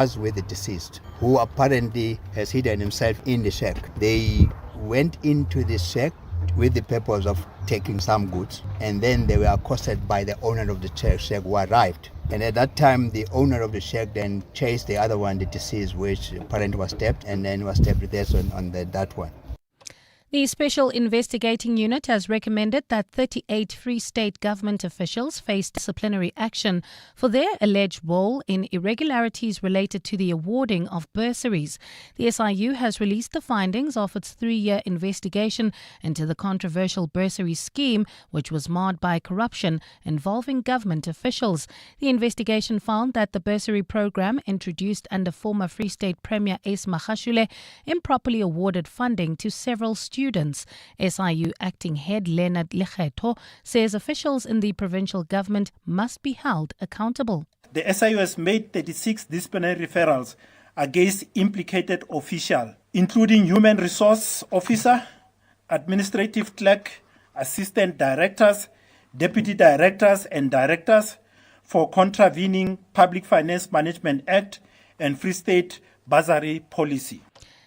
was with the deceased, who apparently has hidden himself in the shack. They went into the shack with the purpose of taking some goods, and then they were accosted by the owner of the shack who arrived. And at that time, the owner of the shack then chased the other one, the deceased, which apparently was stabbed, and then was stabbed this on that one. The Special Investigating Unit has recommended that 38 Free State government officials face disciplinary action for their alleged role in irregularities related to the awarding of bursaries. The SIU has released the findings of its 3-year investigation into the controversial bursary scheme, which was marred by corruption involving government officials. The investigation found that the bursary program, introduced under former Free State Premier Ace Magashule, improperly awarded funding to several students. SIU acting head Leonard Lekgetho says officials in the provincial government must be held accountable. The SIU has made 36 disciplinary referrals against implicated officials, including human resource officer, administrative clerk, assistant directors, deputy directors and directors for contravening Public Finance Management Act and Free State bursary policy.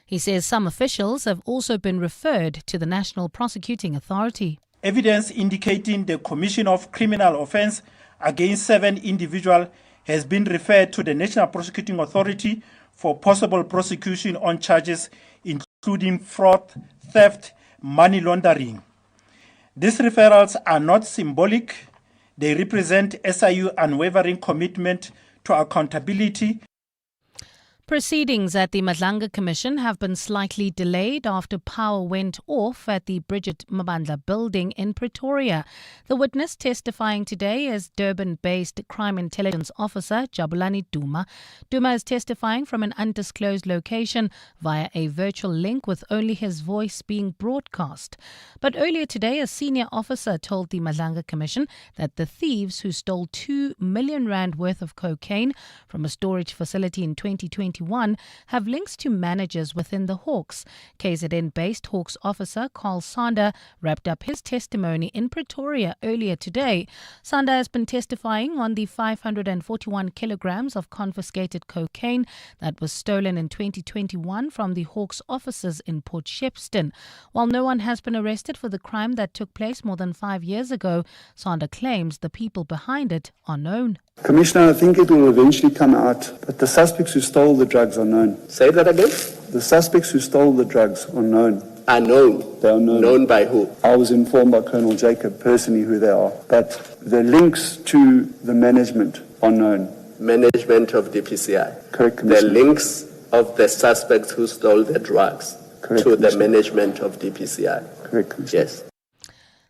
He says some officials have also been referred to the National Prosecuting Authority. Evidence indicating the commission of criminal offence against 7 individuals has been referred to the National Prosecuting Authority for possible prosecution on charges including fraud, theft, money laundering. These referrals are not symbolic. They represent SIU's unwavering commitment to accountability. Proceedings at the Madlanga Commission have been slightly delayed after power went off at the Bridget Mabandla building in Pretoria. The witness testifying today is Durban-based crime intelligence officer Jabulani Duma. Duma is testifying from an undisclosed location via a virtual link with only his voice being broadcast. But earlier today, a senior officer told the Madlanga Commission that the thieves who stole 2 million rand worth of cocaine from a storage facility in 2021 have links to managers within the Hawks. KZN-based Hawks officer Carl Sander wrapped up his testimony in Pretoria earlier today. Sander has been testifying on the 541 kilograms of confiscated cocaine that was stolen in 2021 from the Hawks offices in Port Shepstone. While no one has been arrested for the crime that took place more than 5 years ago, Sander claims the people behind it are known. Commissioner, I think it will eventually come out that the suspects who stole the drugs are known. Say that again? The suspects who stole the drugs are known. Are known? They are known. Known by who? I was informed by Colonel Jacob personally who they are. But the links to the management are known. Management of DPCI? Correct, Commissioner. The links of the suspects who stole the drugs to the management of DPCI? Correct, Commissioner. Yes.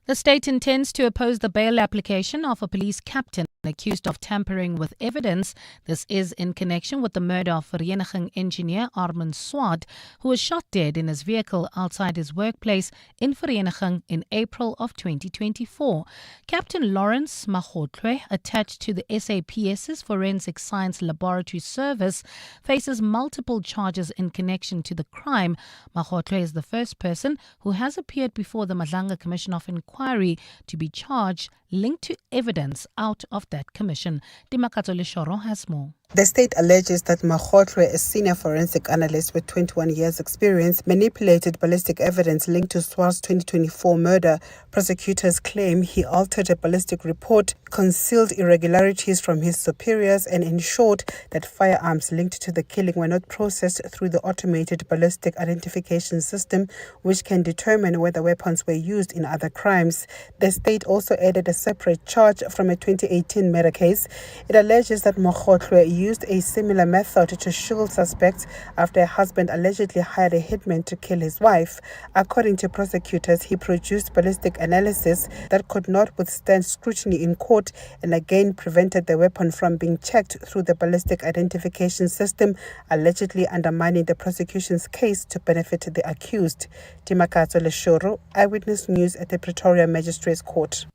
The state intends to oppose the bail application of a police captain accused of tampering with evidence. This is in connection with the murder of Vereniging engineer Armand Swart, who was shot dead in his vehicle outside his workplace in Vereniging in April of 2024. Captain Lawrence Magotloe, attached to the SAPS's Forensic Science Laboratory Service, faces multiple charges in connection to the crime. Magotloe is the first person who has appeared before the Madlanga Commission of Inquiry to be charged linked to evidence out of that commission. Dimakato Leshoro has more. The state alleges that Magotloe, a senior forensic analyst with 21 years' experience, manipulated ballistic evidence linked to Swart's 2024 murder. Prosecutors claim he altered a ballistic report, concealed irregularities from his superiors, and ensured that firearms linked to the killing were not processed through the automated ballistic identification system, which can determine whether weapons were used in other crimes. The state also added a separate charge from a 2018 murder case. It alleges that Magotloe used a similar method to shield suspects after a husband allegedly hired a hitman to kill his wife. According to prosecutors, he produced ballistic analysis that could not withstand scrutiny in court and again prevented the weapon from being checked through the ballistic identification system, allegedly undermining the prosecution's case to benefit the accused. Timakato Leshoro, Eyewitness News at the Pretoria Magistrates Court.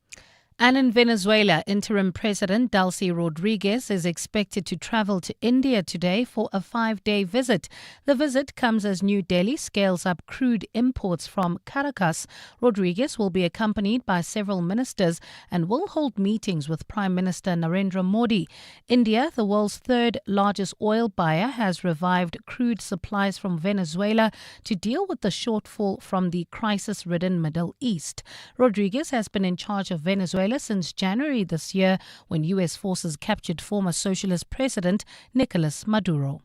And in Venezuela, interim President Delcy Rodriguez is expected to travel to India today for a 5-day visit. The visit comes as New Delhi scales up crude imports from Caracas. Rodriguez will be accompanied by several ministers and will hold meetings with Prime Minister Narendra Modi. India, the world's third largest oil buyer, has revived crude supplies from Venezuela to deal with the shortfall from the crisis-ridden Middle East. Rodriguez has been in charge of Venezuela since January this year, when U.S. forces captured former socialist president Nicolas Maduro.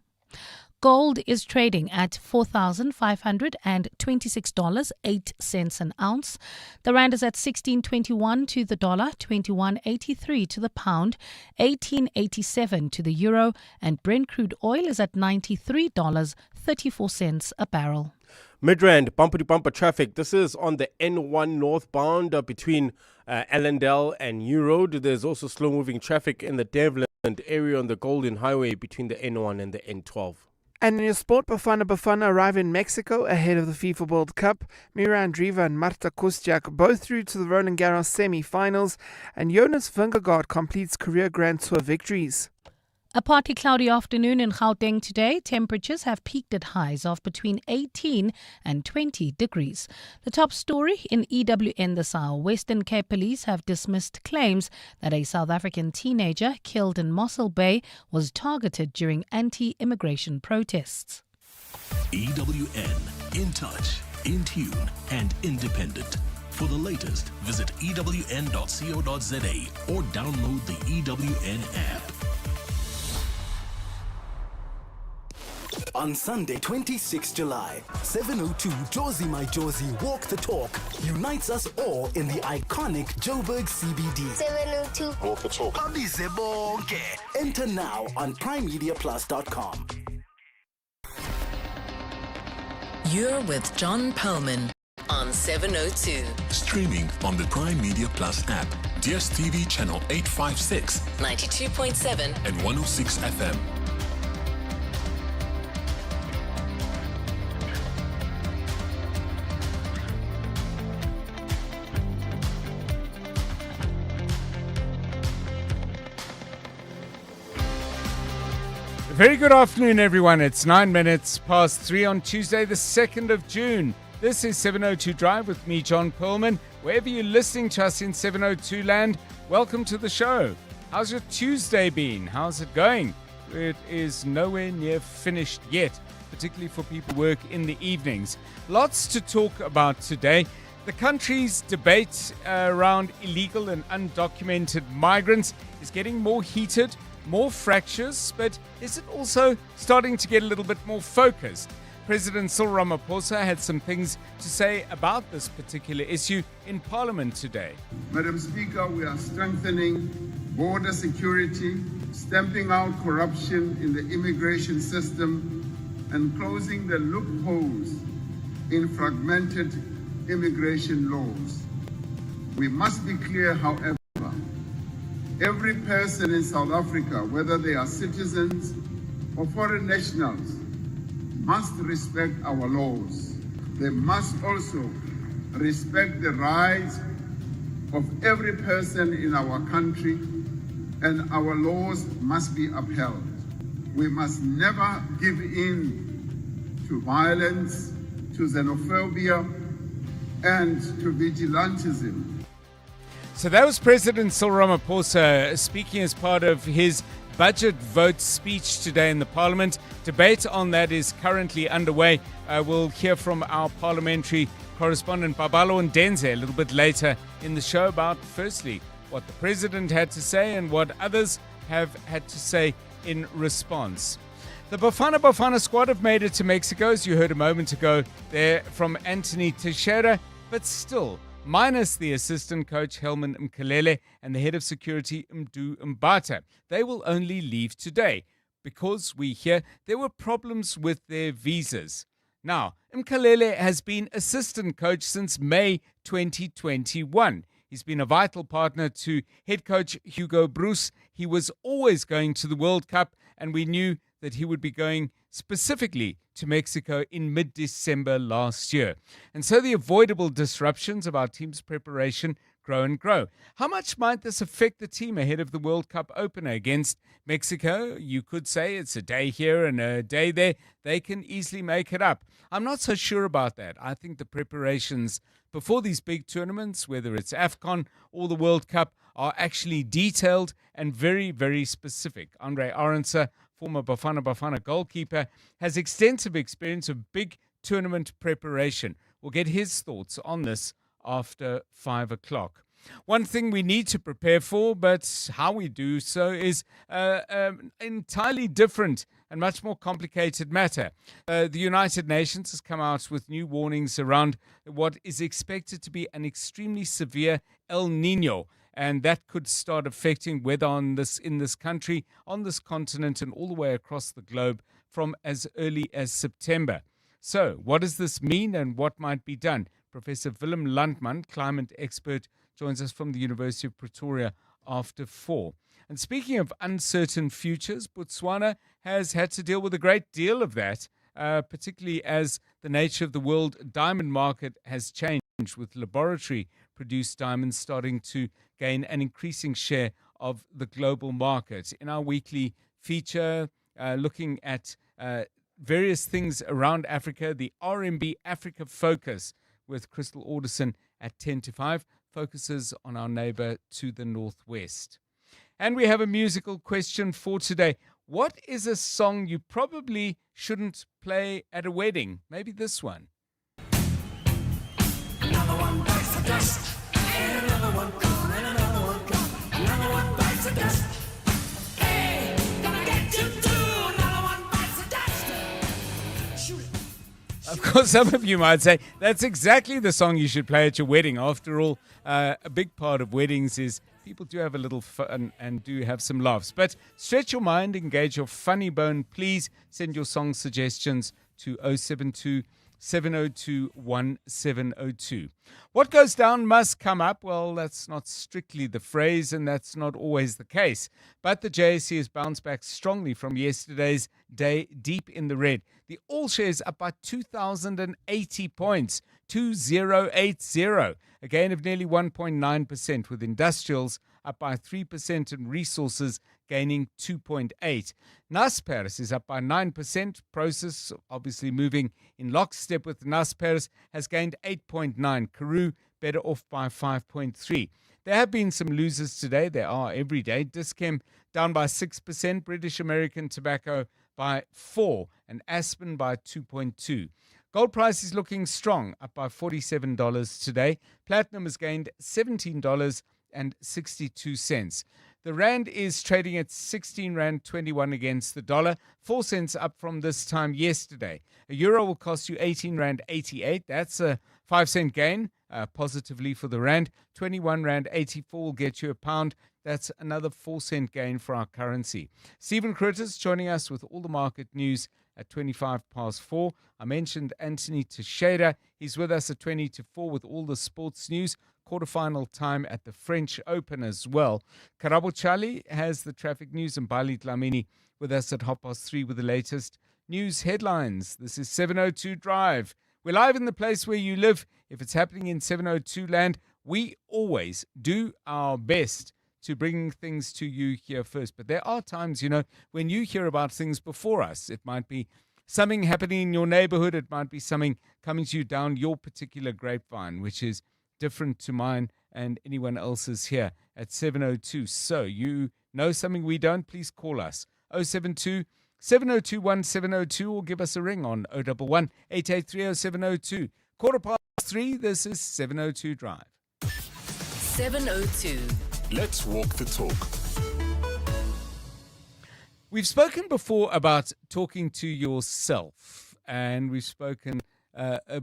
Gold is trading at $4,526.08 an ounce. The rand is at 16.21 to the dollar, 21.83 to the pound, 18.87 to the euro, and Brent crude oil is at $93.34 a barrel. Midrand, bumper-to-bumper traffic. This is on the N1 northbound between Allendale and New Road. There's also slow-moving traffic in the Devland area on the Golden Highway between the N1 and the N12. And in your sport, Bafana arrive in Mexico ahead of the FIFA World Cup. Mira Andreeva and Marta Kostyuk both through to the Roland Garros semi-finals. And Jonas Vingegaard completes career Grand Tour victories. A partly cloudy afternoon in Gauteng today. Temperatures have peaked at highs of between 18 and 20 degrees. The top story in EWN this hour. Western Cape Police have dismissed claims that a South African teenager killed in Mossel Bay was targeted during anti-immigration protests. EWN, in touch, in tune and independent. For the latest, visit ewn.co.za or download the EWN app. On Sunday, 26 July, 7:02 Josie My Josie Walk the Talk unites us all in the iconic Joburg CBD. 7:02 Walk the Talk. Enter now on primemediaplus.com. You're with John Perlman on 702. Streaming on the Prime Media Plus app, DSTV channel 856, 92.7 and 106 FM. Very good afternoon, everyone. It's 9 minutes past 3 on Tuesday, the 2nd of June. This is 702 Drive with me, John Perlman. Wherever you're listening to us in 702 land, welcome to the show. How's your Tuesday been? How's it going? It is nowhere near finished yet, particularly for people who work in the evenings. Lots to talk about today. The country's debate around illegal and undocumented migrants is getting more heated, more fractious, but is it also starting to get a little bit more focused? President Cyril Ramaphosa had some things to say about this particular issue in Parliament today. Madam Speaker, we are strengthening border security, stamping out corruption in the immigration system, and closing the loopholes in fragmented immigration laws. We must be clear, however, every person in South Africa, whether they are citizens or foreign nationals, must respect our laws. They must also respect the rights of every person in our country, and our laws must be upheld. We must never give in to violence, to xenophobia, and to vigilantism. So that was President Cyril Ramaphosa speaking as part of his budget vote speech today in the Parliament. Debate on that is currently underway. We'll hear from our parliamentary correspondent Babalo and Denze a little bit later in the show about, firstly, what the President had to say and what others have had to say in response. The Bafana squad have made it to Mexico, as you heard a moment ago there from Anthony Teixeira, but still, minus the assistant coach Helman Mkalele and the head of security Mdu Mbata. They will only leave today because we hear there were problems with their visas. Now, Mkalele has been assistant coach since May 2021. He's been a vital partner to head coach Hugo Bruce. He was always going to the World Cup, and we knew that he would be going specifically to Mexico in mid-December last year. And so the avoidable disruptions of our team's preparation grow and grow. How much might this affect the team ahead of the World Cup opener against Mexico? You could say it's a day here and a day there. They can easily make it up. I'm not so sure about that. I think the preparations before these big tournaments, whether it's AFCON or the World Cup, are actually detailed and very, very specific. Andre Arendse, former Bafana goalkeeper, has extensive experience of big tournament preparation. We'll get his thoughts on this after 5 o'clock. One thing we need to prepare for, but how we do so is an entirely different and much more complicated matter. The United Nations has come out with new warnings around what is expected to be an extremely severe El Niño, and that could start affecting weather in this country, on this continent, and all the way across the globe from as early as September. So, what does this mean and what might be done? Professor Willem Landman, climate expert, joins us from the University of Pretoria after 4. And speaking of uncertain futures, Botswana has had to deal with a great deal of that, particularly as the nature of the world diamond market has changed, with laboratory-produced diamonds starting to gain an increasing share of the global market. In our weekly feature, looking at various things around Africa, the RMB Africa Focus with Crystal Alderson at 10 to 5 focuses on our neighbor to the northwest. And we have a musical question for today. What is a song you probably shouldn't play at a wedding? Maybe this one. Another one bites the dust, and another one come, and another one come. Another one bites the dust. Hey, gonna get you too. Another one bites the dust. Shoot it. Of course, some of you might say that's exactly the song you should play at your wedding. After all, a big part of weddings is people do have a little fun and do have some laughs. But stretch your mind, engage your funny bone. Please send your song suggestions to 072 702 1702. What goes down must come up. Well, that's not strictly the phrase, and that's not always the case. But the JSE has bounced back strongly from yesterday's day, deep in the red. The all shares up by 2,080 points, 2080. A gain of nearly 1.9%, with industrials up by 3% and resources gaining 2.8%. Naspers is up by 9%. Process, obviously moving in lockstep with Naspers, has gained 8.9%. Karoo better off by 5.3%. There have been some losers today. There are every day. Dischem down by 6%. British American Tobacco by 4%. And Aspen by 2.2%. Gold price is looking strong, up by $47 today. Platinum has gained $17.62. The rand is trading at 16 rand 21 against the dollar, 4 cents up from this time yesterday. A euro will cost you 18 rand 88. That's a 5-cent gain, positively for the rand. 21 rand 84 will get you a pound. That's another 4-cent gain for our currency. Stephen Critters joining us with all the market news at 25 past 4. I mentioned Anthony Teixeira. He's with us at 20 to 4 with all the sports news. Quarterfinal time at the French Open as well. Karabo Chali has the traffic news, and Bali Dlamini with us at 3:30 with the latest news headlines. This is 702 Drive. We're live in the place where you live. If it's happening in 702 land, we always do our best to bring things to you here first. But there are times, when you hear about things before us. It might be something happening in your neighborhood. It might be something coming to you down your particular grapevine, which is different to mine and anyone else's here at 702. So you know something we don't, please call us 072 702 1702 or give us a ring on 011 8830 702. 3:15, this is 702 Drive. 702. Let's walk the talk. We've spoken before about talking to yourself, and we've spoken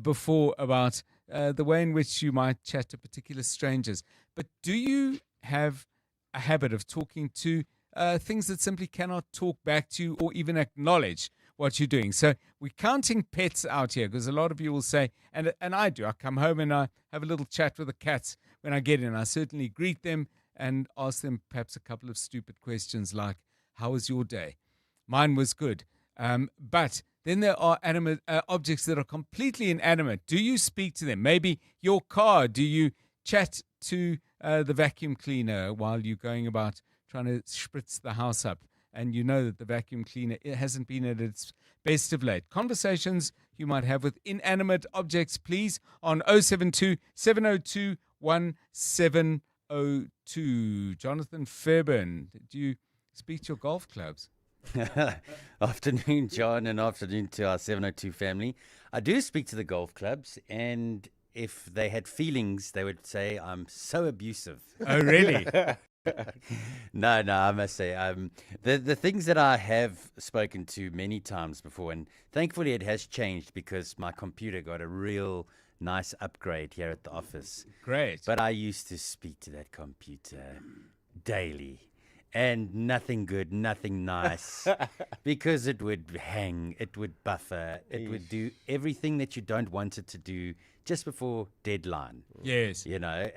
before about the way in which you might chat to particular strangers. But do you have a habit of talking to things that simply cannot talk back to you or even acknowledge what you're doing? So we're counting pets out here, because a lot of you will say, and I do, I come home and I have a little chat with the cats when I get in. I certainly greet them and ask them perhaps a couple of stupid questions like, how was your day? Mine was good. But then there are animate objects that are completely inanimate. Do you speak to them? Maybe your car. Do you chat to the vacuum cleaner while you're going about trying to spritz the house up, and you know that the vacuum cleaner it hasn't been at its best of late. Conversations you might have with inanimate objects, please, on 072 702 1702. Jonathan Fairburn, do you speak to your golf clubs? Afternoon, John, and afternoon to our 702 family. I do speak to the golf clubs, and if they had feelings, they would say I'm so abusive. Oh, really? No, I must say, the things that I have spoken to many times before, and thankfully it has changed because my computer got a real nice upgrade here at the office. Great. But I used to speak to that computer daily. And nothing good, nothing nice, because it would hang, it would buffer, it would do everything that you don't want it to do just before deadline. Yes. You know,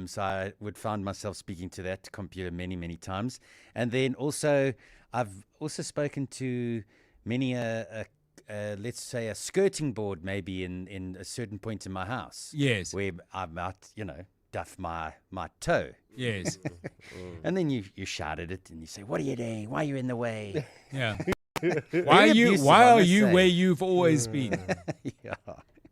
so I would find myself speaking to that computer many, many times. And then also, I've also spoken to many let's say a skirting board maybe in a certain point in my house. Yes. Where I might, duff my toe. Yes. And then you shout at it and you say, "What are you doing? Why are you in the way?" Yeah. Why are you where you've always been? Yeah.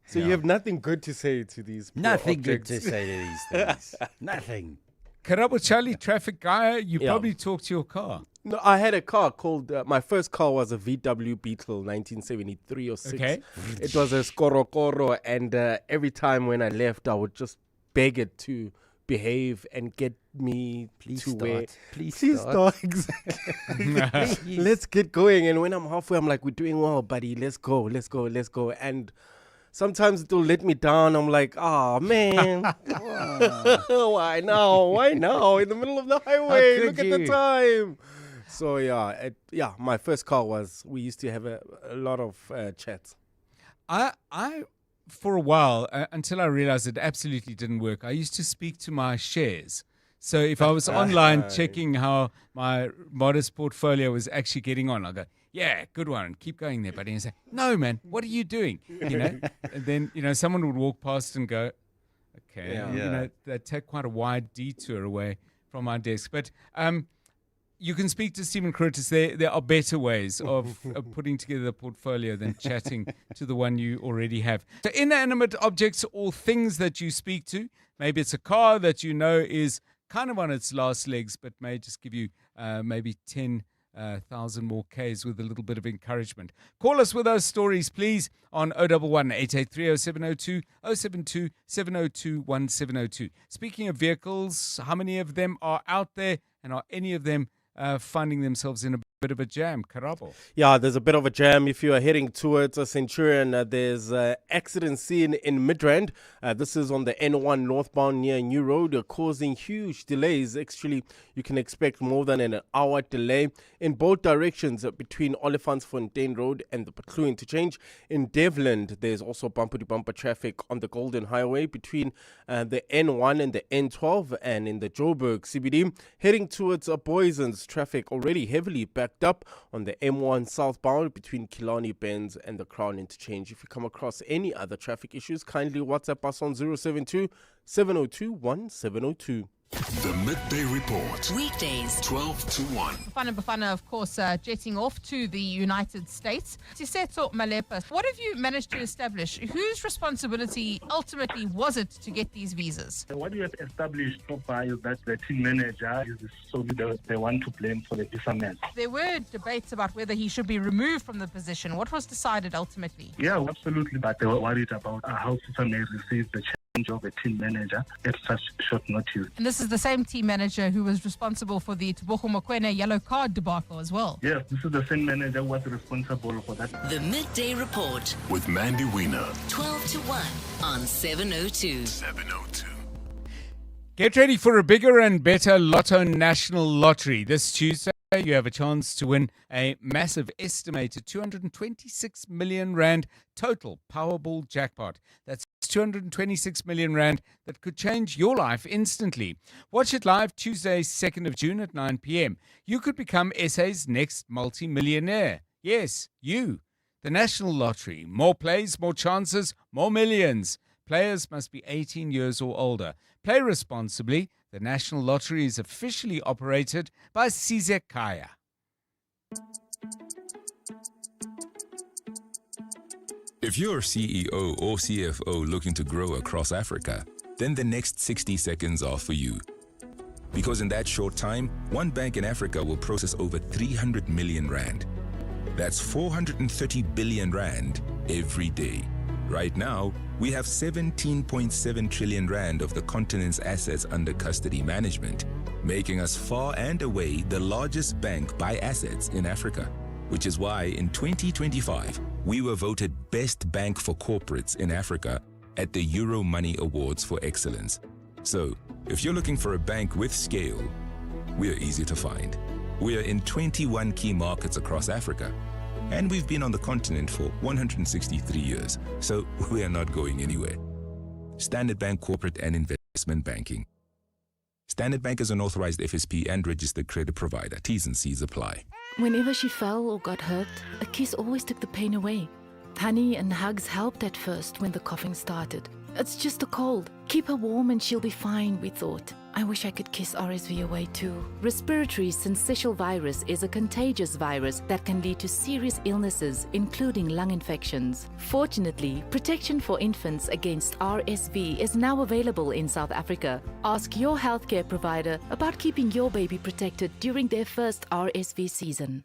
So you have nothing good to say to these poor Nothing objects. good to say to these things. Nothing. Karabo Charlie, traffic guy, you probably talked to your car. No, I had a car called, my first car was a VW Beetle, 1973 or 6. Okay. It was a Skorokoro, and every time when I left, I would just beg it to behave and get me Please to start. where. Please start. Exactly. Let's get going. And when I'm halfway, I'm like, "We're doing well, buddy. Let's go. And sometimes it'll let me down. I'm like, "Oh, man. Why now? In the middle of the highway. Look at the time." So, my first car we used to have a lot of chats. I for a while, until I realized it absolutely didn't work, I used to speak to my shares. So if I was online checking how my modest portfolio was actually getting on, I'll go, "Yeah, good one. Keep going there, buddy." And say, "No, man, what are you doing?" And then, someone would walk past and go, "Okay." Yeah. They'd take quite a wide detour away from my desk. But you can speak to Stephen Curtis. There are better ways of putting together a portfolio than chatting to the one you already have. So inanimate objects or things that you speak to. Maybe it's a car that you know is kind of on its last legs, but may just give you maybe 10,000 more Ks with a little bit of encouragement. Call us with those stories, please, on 011 883 0702 072 702 1702. Speaking of vehicles, how many of them are out there, and are any of them finding themselves in a bit of a jam? Karabo. Yeah, there's a bit of a jam. If you are heading towards a Centurion, there's an accident scene in Midrand. This is on the N1 northbound near New Road, causing huge delays. Actually, you can expect more than an hour delay in both directions between Olifantsfontein Road and the Patlu interchange. In Devland, there's also bumper-to-bumper traffic on the Golden Highway between the N1 and the N12, and in the Joburg CBD, heading towards Boyson's, traffic already heavily backed up on the M1 southbound between Killarney Benz and the Crown interchange. If you come across any other traffic issues, kindly WhatsApp us on 072 702 1702. The Midday Report. Weekdays, 12 to 1. Bafana, of course, jetting off to the United States. Tiseto Malepa, what have you managed to establish? Whose responsibility ultimately was it to get these visas? What we have established so far is that the team manager is solely the one to blame for the visa mess. There were debates about whether he should be removed from the position. What was decided ultimately? Yeah, absolutely, but they were worried about how FIFA may receive the change of a team manager at such short notice. And this is the same team manager who was responsible for the Tebogo Mokoena yellow card debacle as well. Yes, this is the same manager who was responsible for that. The Midday Report With Mandy Wiener. 12 to 1 on 702. 702. Get ready for a bigger and better Lotto National Lottery. This Tuesday, you have a chance to win a massive estimated 226 million rand total Powerball jackpot. That's 226 million rand that could change your life instantly. Watch it live Tuesday, 2nd of June at 9 p.m. You could become SA's next multi-millionaire. Yes, you. The National Lottery. More plays, more chances, more millions. Players must be 18 years or older. Play responsibly. The National Lottery is officially operated by Sizekaya. If you're CEO or CFO looking to grow across Africa, then the next 60 seconds are for you. Because in that short time, one bank in Africa will process over 300 million rand. That's 430 billion rand every day. Right now, we have 17.7 trillion rand of the continent's assets under custody management, making us far and away the largest bank by assets in Africa, which is why in 2025, we were voted Best Bank for Corporates in Africa at the Euro Money Awards for Excellence. So, if you're looking for a bank with scale, we're easy to find. We're in 21 key markets across Africa, and we've been on the continent for 163 years, so we are not going anywhere. Standard Bank Corporate and Investment Banking. Standard Bank is an authorized FSP and registered credit provider. T's and C's apply. Whenever she fell or got hurt, a kiss always took the pain away. Honey and hugs helped at first when the coughing started. It's just a cold. Keep her warm and she'll be fine, we thought. I wish I could kiss RSV away too. Respiratory syncytial virus is a contagious virus that can lead to serious illnesses, including lung infections. Fortunately, protection for infants against RSV is now available in South Africa. Ask your healthcare provider about keeping your baby protected during their first RSV season.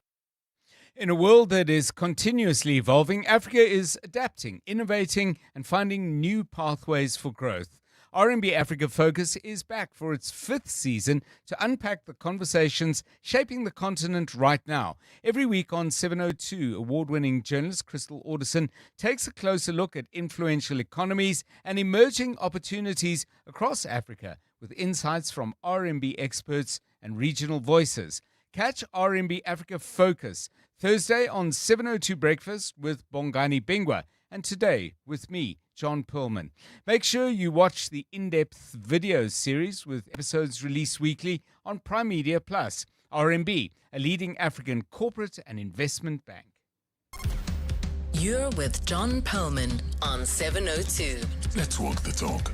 In a world that is continuously evolving, Africa is adapting, innovating, and finding new pathways for growth. RMB Africa Focus is back for its 5th season to unpack the conversations shaping the continent right now. Every week on 702, award-winning journalist Crystal Alderson takes a closer look at influential economies and emerging opportunities across Africa with insights from RMB experts and regional voices. Catch RMB Africa Focus Thursday on 702 Breakfast with Bongani Bingwa, and today with me, John Perlman. Make sure you watch the in-depth video series with episodes released weekly on Prime Media Plus. RMB, a leading African corporate and investment bank. You're with John Perlman on 702. Let's walk the talk.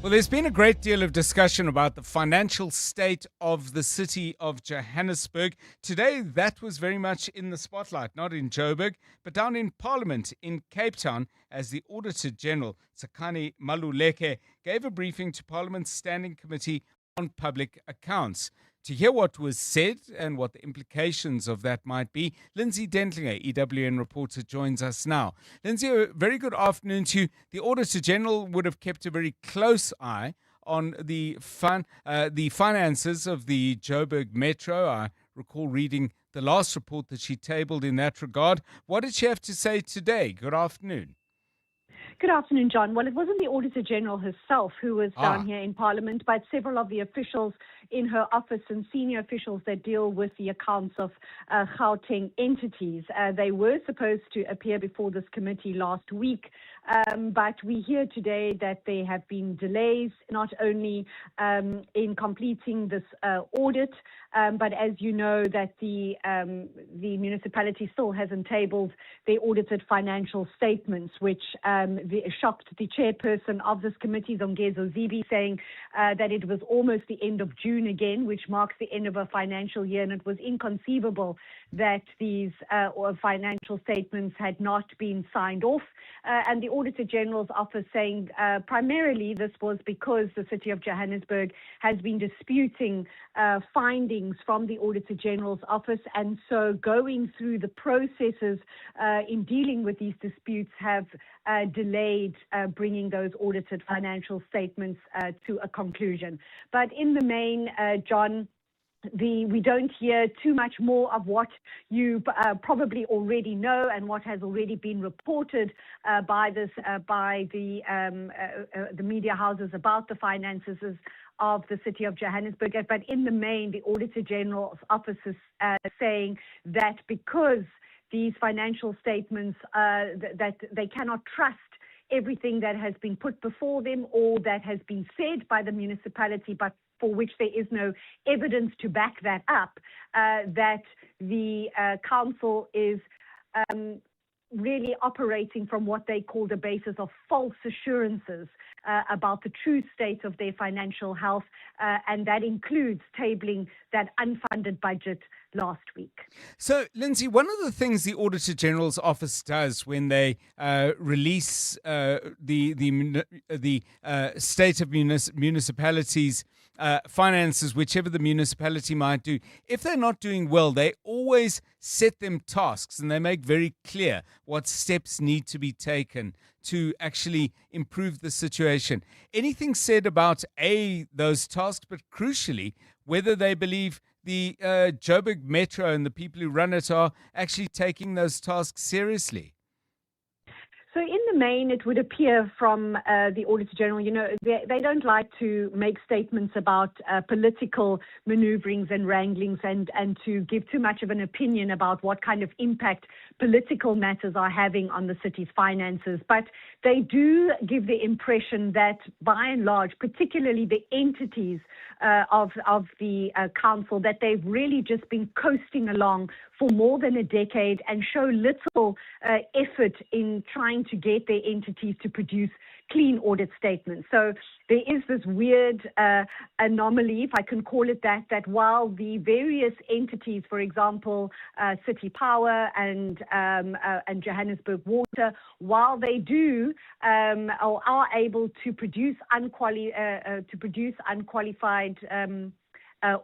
Well, there's been a great deal of discussion about the financial state of the city of Johannesburg. Today, that was very much in the spotlight, not in Joburg, but down in Parliament in Cape Town, as the Auditor General, Tsakani Maluleke, gave a briefing to Parliament's Standing Committee on Public Accounts. To hear what was said and what the implications of that might be, Lindsay Dentlinger, EWN reporter, joins us now. Lindsay, a very good afternoon to you. The Auditor General would have kept a very close eye on the finances of the Joburg Metro. I recall reading the last report that she tabled in that regard. What did she have to say today? Good afternoon. Good afternoon, John. Well, it wasn't the Auditor General herself who was down here in Parliament, but several of the officials in her office and senior officials that deal with the accounts of Gauteng entities. They were supposed to appear before this committee last week, but we hear today that there have been delays, not only in completing this audit, but as you know, that the municipality still hasn't tabled their audited financial statements, which shocked the chairperson of this committee, Zongezo Zibi, saying that it was almost the end of June again, which marks the end of a financial year, and it was inconceivable that these financial statements had not been signed off. And the Auditor General's office saying primarily this was because the City of Johannesburg has been disputing findings from the Auditor General's office, and so going through the processes in dealing with these disputes have delayed bringing those audited financial statements to a conclusion. But in the main, John, we don't hear too much more of what you probably already know and what has already been reported by the media houses about the finances of the City of Johannesburg. But in the main, the Auditor General's office is saying that because these financial statements, that they cannot trust everything that has been put before them or that has been said by the municipality, but for which there is no evidence to back that up, that the council is really operating from what they call the basis of false assurances, about the true state of their financial health, and that includes tabling that unfunded budget last week. So, Lindsay, one of the things the Auditor General's office does when they release the state of municipalities' finances, whichever the municipality might do, if they're not doing well, they always set them tasks and they make very clear what steps need to be taken to actually improve the situation. Anything said about those tasks, but crucially, whether they believe the Joburg Metro and the people who run it are actually taking those tasks seriously? So in the main, it would appear from the Auditor General, they don't like to make statements about political maneuverings and wranglings and to give too much of an opinion about what kind of impact political matters are having on the city's finances. But they do give the impression that by and large, particularly the entities of the council, that they've really just been coasting along for more than a decade and show little effort in trying to get their entities to produce clean audit statements. So there is this weird anomaly, if I can call it that, that while the various entities, for example, City Power and Johannesburg Water, while they do or are able to produce unqualified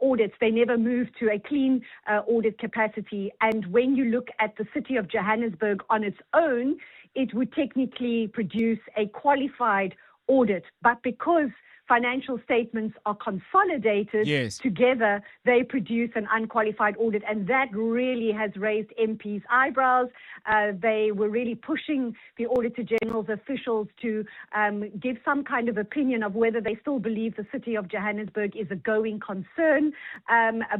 audits, they never move to a clean audit capacity. And when you look at the city of Johannesburg on its own, it would technically produce a qualified audit. But because financial statements are consolidated together, they produce an unqualified audit. And that really has raised MPs' eyebrows. They were really pushing the Auditor General's officials to give some kind of opinion of whether they still believe the city of Johannesburg is a going concern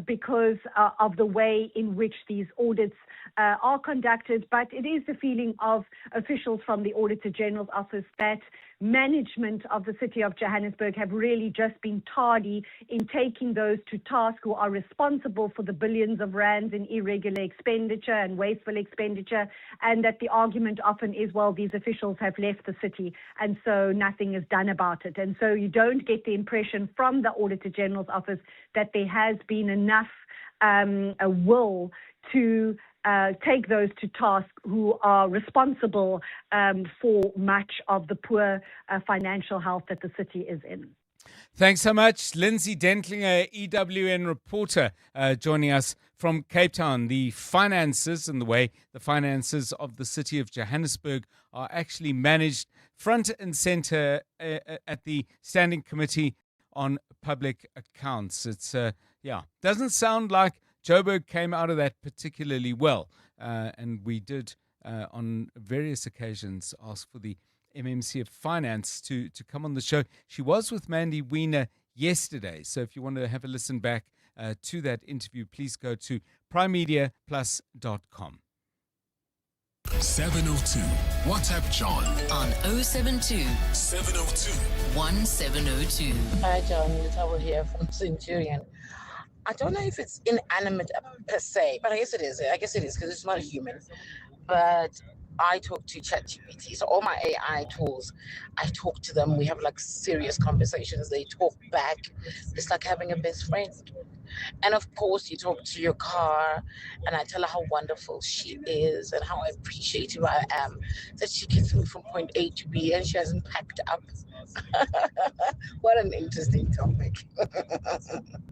because of the way in which these audits are conducted. But it is the feeling of officials from the Auditor General's office that management of the city of Johannesburg have really just been tardy in taking those to task who are responsible for the billions of rands in irregular expenditure and wasteful expenditure, and that the argument often is, well, these officials have left the city and so nothing is done about it. And so you don't get the impression from the Auditor General's office that there has been enough a will to take those to task who are responsible for much of the poor financial health that the city is in. Thanks so much. Lindsay Dentlinger, EWN reporter, joining us from Cape Town. The finances and the way the finances of the city of Johannesburg are actually managed front and center at the Standing Committee on Public Accounts. It's, doesn't sound like Joburg came out of that particularly well. And we did, on various occasions, ask for the MMC of Finance to come on the show. She was with Mandy Wiener yesterday. So if you want to have a listen back to that interview, please go to primemediaplus.com. 702. WhatsApp John on 072 702 1702. Hi, John. Little here from Centurion. I don't know if it's inanimate per se, but I guess it is. I guess it is because it's not a human. But I talk to ChatGPT. So all my AI tools, I talk to them. We have like serious conversations. They talk back. It's like having a best friend. And of course, you talk to your car, and I tell her how wonderful she is and how appreciative I am that she gets me from point A to B and she hasn't packed up. What an interesting topic.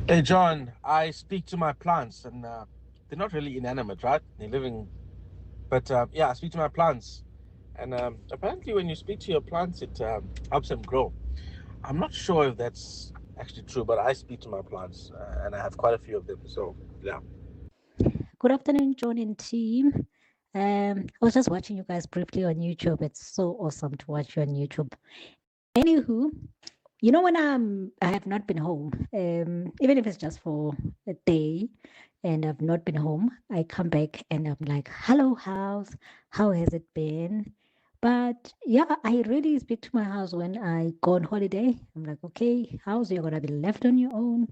Hey, John, I speak to my plants, and they're not really inanimate, right? They're living. But I speak to my plants. And apparently when you speak to your plants, it helps them grow. I'm not sure if that's actually true, but I speak to my plants, and I have quite a few of them. So, yeah. Good afternoon, John and team. I was just watching you guys briefly on YouTube. It's so awesome to watch you on YouTube. Anywho, when I have not been home, even if it's just for a day and I've not been home, I come back and I'm like, hello, house, how has it been? But I really speak to my house when I go on holiday. I'm like, okay, house, you're going to be left on your own.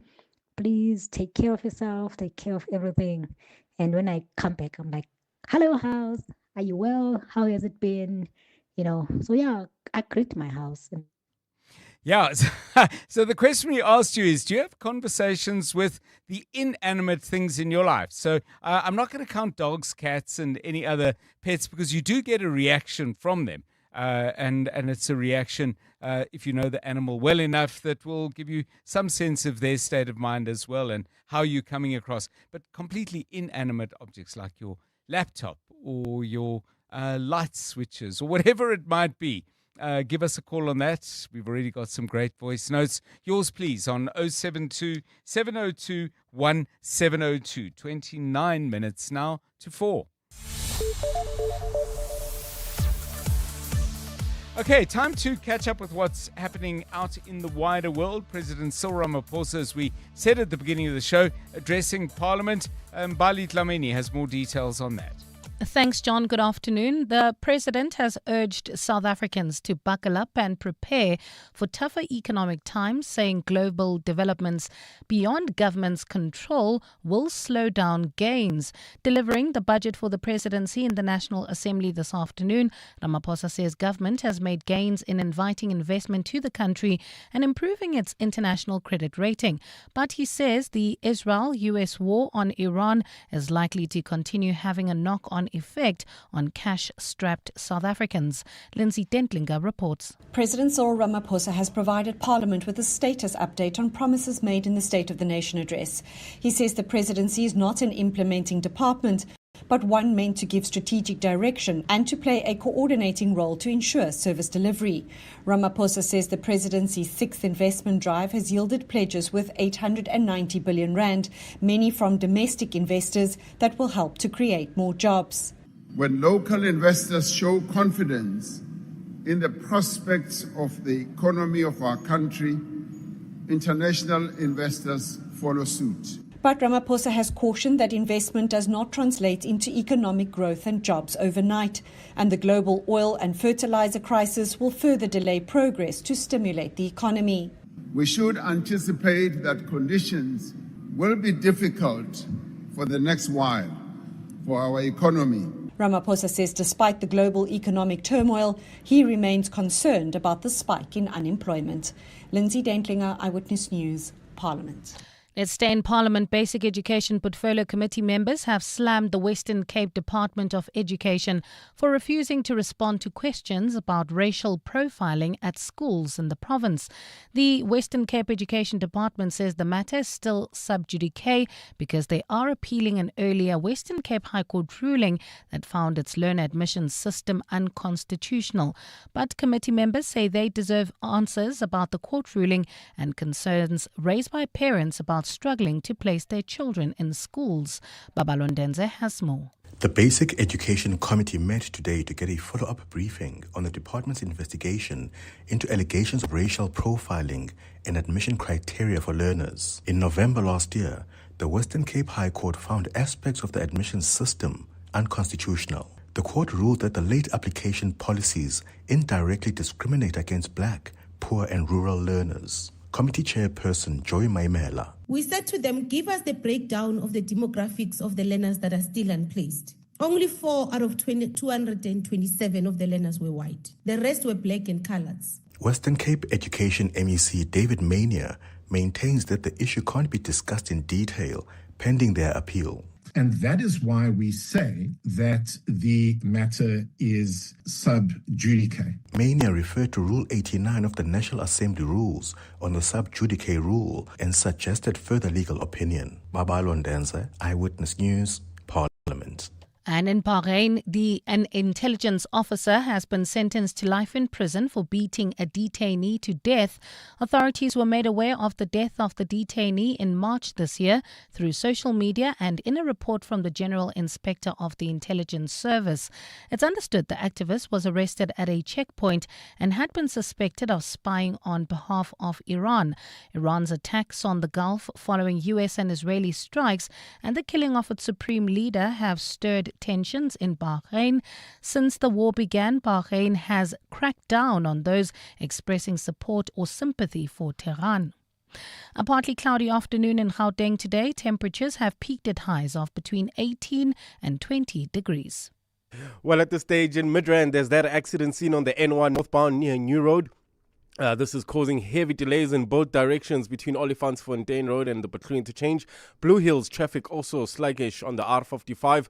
Please take care of yourself, take care of everything. And when I come back, I'm like, hello, house, are you well? How has it been? So I greet my house. Yeah. So the question we asked you is, do you have conversations with the inanimate things in your life? So I'm not going to count dogs, cats, and any other pets because you do get a reaction from them. And it's a reaction, if you know the animal well enough, that will give you some sense of their state of mind as well and how you're coming across. But completely inanimate objects like your laptop or your light switches or whatever it might be. Give us a call on that. We've already got some great voice notes. Yours, please, on 072 702 1702. 29 minutes now to 4. Okay, time to catch up with what's happening out in the wider world. President Cyril Ramaphosa, as we said at the beginning of the show, addressing Parliament. Bali Dlamini has more details on that. Thanks, John. Good afternoon. The president has urged South Africans to buckle up and prepare for tougher economic times, saying global developments beyond government's control will slow down gains. Delivering the budget for the presidency in the National Assembly this afternoon, Ramaphosa says government has made gains in inviting investment to the country and improving its international credit rating. But he says the Israel-US war on Iran is likely to continue having a knock-on effect on cash-strapped South Africans. Lindsay Dentlinger reports. President Cyril Ramaphosa has provided Parliament with a status update on promises made in the State of the Nation address. He says the presidency is not an implementing department, but one meant to give strategic direction and to play a coordinating role to ensure service delivery. Ramaphosa says the presidency's sixth investment drive has yielded pledges worth 890 billion rand, many from domestic investors that will help to create more jobs. When local investors show confidence in the prospects of the economy of our country, international investors follow suit. But Ramaphosa has cautioned that investment does not translate into economic growth and jobs overnight, and the global oil and fertilizer crisis will further delay progress to stimulate the economy. We should anticipate that conditions will be difficult for the next while for our economy. Ramaphosa says despite the global economic turmoil, he remains concerned about the spike in unemployment. Lindsay Dentlinger, Eyewitness News, Parliament. Let's stay in Parliament. Basic Education Portfolio Committee members have slammed the Western Cape Department of Education for refusing to respond to questions about racial profiling at schools in the province. The Western Cape Education Department says the matter is still sub judice because they are appealing an earlier Western Cape High Court ruling that found its learner admissions system unconstitutional. But committee members say they deserve answers about the court ruling and concerns raised by parents about struggling to place their children in schools. Babalondenze has more. The Basic Education Committee met today to get a follow-up briefing on the department's investigation into allegations of racial profiling and admission criteria for learners. In November last year, the Western Cape High Court found aspects of the admissions system unconstitutional. The court ruled that the late application policies indirectly discriminate against black, poor and rural learners. Committee Chairperson Joy Maimela. We said to them, give us the breakdown of the demographics of the learners that are still unplaced. Only 4 out of 227 of the learners were white. The rest were black and coloreds. Western Cape Education MEC David Mania maintains that the issue can't be discussed in detail pending their appeal. And that is why we say that the matter is sub judice. Mania referred to Rule 89 of the National Assembly rules on the sub judice rule and suggested further legal opinion. Babalo Ndenze, Eyewitness News, Parliament. And in Bahrain, an intelligence officer has been sentenced to life in prison for beating a detainee to death. Authorities were made aware of the death of the detainee in March this year through social media and in a report from the General Inspector of the Intelligence Service. It's understood the activist was arrested at a checkpoint and had been suspected of spying on behalf of Iran. Iran's attacks on the Gulf following US and Israeli strikes and the killing of its supreme leader have stirred tensions in Bahrain. Since the war began, Bahrain has cracked down on those expressing support or sympathy for Tehran. A partly cloudy afternoon in Gauteng today. Temperatures have peaked at highs of between 18 and 20 degrees. Well, at this stage in Midrand, there's that accident seen on the N1 northbound near New Road. This is causing heavy delays in both directions between Olifantsfontein Road and the Butler interchange. Blue Hills traffic also sluggish on the R55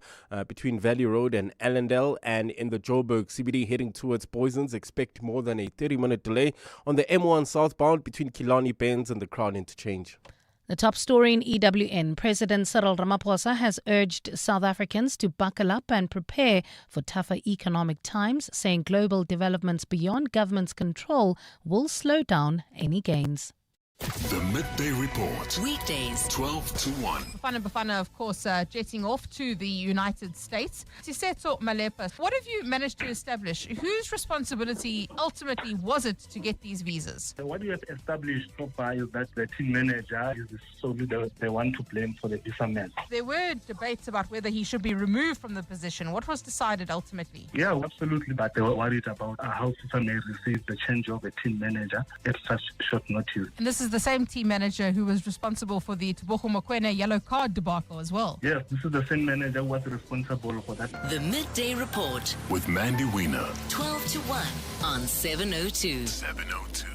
between Valley Road and Allendale, and in the Joburg CBD heading towards Boysons. Expect more than a 30-minute delay on the M1 southbound between Killarney Bends and the Crown interchange. The top story in EWN, President Cyril Ramaphosa has urged South Africans to buckle up and prepare for tougher economic times, saying global developments beyond government's control will slow down any gains. The Midday Report. Weekdays 12 to 1. Bafana, of course, jetting off to the United States. Tiseto Malepa, what have you managed to establish? Whose responsibility ultimately was it to get these visas? What we have established so far is that the team manager is solely the one to blame for the visa mess. There were debates about whether he should be removed from the position. What was decided ultimately? Yeah, absolutely, but they were worried about how FIFA may receive the change of a team manager at such short notice. And this is the same team manager who was responsible for the Tebogo Mokoena yellow card debacle as well. Yes, this is the same manager who was responsible for that. The Midday Report with Mandy Wiener. 12 to 1 on 702. 702.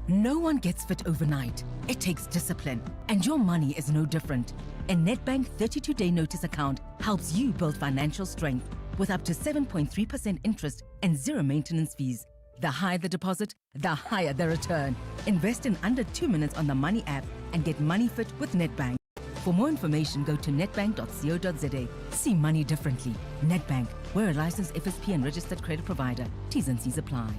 No one gets fit overnight. It takes discipline, and your money is no different. A Nedbank 32-day notice account helps you build financial strength with up to 7.3% interest and zero maintenance fees. The higher the deposit, the higher the return. Invest in under 2 minutes on the Money app and get money fit with Nedbank. For more information, go to nedbank.co.za. See money differently. Nedbank, we're a licensed FSP and registered credit provider. T's and C's apply.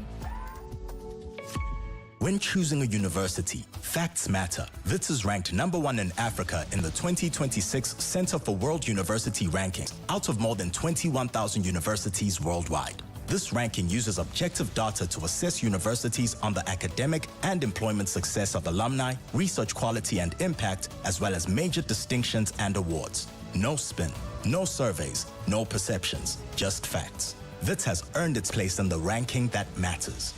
When choosing a university, facts matter. WITS is ranked #1 in Africa in the 2026 Center for World University Rankings out of more than 21,000 universities worldwide. This ranking uses objective data to assess universities on the academic and employment success of alumni, research quality and impact, as well as major distinctions and awards. No spin, no surveys, no perceptions, just facts. WITS has earned its place in the ranking that matters.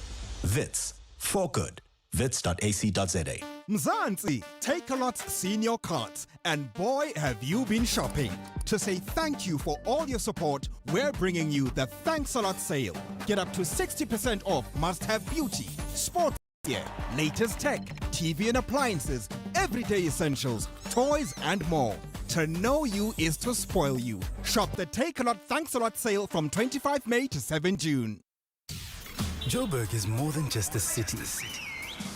WITS, for good. wits.ac.za. Mzansi, Take-A-Lot's senior cards, and boy have you been shopping. To say thank you for all your support, we're bringing you the Thanks A Lot sale. Get up to 60% off must-have beauty, sports gear, latest tech, TV and appliances, everyday essentials, toys and more. To know you is to spoil you. Shop the Take-A-Lot Thanks A Lot sale from 25 May to 7 June. Joburg is more than just a city.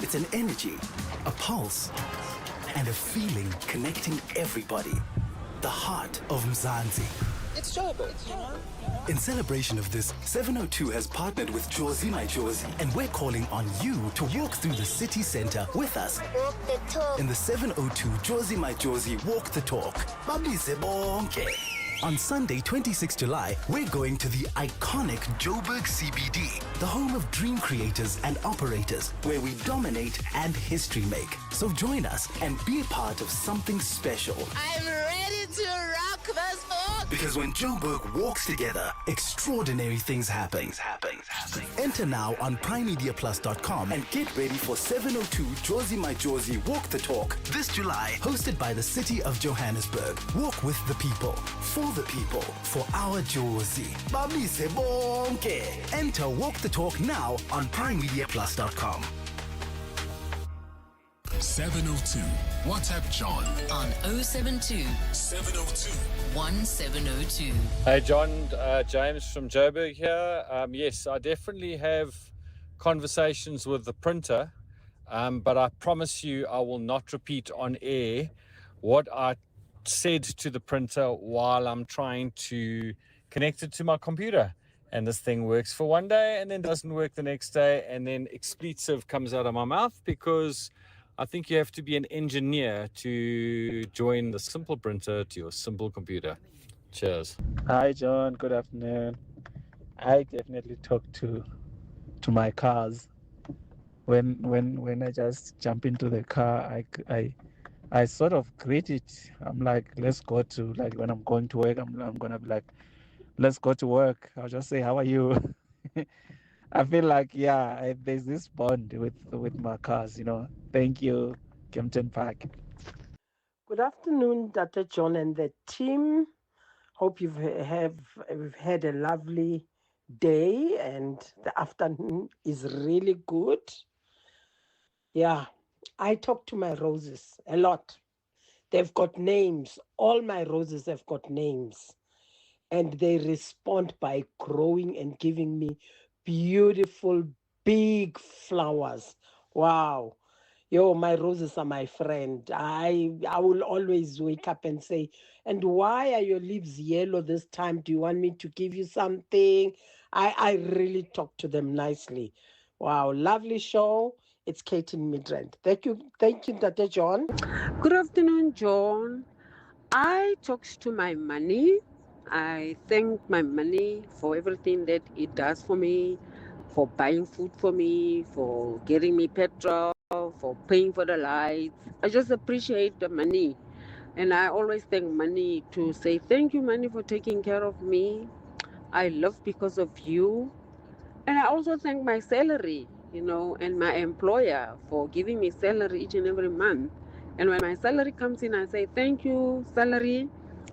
It's an energy, a pulse, and a feeling connecting everybody. The heart of Mzansi. It's Joburg, you know? In celebration of this, 702 has partnered with Jozi My Jozi, and we're calling on you to walk through the city center with us. Walk the talk. In the 702 Jozi My Jozi Walk the Talk. Babize bonke. On Sunday, 26 July, we're going to the iconic Joburg CBD, the home of dream creators and operators, where we dominate and history make. So join us and be a part of something special. I'm ready to rock this book. Because when Joburg walks together, extraordinary things happen. Enter now on primemediaplus.com and get ready for 702 Jozi My Jozi Walk the Talk this July, hosted by the City of Johannesburg. Walk with the people, for the people, for our Jozi. Babize bonke. Enter Walk the Talk now on primemediaplus.com. 702. WhatsApp John on 072 702 1702. Hey John, James from Joburg here. Yes, I definitely have conversations with the printer, but I promise you I will not repeat on air what I said to the printer while I'm trying to connect it to my computer. And this thing works for one day and then doesn't work the next day, and then expletive comes out of my mouth because I think you have to be an engineer to join the simple printer to your simple computer. Cheers. Hi John, good afternoon. I definitely talk to my cars. When I just jump into the car, I sort of greet it. I'm like, let's go to, like when I'm going to work, I'm gonna be like, let's go to work. I'll just say, how are you? I feel like, there's this bond with my cars, you know. Thank you, Kempton Park. Good afternoon, Dr. John and the team. Hope you've had a lovely day and the afternoon is really good. Yeah, I talk to my roses a lot. They've got names. All my roses have got names. And they respond by growing and giving me beautiful, big flowers. Wow. Yo, my roses are my friend. I will always wake up and say, and why are your leaves yellow this time? Do you want me to give you something? I really talk to them nicely. Wow, lovely show. It's Kate in Midrand. Thank you, Dr. John. Good afternoon, John. I talk to my money. I thank my money for everything that it does for me, for buying food for me, for getting me petrol, for paying for the lights. I just appreciate the money. And I always thank money to say, thank you, money, for taking care of me. I love because of you. And I also thank my salary, and my employer for giving me salary each and every month. And when my salary comes in, I say, thank you, salary,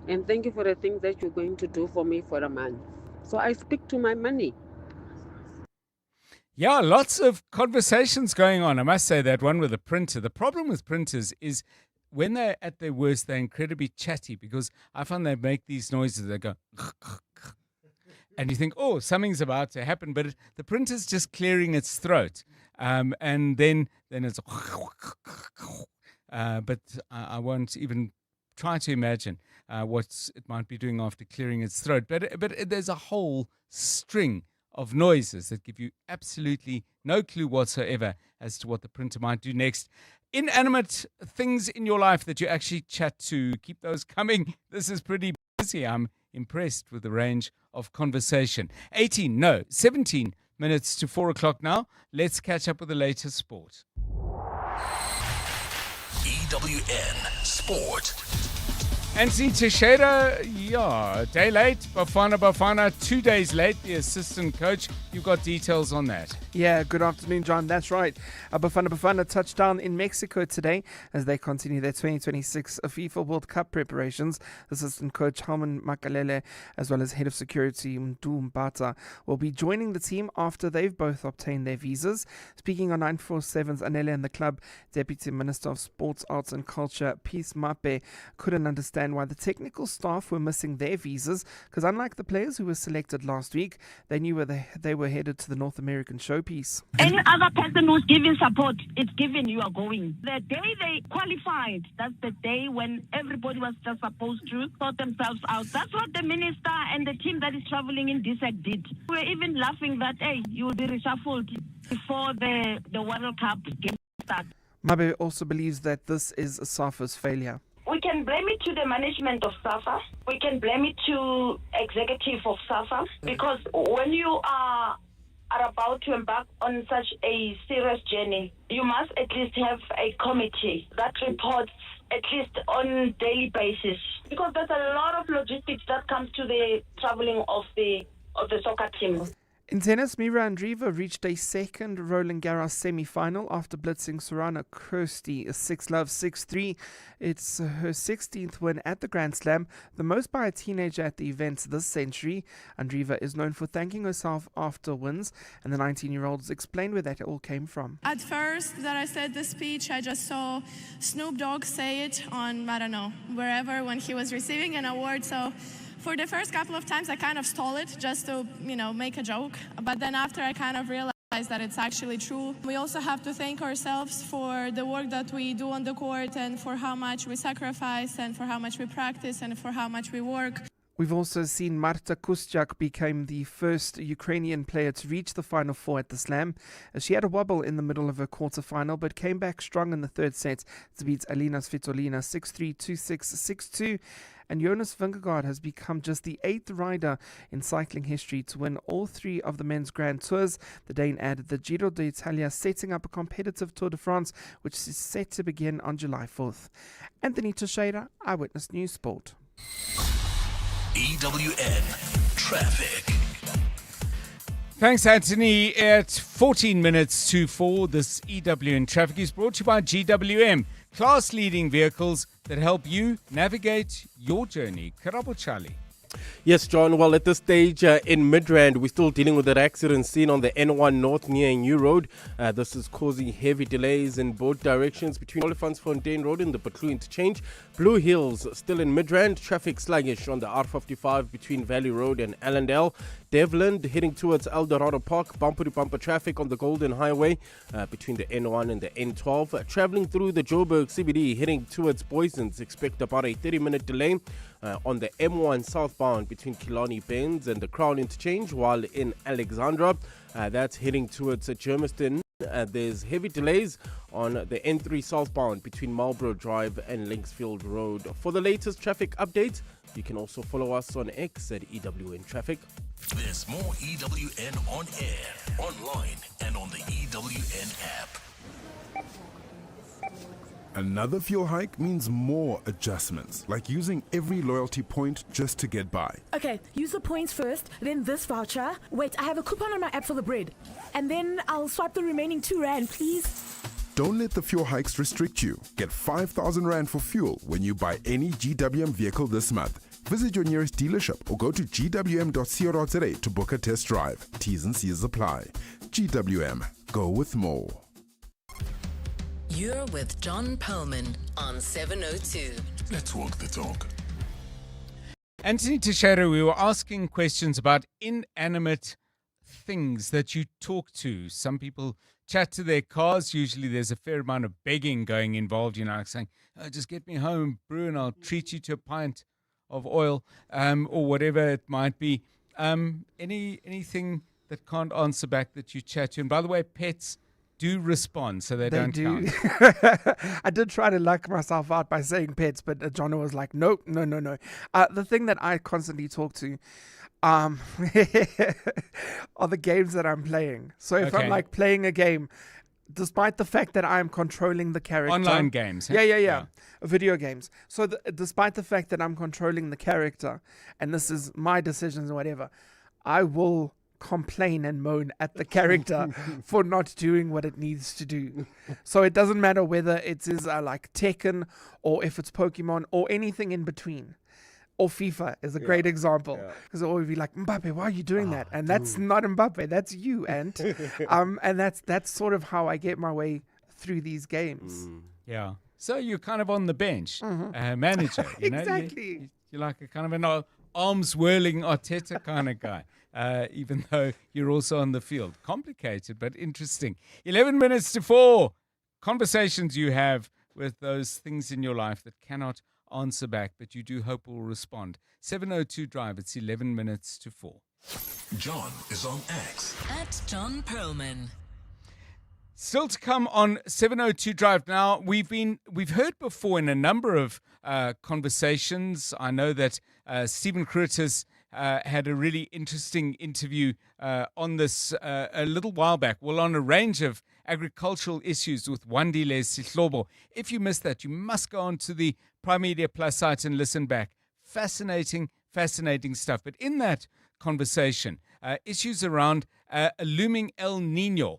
and thank you for the things that you're going to do for me for a month. So I speak to my money. Yeah, lots of conversations going on. I must say that one with a printer. The problem with printers is when they're at their worst, they're incredibly chatty because I find they make these noises. They go, and you think, oh, something's about to happen, but the printer's just clearing its throat. And then it's, but I won't even try to imagine what it might be doing after clearing its throat. But there's a whole string of noises that give you absolutely no clue whatsoever as to what the printer might do next. Inanimate things in your life that you actually chat to, keep those coming. This is pretty busy. I'm impressed with the range of conversation. 17 minutes to 4 o'clock now. Let's catch up with the latest sport. EWN Sport. Anthony Teixeira, a day late. Bafana, 2 days late, the assistant coach. You've got details on that. Yeah, good afternoon, John. That's right. Bafana touched down in Mexico today as they continue their 2026 FIFA World Cup preparations. Assistant coach Herman Makalele, as well as head of security Mdu Mbata, will be joining the team after they've both obtained their visas. Speaking on 947's Anele and the club, Deputy Minister of Sports, Arts and Culture, Peace Mape, couldn't understand why the technical staff were missing their visas, because unlike the players who were selected last week, they knew where they were headed to the North American showpiece. Any other person who's giving support, it's given you are going. The day they qualified, that's the day when everybody was just supposed to sort themselves out. That's what the minister and the team that is traveling in DSEC did. We're even laughing that, hey, you will be reshuffled before the World Cup game starts. Mabe also believes that this is SAFA's failure. We can blame it to the management of SAFA. We can blame it to executive of SAFA, because when you are about to embark on such a serious journey, you must at least have a committee that reports at least on daily basis, because there's a lot of logistics that comes to the traveling of the soccer team. In tennis, Mira Andreeva reached a second Roland Garros semi-final after blitzing Sorana Kirsty 6-love, 6-3. It's her 16th win at the Grand Slam, the most by a teenager at the event this century. Andreeva is known for thanking herself after wins, and the 19-year-old explained where that all came from. At first that I said the speech, I just saw Snoop Dogg say it on, I don't know, wherever when he was receiving an award, so for the first couple of times, I kind of stole it just to, make a joke. But then after, I kind of realized that it's actually true. We also have to thank ourselves for the work that we do on the court and for how much we sacrifice and for how much we practice and for how much we work. We've also seen Marta Kuszczak became the first Ukrainian player to reach the Final Four at the Slam. She had a wobble in the middle of her quarterfinal, but came back strong in the third set to beat Alina Svitolina 6-3, 2-6, 6-2. And Jonas Vingegaard has become just the 8th rider in cycling history to win all 3 of the men's Grand Tours. The Dane added the Giro d'Italia, setting up a competitive Tour de France, which is set to begin on July 4th. Anthony Teixeira, Eyewitness News Sport. EWN Traffic. Thanks, Anthony. At 14 minutes to 4, this EWN Traffic is brought to you by GWM, class-leading vehicles that help you navigate your journey. Karabo Charlie. Yes, John. Well, at this stage in Midrand, we're still dealing with that accident seen on the N1 North near New Road. This is causing heavy delays in both directions between Olifantsfontein Road and the Batlu interchange. Blue Hills still in Midrand. Traffic sluggish on the R55 between Valley Road and Allendale. Devland heading towards Eldorado Park. Bumper-to-bumper traffic on the Golden Highway between the N1 and the N12. Traveling through the Joburg CBD heading towards Boysons. Expect about a 30-minute delay on the M1 southbound between Killarney Bends and the Crown interchange, while in Alexandra, that's heading towards Germiston. There's heavy delays on the N3 southbound between Marlborough Drive and Linksfield Road. For the latest traffic updates, you can also follow us on X at EWN Traffic. There's more EWN on air, online, and on the EWN app. Another fuel hike means more adjustments, like using every loyalty point just to get by. Okay, use the points first, then this voucher. Wait, I have a coupon on my app for the bread. And then I'll swipe the remaining R2, please. Don't let the fuel hikes restrict you. Get 5,000 Rand for fuel when you buy any GWM vehicle this month. Visit your nearest dealership or go to gwm.co.za to book a test drive. T's and C's apply. GWM. Go with more. You're with John Perlman on 702. Let's walk the talk. Anthony Teixeira, we were asking questions about inanimate things that you talk to. Some people chat to their cars. Usually there's a fair amount of begging going involved, like saying, oh, just get me home, brew, and I'll treat you to a pint of oil, or whatever it might be. Anything that can't answer back that you chat to. And by the way, pets do respond, so they don't do. count. I did try to luck myself out by saying pets, but John was like, nope, no. The thing that I constantly talk to are the games that I'm playing. So if I'm like playing a game, despite the fact that I'm controlling the character. Online games. Yeah. Video games. So despite the fact that I'm controlling the character, and this is my decisions or whatever, I will complain and moan at the character for not doing what it needs to do. So it doesn't matter whether it is like Tekken or if it's Pokemon or anything in between. Or FIFA is a great example, because it will always be like, Mbappe, why are you doing that? And that's not Mbappe, that's you, Ant. And that's sort of how I get my way through these games. Yeah. So you're kind of on the bench, manager. You know? Exactly. You're like a kind of an arms whirling Arteta kind of guy. Even though you're also on the field. Complicated, but interesting. 11 minutes to 4. Conversations you have with those things in your life that cannot answer back, but you do hope will respond. 702 Drive, it's 11 minutes to 4. John is on X. At John Perlman. Still to come on 702 Drive. Now, we've heard before in a number of conversations. I know that Stephen Curtis had a really interesting interview on this a little while back. Well, on a range of agricultural issues with Wandile Sihlobo. If you missed that, you must go on to the Prime Media Plus site and listen back. Fascinating stuff. But in that conversation, issues around a looming El Niño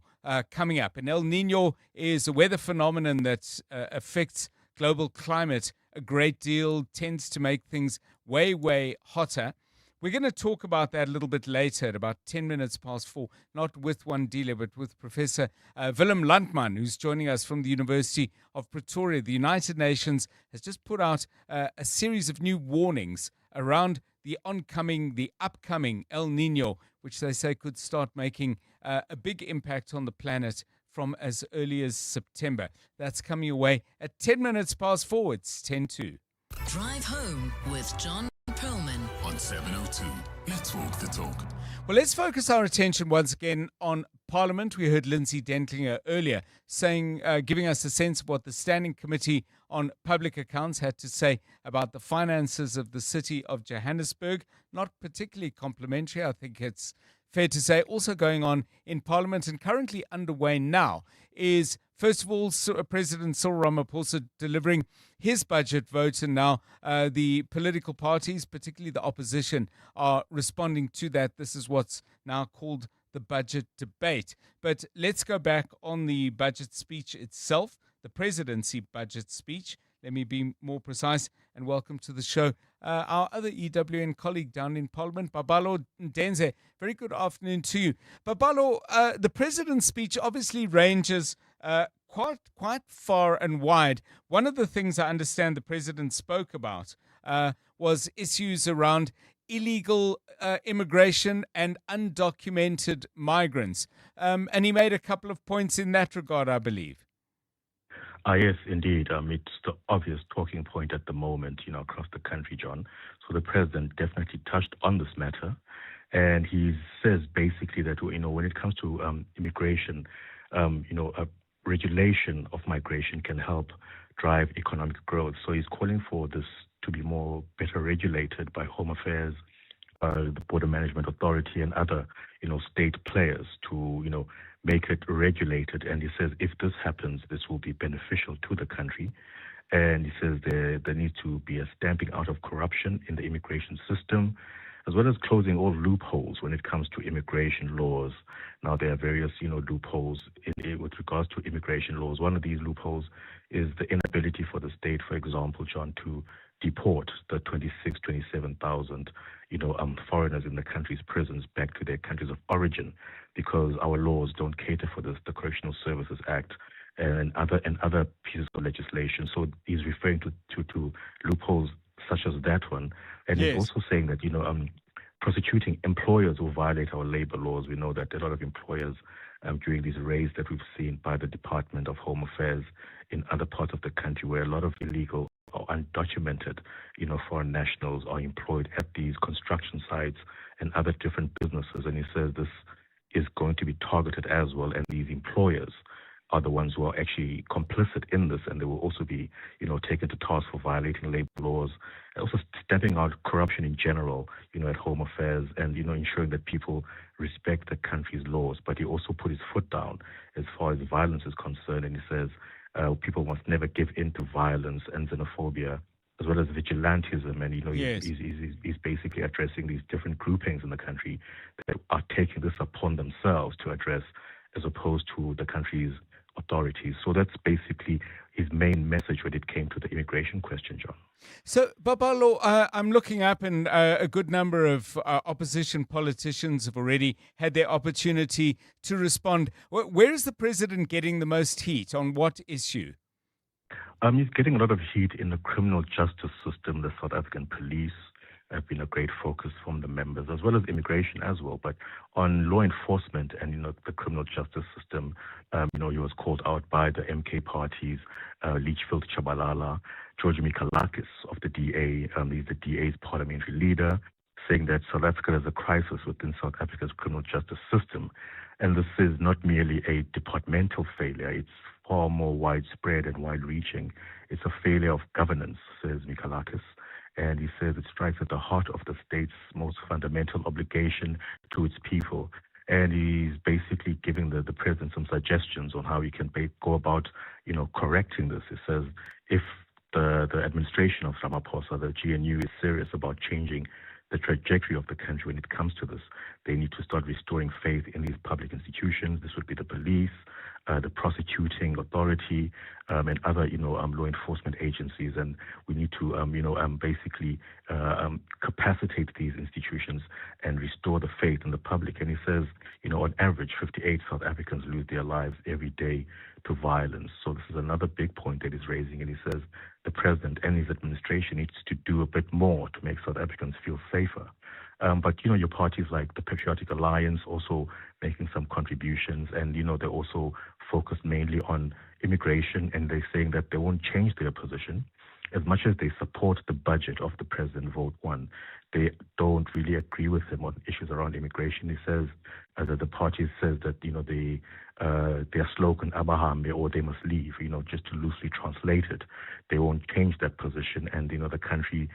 coming up. And El Niño is a weather phenomenon that affects global climate a great deal, tends to make things way, way hotter. We're going to talk about that a little bit later at about 10 minutes past 4, not with one dealer, but with Professor Willem Landman, who's joining us from the University of Pretoria. The United Nations has just put out a series of new warnings around the upcoming El Niño, which they say could start making a big impact on the planet from as early as September. That's coming away at 10 minutes past 4. It's 10:02. Drive home with John Perlman on 702. Let's walk the talk. Well, let's focus our attention once again on Parliament. We heard Lindsay Dentlinger earlier saying, giving us a sense of what the Standing Committee on Public Accounts had to say about the finances of the city of Johannesburg. Not particularly complimentary, I think it's fair to say. Also going on in Parliament and currently underway now is, first of all, President Cyril Ramaphosa delivering his budget vote, and now the political parties, particularly the opposition, are responding to that. This is what's now called the budget debate. But let's go back on the budget speech itself, the presidency budget speech. Let me be more precise, and welcome to the show. Our other EWN colleague down in Parliament, Babalo Ndenze. Very good afternoon to you. Babalo, the President's speech obviously ranges quite far and wide. One of the things I understand the President spoke about was issues around illegal immigration and undocumented migrants. And he made a couple of points in that regard, I believe. Yes, indeed. It's the obvious talking point at the moment, across the country, John. So the president definitely touched on this matter. And he says basically that, when it comes to immigration, a regulation of migration can help drive economic growth. So he's calling for this to be better regulated by Home Affairs, the Border Management Authority, and other, state players to, make it regulated. And he says if this happens, this will be beneficial to the country. And he says there needs to be a stamping out of corruption in the immigration system, as well as closing all loopholes when it comes to immigration laws. Now, there are various, loopholes with regards to immigration laws. One of these loopholes is the inability for the state, for example, John, to deport the 27,000, foreigners in the country's prisons back to their countries of origin, because our laws don't cater for this, the Correctional Services Act and other pieces of legislation. So he's referring to loopholes such as that one. And Yes. he's also saying that, prosecuting employers who violate our labor laws. We know that a lot of employers, during these raids that we've seen by the Department of Home Affairs in other parts of the country, where a lot of illegal or undocumented, foreign nationals are employed at these construction sites and other different businesses. And he says this is going to be targeted as well, and these employers are the ones who are actually complicit in this, and they will also be, taken to task for violating labor laws, and also stamping out corruption in general, at Home Affairs, and, ensuring that people respect the country's laws. But he also put his foot down as far as violence is concerned, and he says people must never give in to violence and xenophobia, as well as vigilantism. And, Yes. he's basically addressing these different groupings in the country that are taking this upon themselves to address, as opposed to the country's authorities. So that's basically his main message when it came to the immigration question, John. So, Babalo, I'm looking up, and a good number of opposition politicians have already had their opportunity to respond. Where is the president getting the most heat? On what issue? He's getting a lot of heat in the criminal justice system. The South African police have been a great focus from the members, as well as immigration as well. But on law enforcement and, the criminal justice system, he was called out by the MK parties, Litchfield Chabalala, George Mikalakis of the DA. He's the DA's parliamentary leader, saying that South Africa has a crisis within South Africa's criminal justice system. And this is not merely a departmental failure. It's far more widespread and wide-reaching. It's a failure of governance, says Mikalakis. And he says it strikes at the heart of the state's most fundamental obligation to its people. And he's basically giving the president some suggestions on how he can go about, correcting this. He says if the administration of Ramaphosa, the GNU, is serious about changing the trajectory of the country when it comes to this, they need to start restoring faith in these public institutions. This would be the police, the prosecuting authority, and other, law enforcement agencies. And we need to, basically capacitate these institutions and restore the faith in the public. And he says, on average, 58 South Africans lose their lives every day to violence. So this is another big point that he's raising. And he says the president and his administration needs to do a bit more to make South Africans feel safer. But, your parties like the Patriotic Alliance also making some contributions, and, they're also focused mainly on immigration, and they're saying that they won't change their position. As much as they support the budget of the president, Vote 1, they don't really agree with him on issues around immigration. He says that the party says that, their slogan, Abahambe, or they must leave, just to loosely translate it. They won't change that position, and, the country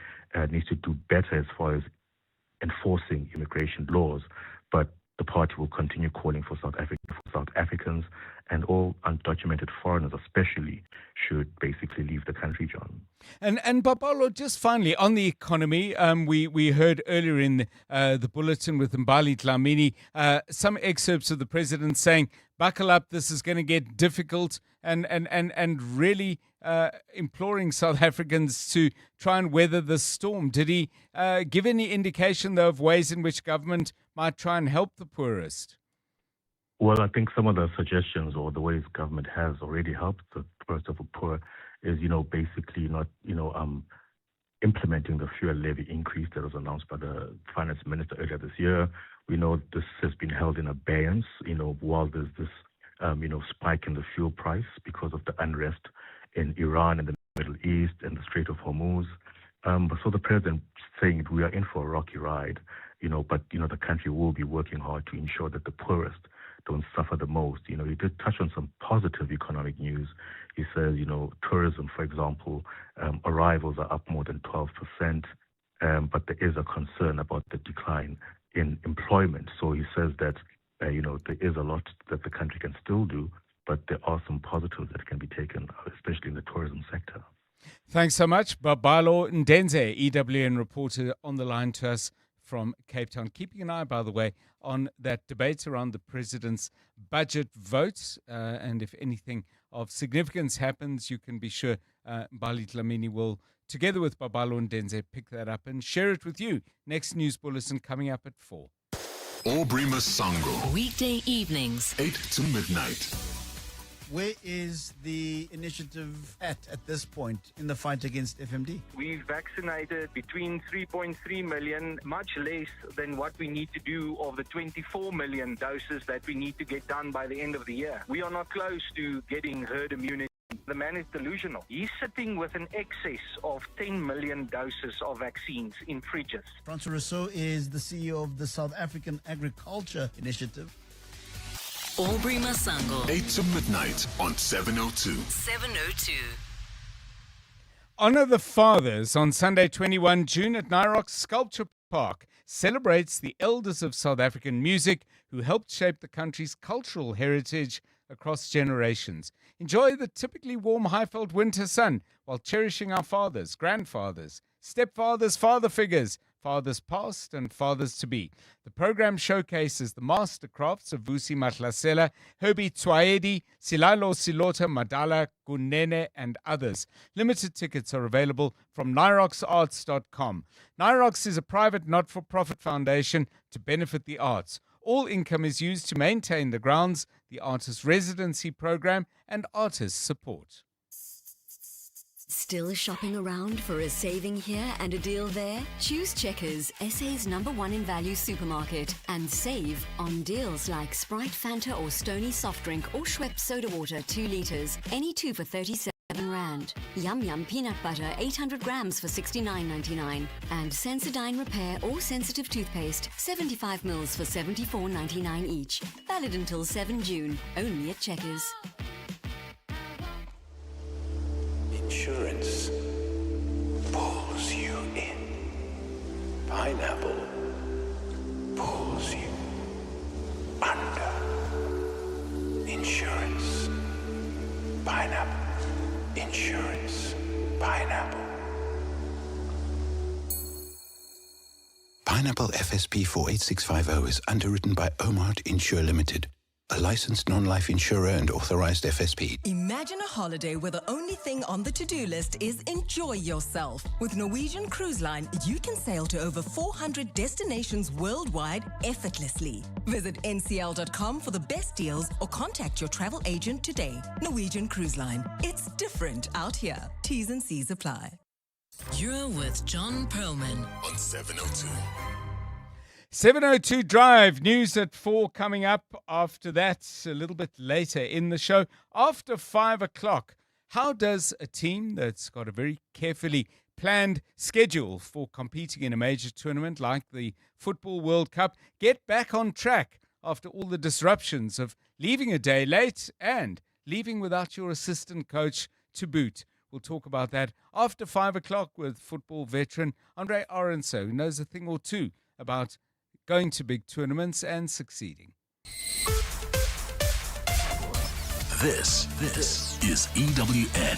needs to do better as far as enforcing immigration laws. But the party will continue calling for South Africans and all undocumented foreigners especially should basically leave the country, John. And Babalo, just finally on the economy, we heard earlier in the bulletin with Mbali Dlamini some excerpts of the president saying, "Buckle up, this is going to get difficult," and really imploring South Africans to try and weather the storm. Did he give any indication, though, of ways in which government might try and help the poorest? Well, I think some of the suggestions or the ways government has already helped the poorest of the poor is, basically not, implementing the fuel levy increase that was announced by the finance minister earlier this year. We know this has been held in abeyance, while there's this, spike in the fuel price because of the unrest in Iran and the Middle East and the Strait of Hormuz. So the president saying we are in for a rocky ride, but, the country will be working hard to ensure that the poorest don't suffer the most. He did touch on some positive economic news. He says, tourism, for example, arrivals are up more than 12%, but there is a concern about the decline in employment. So he says that, there is a lot that the country can still do, but there are some positives that can be taken, especially in the tourism sector. Thanks so much. Babalo Ndenze, EWN reporter, on the line to us from Cape Town. Keeping an eye, by the way, on that debate around the president's budget vote. And if anything of significance happens, you can be sure Mbali Dlamini will, together with Babalo Ndenze, pick that up and share it with you. Next news bulletin coming up at 4. Aubrey Masango. Weekday evenings, 8 to midnight. Where is the initiative at this point in the fight against FMD? We've vaccinated between 3.3 million, much less than what we need to do of the 24 million doses that we need to get done by the end of the year. We are not close to getting herd immunity. The man is delusional. He's sitting with an excess of 10 million doses of vaccines in fridges. Francois Rousseau is the CEO of the South African Agriculture Initiative. Aubrey Masango. 8 to midnight on 702. 702. Honor the Fathers on Sunday, 21 June at Nirox Sculpture Park celebrates the elders of South African music who helped shape the country's cultural heritage across generations. Enjoy the typically warm Highveld winter sun while cherishing our fathers, grandfathers, stepfathers, father figures, fathers past and fathers to be. The program showcases the master crafts of Vusi Mahlasela, Herbie Tswaedi, Silalo Silota, Madala Gunene, and others. Limited tickets are available from niroxarts.com. Nirox is a private not-for-profit foundation to benefit the arts. All income is used to maintain the grounds, the artist residency program, and artist support. Still shopping around for a saving here and a deal there? Choose Checkers, SA's #1 in value supermarket, and save on deals like Sprite, Fanta or Stony soft drink or Schweppes soda water 2 litres, any 2 for 37 Rand. Yum Yum peanut butter 800 grams for 69.99, and Sensodyne repair or sensitive toothpaste 75 mils for 74.99 each. Valid until 7 June, only at Checkers. Insurance pulls you in. Pineapple pulls you under. Insurance. Pineapple. Insurance. Pineapple. Pineapple FSP 48650 is underwritten by Omart Insure Limited, a licensed non-life insurer and authorized FSP. Imagine a holiday where the only thing on the to-do list is enjoy yourself. With Norwegian Cruise Line, you can sail to over 400 destinations worldwide effortlessly. Visit ncl.com for the best deals or contact your travel agent today. Norwegian Cruise Line. It's different out here. T's and C's apply. You're with John Perlman on 702. 702 Drive, news at 4 coming up. After that, a little bit later in the show, after 5 o'clock, how does a team that's got a very carefully planned schedule for competing in a major tournament like the Football World Cup get back on track after all the disruptions of leaving a day late and leaving without your assistant coach to boot? We'll talk about that after 5 o'clock with football veteran Andre Aronso, who knows a thing or two about going to big tournaments and succeeding. This is EWN.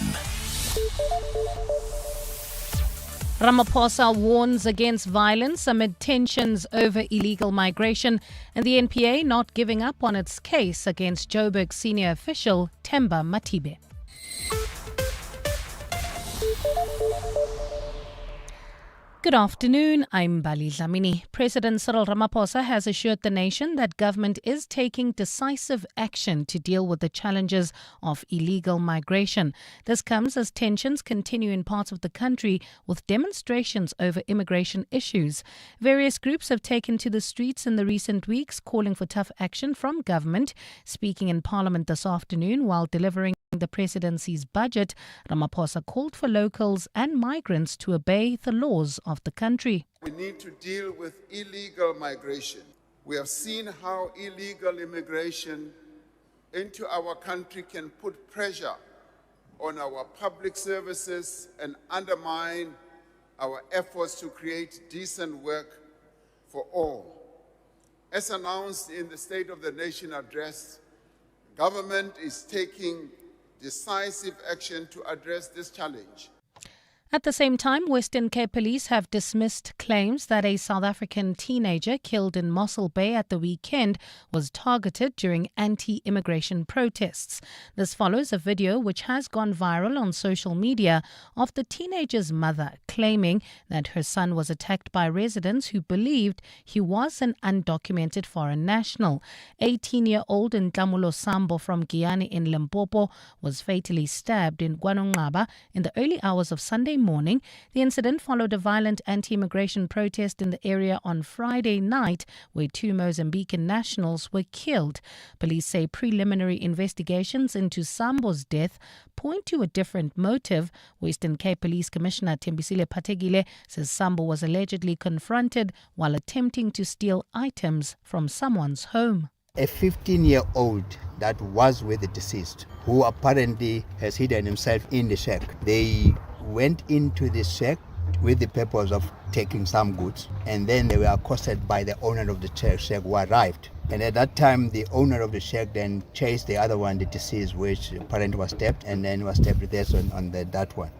Ramaphosa warns against violence amid tensions over illegal migration, and the NPA not giving up on its case against Joburg senior official Themba Matibe. Good afternoon, I'm Bali Dlamini. President Cyril Ramaphosa has assured the nation that government is taking decisive action to deal with the challenges of illegal migration. This comes as tensions continue in parts of the country with demonstrations over immigration issues. Various groups have taken to the streets in the recent weeks calling for tough action from government. Speaking in Parliament this afternoon while delivering the presidency's budget, Ramaphosa called for locals and migrants to obey the laws of the country. We need to deal with illegal migration. We have seen how illegal immigration into our country can put pressure on our public services and undermine our efforts to create decent work for all. As announced in the State of the Nation address, government is taking decisive action to address this challenge. At the same time, Western Cape Police have dismissed claims that a South African teenager killed in Mossel Bay at the weekend was targeted during anti-immigration protests. This follows a video which has gone viral on social media of the teenager's mother claiming that her son was attacked by residents who believed he was an undocumented foreign national. 18-year-old Ntlamulo Sambo from Guyana in Limpopo was fatally stabbed in Kwanongqaba in the early hours of Sunday morning. The incident followed a violent anti-immigration protest in the area on Friday night where 2 Mozambican nationals were killed. Police say preliminary investigations into Sambo's death point to a different motive. Western Cape Police Commissioner Thembisile Pategile says Sambo was allegedly confronted while attempting to steal items from someone's home. A 15-year-old that was with the deceased, who apparently has hidden himself in the shack. They went into the shack with the purpose of taking some goods, and then they were accosted by the owner of the shack who arrived. And at that time, the owner of the shack then chased the other one, the deceased, which apparently was stabbed, and then was stabbed there on that one.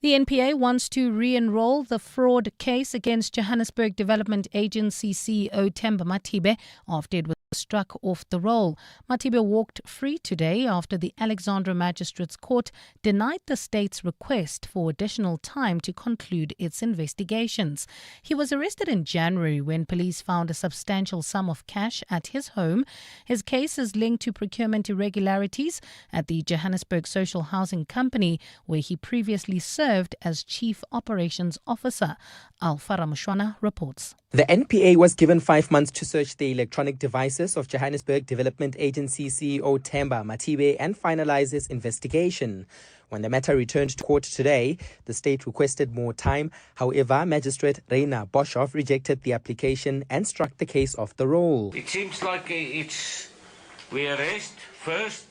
The NPA wants to re-enroll the fraud case against Johannesburg Development Agency CEO Themba Matibe after it was struck off the roll. Matibe walked free today after the Alexandra Magistrates Court denied the state's request for additional time to conclude its investigations. He was arrested in January when police found a substantial sum of cash at his home. His case is linked to procurement irregularities at the Johannesburg Social Housing Company, where he previously served as Chief Operations Officer. Alpha Ramushwana reports. The NPA was given 5 months to search the electronic devices of Johannesburg Development Agency CEO Themba Matibe and finalize its investigation. When the matter returned to court today, the state requested more time. However, Magistrate Reina Boshoff rejected the application and struck the case off the roll. It seems like we arrest first,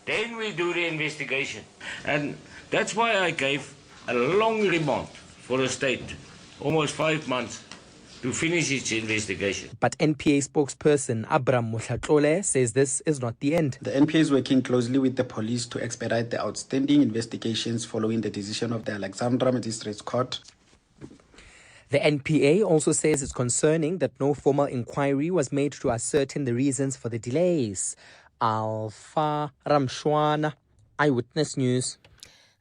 then we do the investigation. And that's why I gave a long remand for the state, almost 5 months, to finish its investigation. But NPA spokesperson Abram Motlatlole says this is not the end. The NPA is working closely with the police to expedite the outstanding investigations following the decision of the Alexandra Magistrates Court. The NPA also says it's concerning that no formal inquiry was made to ascertain the reasons for the delays. Alpha Ramshwana, Eyewitness News.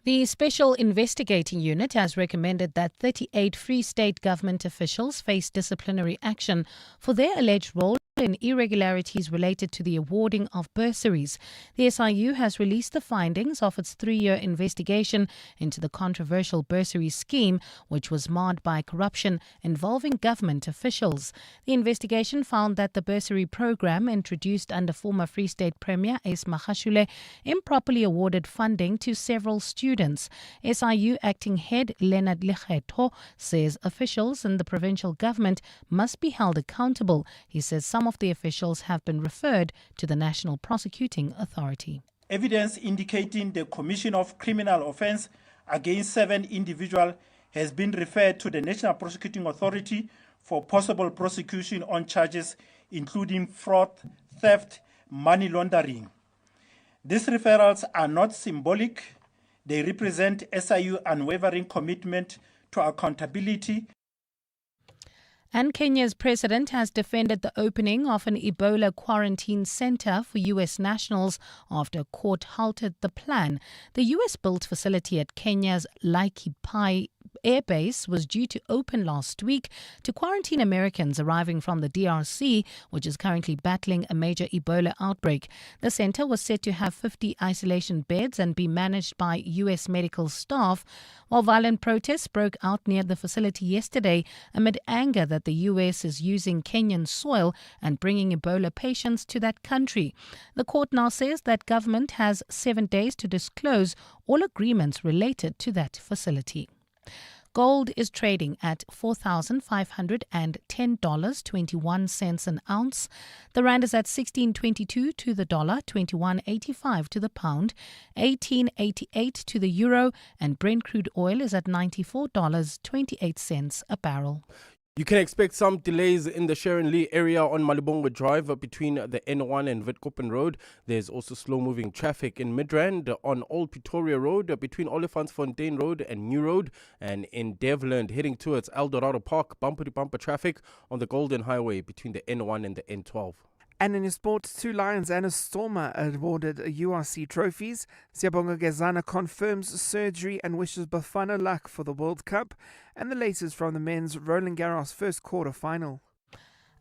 The Special Investigating Unit has recommended that 38 Free State government officials face disciplinary action for their alleged role in irregularities related to the awarding of bursaries. The SIU has released the findings of its 3-year investigation into the controversial bursary scheme, which was marred by corruption involving government officials. The investigation found that the bursary program, introduced under former Free State Premier Ace Magashule, improperly awarded funding to several students. SIU acting head Leonard Lekgetho says officials in the provincial government must be held accountable. He says some of the officials have been referred to the National Prosecuting Authority. Evidence indicating the commission of criminal offence against 7 individuals has been referred to the National Prosecuting Authority for possible prosecution on charges including fraud, theft, money laundering. These referrals are not symbolic. They represent SIU's unwavering commitment to accountability. And Kenya's president has defended the opening of an Ebola quarantine center for U.S. nationals after a court halted the plan. The U.S.-built facility at Kenya's Laikipia Air Base was due to open last week to quarantine Americans arriving from the DRC, which is currently battling a major Ebola outbreak. The center was set to have 50 isolation beds and be managed by U.S. medical staff, while violent protests broke out near the facility yesterday amid anger that the U.S. is using Kenyan soil and bringing Ebola patients to that country. The court now says that government has 7 days to disclose all agreements related to that facility. Gold is trading at $4,510.21 an ounce. The rand is at 16.22 to the dollar, 21.85 to the pound, 18.88 to the euro, and Brent crude oil is at $94.28 a barrel. You can expect some delays in the Sharon Lee area on Malibongo Drive between the N1 and Witkoppen Road. There's also slow-moving traffic in Midrand on Old Pretoria Road between Olifantsfontein Road and New Road, and in Devland heading towards Eldorado Park, bumper-to-bumper traffic on the Golden Highway between the N1 and the N12. And in sports, 2 Lions and a Stormer awarded URC trophies. Siyabonga Gezana confirms surgery and wishes Bafana luck for the World Cup. And the latest from the men's Roland Garros first quarter final.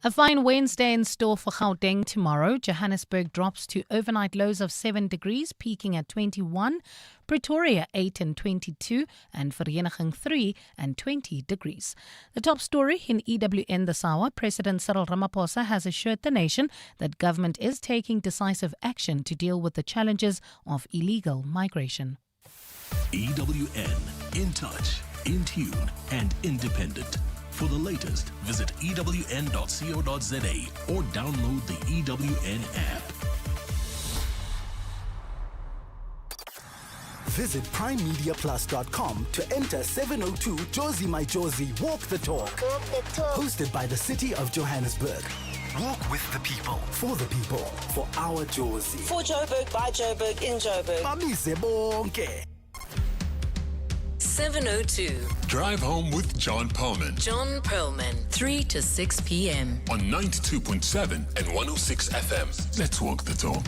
A fine Wednesday in store for Gauteng tomorrow. Johannesburg drops to overnight lows of 7 degrees, peaking at 21. Pretoria 8 and 22, and Vereeniging 3 and 20 degrees. The top story in EWN this hour, President Cyril Ramaphosa has assured the nation that government is taking decisive action to deal with the challenges of illegal migration. EWN, in touch, in tune, and independent. For the latest, visit ewn.co.za or download the EWN app. Visit primemediaplus.com to enter 702 Josie My Josie Walk the Talk. Hosted by the City of Johannesburg. Walk with the people, for the people, for our Josie. For Joburg, by Joburg, in Joburg. Bamise bonke. 702. Drive home with John Perlman. John Perlman, 3 to 6 p.m. On 92.7 and 106 FM. Let's walk the talk.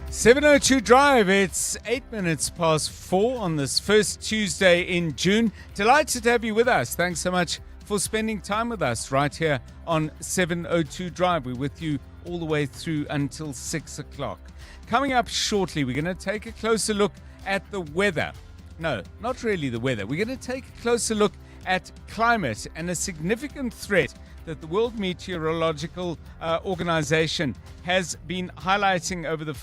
702 Drive. It's 8 minutes past 4 on this first Tuesday in June. Delighted to have you with us. Thanks so much for spending time with us right here on 702 Drive. We're with you all the way through until 6 o'clock. Coming up shortly, we're going to take a closer look at the weather. No, not really the weather. We're going to take a closer look at climate and a significant threat that the World Meteorological Organization has been highlighting over the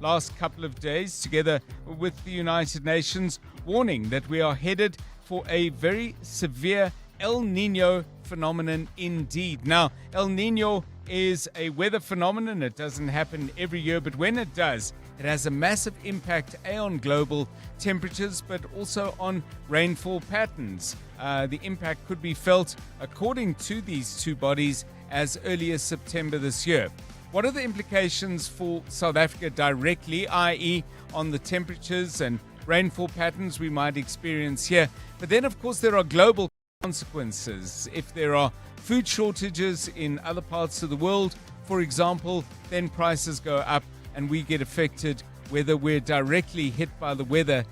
last couple of days, together with the United Nations, warning that we are headed for a very severe El Niño phenomenon indeed. Now, El Niño is a weather phenomenon. It doesn't happen every year, but when it does, it has a massive impact on global temperatures, but also on rainfall patterns. The impact could be felt, according to these two bodies, as early as September this year. What are the implications for South Africa directly, i.e. on the temperatures and rainfall patterns we might experience here? But then, of course, there are global consequences. If there are food shortages in other parts of the world, for example, then prices go up and we get affected, whether we're directly hit by the weather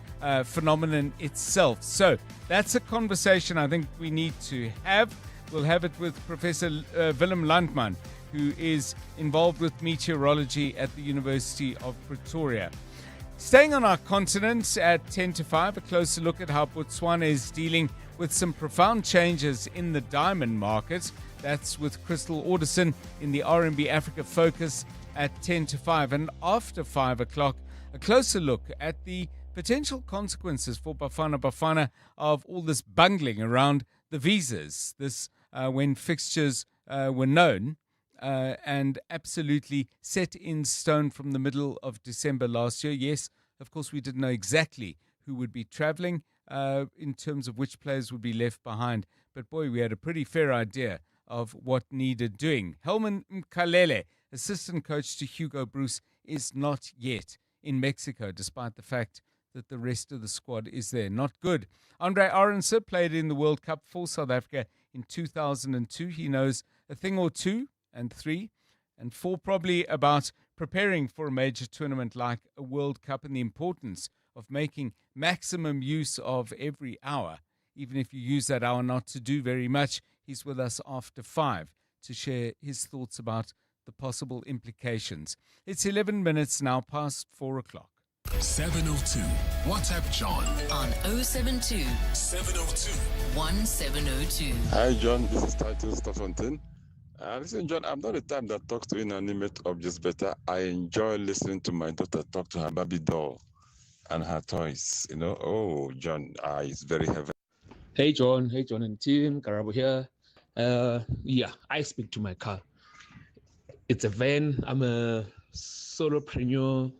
phenomenon itself. So that's a conversation I think we need to have. We'll have it with Professor Willem Landman, who is involved with meteorology at the University of Pretoria. Staying on our continent at 10 to 5, a closer look at how Botswana is dealing with some profound changes in the diamond market. That's with Crystal Alderson in the RMB Africa Focus at 10 to 5. And after 5 o'clock, a closer look at the potential consequences for Bafana Bafana of all this bungling around the visas. This when fixtures were known and absolutely set in stone from the middle of December last year. Yes, of course, we didn't know exactly who would be traveling in terms of which players would be left behind. But boy, we had a pretty fair idea of what needed doing. Helman Mkalele, assistant coach to Hugo Broos, is not yet in Mexico, despite the fact that the rest of the squad is there. Not good. Andre Aronson played in the World Cup for South Africa in 2002. He knows a thing or two, and 3 and 4 probably about preparing for a major tournament like a World Cup and the importance of making maximum use of every hour, even if you use that hour not to do very much. He's with us after 5 to share his thoughts about the possible implications. It's 11 minutes now past 4 o'clock. 702. WhatsApp John on 072 702 1702. Hi, John. This is Titus Staffontin. Listen, John, I'm not the type that talks to inanimate objects better. I enjoy listening to my daughter talk to her Barbie doll and her toys. You know, oh, John, it's very heavy. Hey, John and team. Karabo here. I speak to my car. It's a van. I'm a solopreneur,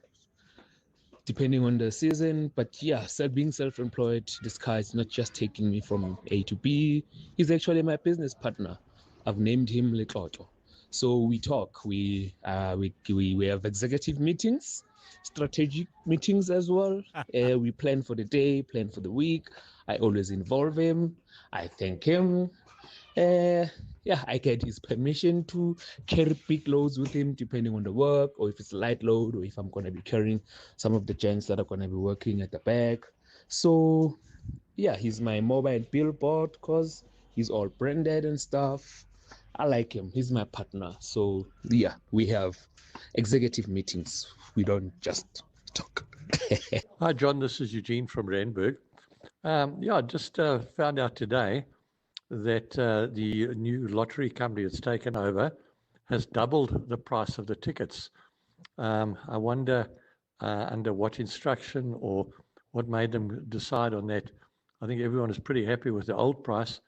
depending on the season. But yeah, being self-employed, this car is not just taking me from A to B. He's actually my business partner. I've named him Lekloto. So we talk. We have executive meetings, strategic meetings as well. We plan for the day, plan for the week. I always involve him. I thank him. I get his permission to carry big loads with him, depending on the work, or if it's a light load, or if I'm going to be carrying some of the gents that are going to be working at the back. So, yeah, he's my mobile billboard because he's all branded and stuff. I like him. He's my partner. So, yeah, we have executive meetings. We don't just talk. Hi, John. This is Eugene from Randburg. Just found out today that the new lottery company that's taken over has doubled the price of the tickets. I wonder under what instruction or what made them decide on that. I think everyone is pretty happy with the old price,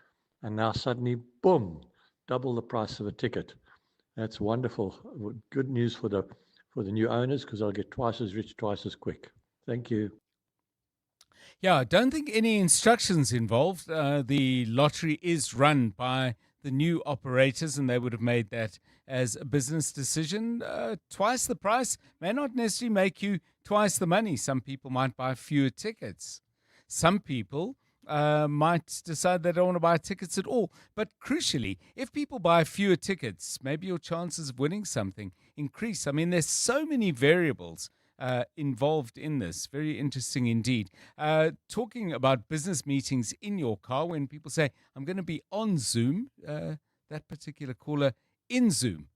and now suddenly, boom, double the price of a ticket. That's wonderful. Good news for the new owners, because they'll get twice as rich, twice as quick. Thank you. Yeah, I don't think any instructions involved. The lottery is run by the new operators, and they would have made that as a business decision. Twice the price may not necessarily make you twice the money. Some people might buy fewer tickets. Some people might decide they don't want to buy tickets at all. But crucially, if people buy fewer tickets, maybe your chances of winning something increase. I mean, there's so many variables involved in this. Very interesting indeed. Talking about business meetings in your car, when people say, I'm going to be on Zoom, that particular caller in Zoom,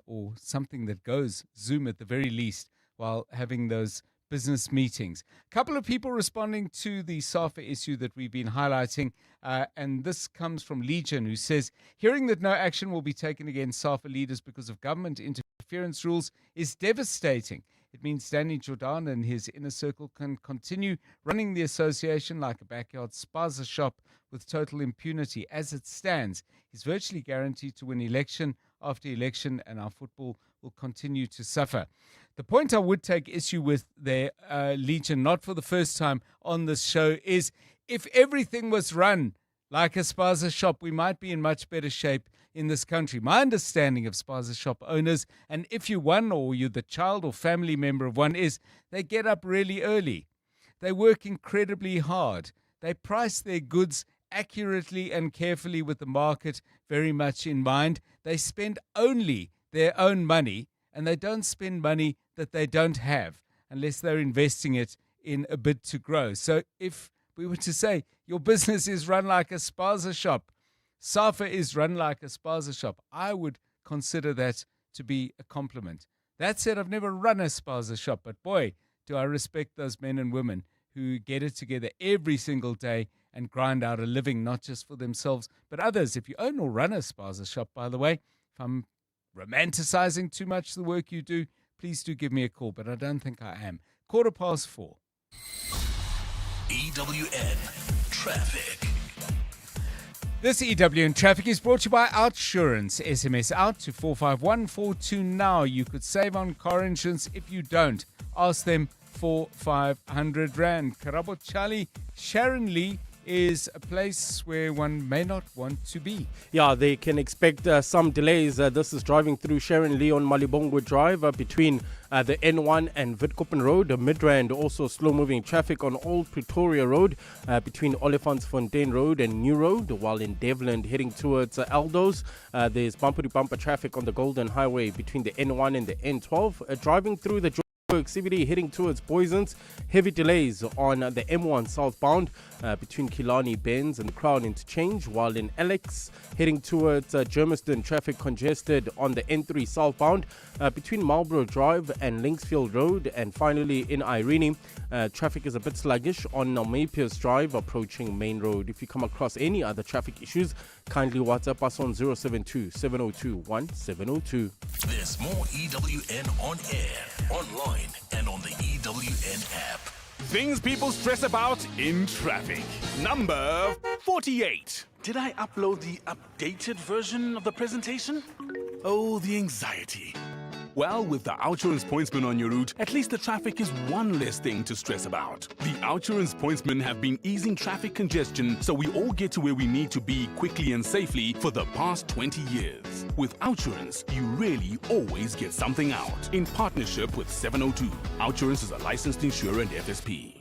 or something that goes Zoom at the very least, while having those business meetings. A couple of people responding to the SAFA issue that we've been highlighting, and this comes from Legion, who says, hearing that no action will be taken against SAFA leaders because of government interference rules is devastating. It means Danny Jordan and his inner circle can continue running the association like a backyard spaza shop with total impunity. As it stands, he's virtually guaranteed to win election after election, and our football will continue to suffer. The point I would take issue with there, Legion, not for the first time on this show, is if everything was run like a spaza shop, we might be in much better shape in this country. My understanding of spaza shop owners, and if you're one or you're the child or family member of one, is they get up really early. They work incredibly hard. They price their goods accurately and carefully with the market very much in mind. They spend only their own money, and they don't spend money that they don't have unless they're investing it in a bid to grow. So if we were to say your business is run like a spaza shop, SAFA is run like a spaza shop, I would consider that to be a compliment. That said, I've never run a spaza shop, but boy, do I respect those men and women who get it together every single day and grind out a living, not just for themselves, but others. If you own or run a spaza shop, by the way, if I'm romanticizing too much the work you do, please do give me a call, but I don't think I am. 4:15. EWN Traffic. This EWN Traffic is brought to you by Outsurance. SMS out to 45142 now. You could save on car insurance. If you don't, ask them for 500 Rand. Karabo Charlie, Sharon Lee is a place where one may not want to be. Yeah, they can expect some delays. This is driving through Sharon Lee on Malibongwe Drive between the N1 and Witkoppen Road. Midrand, also slow-moving traffic on Old Pretoria Road between Olifantsfontein Road and New Road, while in Devland heading towards Aldos. There's bumper-to-bumper traffic on the Golden Highway between the N1 and the N12. Driving through the CBD heading towards Boysons, heavy delays on the M1 southbound between Killarney Benz and the Crown Interchange, while in Alex heading towards Germiston, traffic congested on the N3 southbound between Marlborough Drive and Linksfield Road, and finally in Irene, traffic is a bit sluggish on Napiers Drive approaching Main Road. If you come across any other traffic issues, kindly WhatsApp us on 072 702 1702. There's more EWN on air, online, and on the EWN app. Things people stress about in traffic. Number 48. Did I upload the updated version of the presentation? Oh, the anxiety. Well, with the Outsurance Pointsman on your route, at least the traffic is one less thing to stress about. The Outsurance Pointsmen have been easing traffic congestion so we all get to where we need to be quickly and safely for the past 20 years. With Outsurance, you really always get something out. In partnership with 702. Outsurance is a licensed insurer and FSP.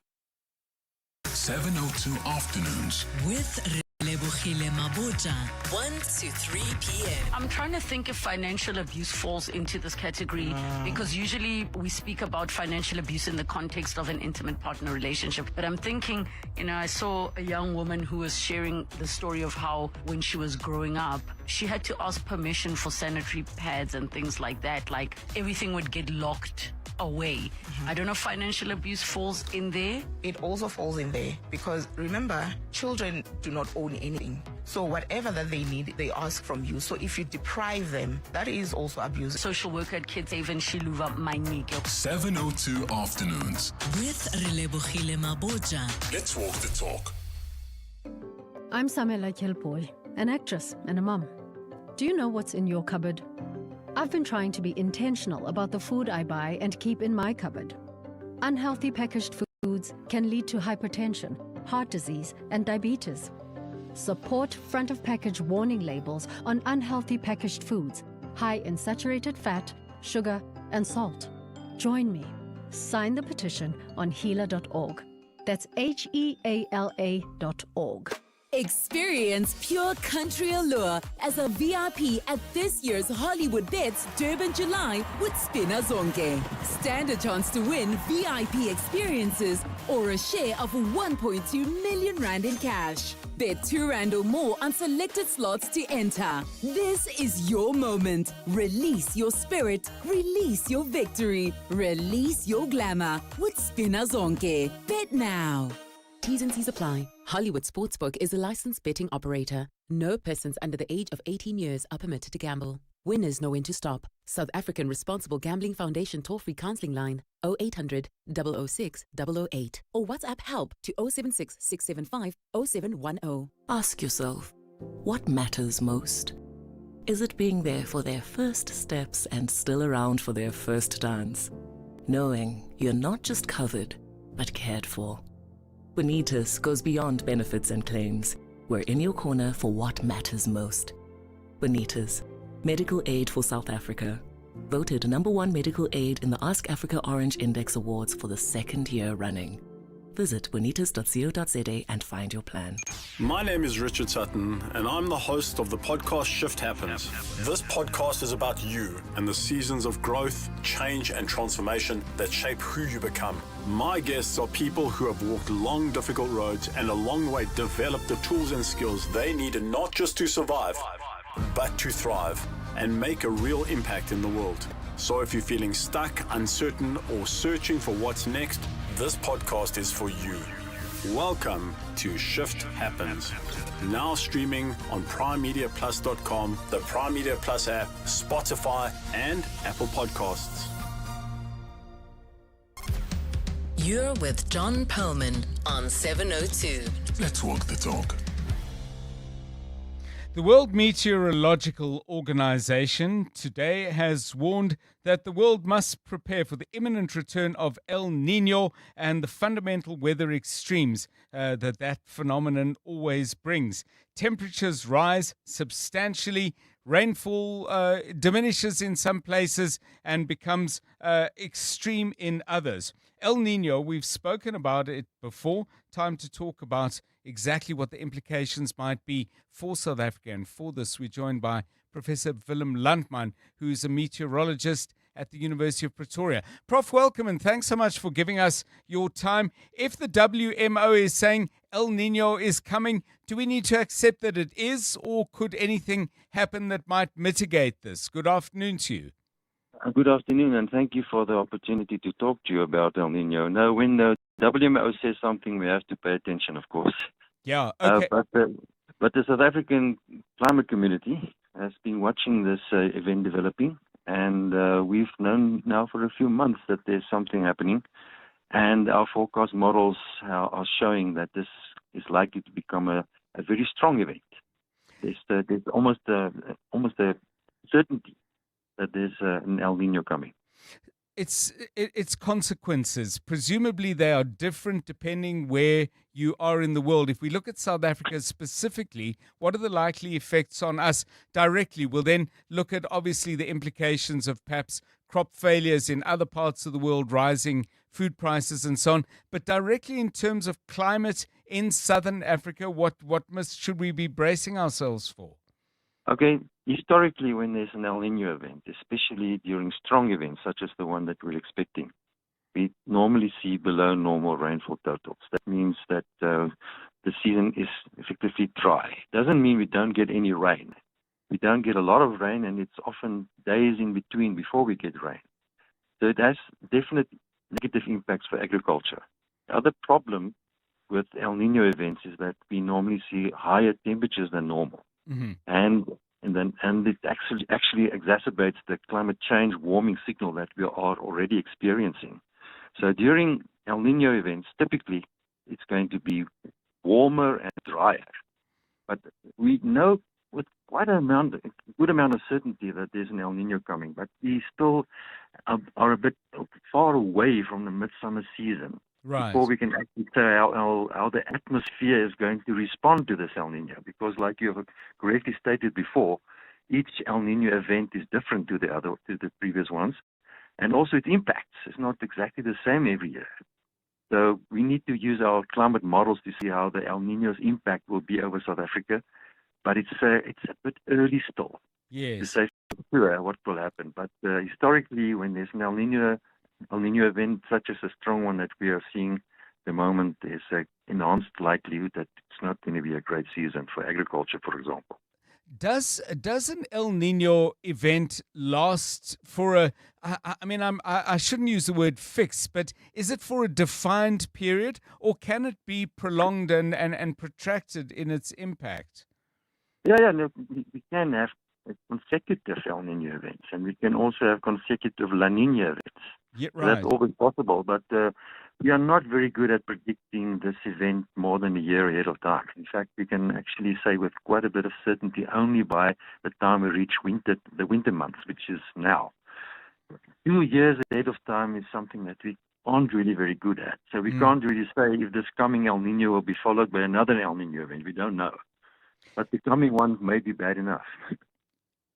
702 Afternoons. With Lebohile Maboja, 1 to 3 p.m. I'm trying to think if financial abuse falls into this category because usually we speak about financial abuse in the context of an intimate partner relationship. But I'm thinking, I saw a young woman who was sharing the story of how when she was growing up, she had to ask permission for sanitary pads and things like that. Like everything would get locked away. I don't know if financial abuse falls in there. It also falls in there because remember, children do not own anything. So whatever that they need, they ask from you. So if you deprive them, that is also abuse. Social worker at Kids Haven, Shiluva, Niño. 702 Afternoons. With Lebohile Maboja. Let's walk the talk. I'm Samela Kelpoy, an actress and a mum. Do you know what's in your cupboard? I've been trying to be intentional about the food I buy and keep in my cupboard. Unhealthy packaged foods can lead to hypertension, heart disease, and diabetes. Support front of package warning labels on unhealthy packaged foods, high in saturated fat, sugar, and salt. Join me. Sign the petition on healer.org. That's HEALA.org. Experience pure country allure as a VIP at this year's Hollywood Bets Durban July with Spina Zonke. Stand a chance to win VIP experiences or a share of 1.2 million rand in cash. Bet 2 rand or more on selected slots to enter. This is your moment. Release your spirit. Release your victory. Release your glamour with Spina Zonke. Bet now. T's and C's apply. Hollywood Sportsbook is a licensed betting operator. No persons under the age of 18 years are permitted to gamble. Winners know when to stop. South African Responsible Gambling Foundation toll-free counseling line 0800 006 008 or WhatsApp help to 076 675 0710. Ask yourself, what matters most? Is it being there for their first steps and still around for their first dance? Knowing you're not just covered, but cared for. Bonitas goes beyond benefits and claims. We're in your corner for what matters most. Bonitas, medical aid for South Africa. Voted #1 medical aid in the Ask Africa Orange Index Awards for the 2nd year running. Visit bonitas.co.za and find your plan. My name is Richard Sutton, and I'm the host of the podcast Shift Happens. This podcast is about you and the seasons of growth, change, and transformation that shape who you become. My guests are people who have walked long, difficult roads and along the way developed the tools and skills they needed not just to survive, but to thrive and make a real impact in the world. So if you're feeling stuck, uncertain, or searching for what's next, this podcast is for you. Welcome to Shift Happens. Now streaming on primemediaplus.com, the Prime Media Plus app, Spotify, and Apple Podcasts. You're with John Perlman on 702. Let's walk the talk. The World Meteorological Organization today has warned that the world must prepare for the imminent return of El Niño and the fundamental weather extremes that phenomenon always brings. Temperatures rise substantially, rainfall diminishes in some places and becomes extreme in others. El Niño, we've spoken about it before. Time to talk about exactly what the implications might be for South Africa. And for this, we're joined by Professor Willem Landman, who's a meteorologist at the University of Pretoria. Prof, welcome and thanks so much for giving us your time. If the WMO is saying El Niño is coming, do we need to accept that it is, or could anything happen that might mitigate this? Good afternoon to you. Good afternoon, and thank you for the opportunity to talk to you about El Niño. Now, when the WMO says something, we have to pay attention, of course. Yeah, okay. But the South African climate community has been watching this event developing, and we've known now for a few months that there's something happening, and our forecast models are showing that this is likely to become a very strong event. There's almost a certainty that there's an El Niño coming. Its consequences, presumably they are different depending where you are in the world. If we look at South Africa specifically, what are the likely effects on us directly? We'll then look at obviously the implications of perhaps crop failures in other parts of the world, rising food prices and so on. But directly in terms of climate in Southern Africa, what should we be bracing ourselves for? Okay, historically, when there's an El Niño event, especially during strong events such as the one that we're expecting, we normally see below normal rainfall totals. That means that the season is effectively dry. Doesn't mean we don't get any rain. We don't get a lot of rain, and it's often days in between before we get rain. So it has definite negative impacts for agriculture. The other problem with El Niño events is that we normally see higher temperatures than normal. Mm-hmm. And it actually exacerbates the climate change warming signal that we are already experiencing. So during El Niño events, typically it's going to be warmer and drier. But we know with quite a good amount of certainty that there's an El Niño coming. But we still are a bit far away from the midsummer season. Right. Before we can actually say how the atmosphere is going to respond to this El Niño, because like you have correctly stated before, each El Niño event is different to the previous ones, and also its impacts is not exactly the same every year. So we need to use our climate models to see how the El Niño's impact will be over South Africa, but it's a bit early still to Yes. say for sure what will happen. But historically, when there's an El Niño event such as a strong one that we are seeing at the moment, there's an enhanced likelihood that it's not going to be a great season for agriculture, for example. Does an El Niño event last for I shouldn't use the word fixed, but is it for a defined period, or can it be prolonged and protracted in its impact? No, we can have consecutive El Niño events, and we can also have consecutive La Niña events. Yeah, So right. that's always possible, but we are not very good at predicting this event more than a year ahead of time. In fact, we can actually say with quite a bit of certainty only by the time we reach the winter months, which is now. 2 years ahead of time is something that we aren't really very good at. So we can't really say if this coming El Niño will be followed by another El Niño event. We don't know. But the coming one may be bad enough.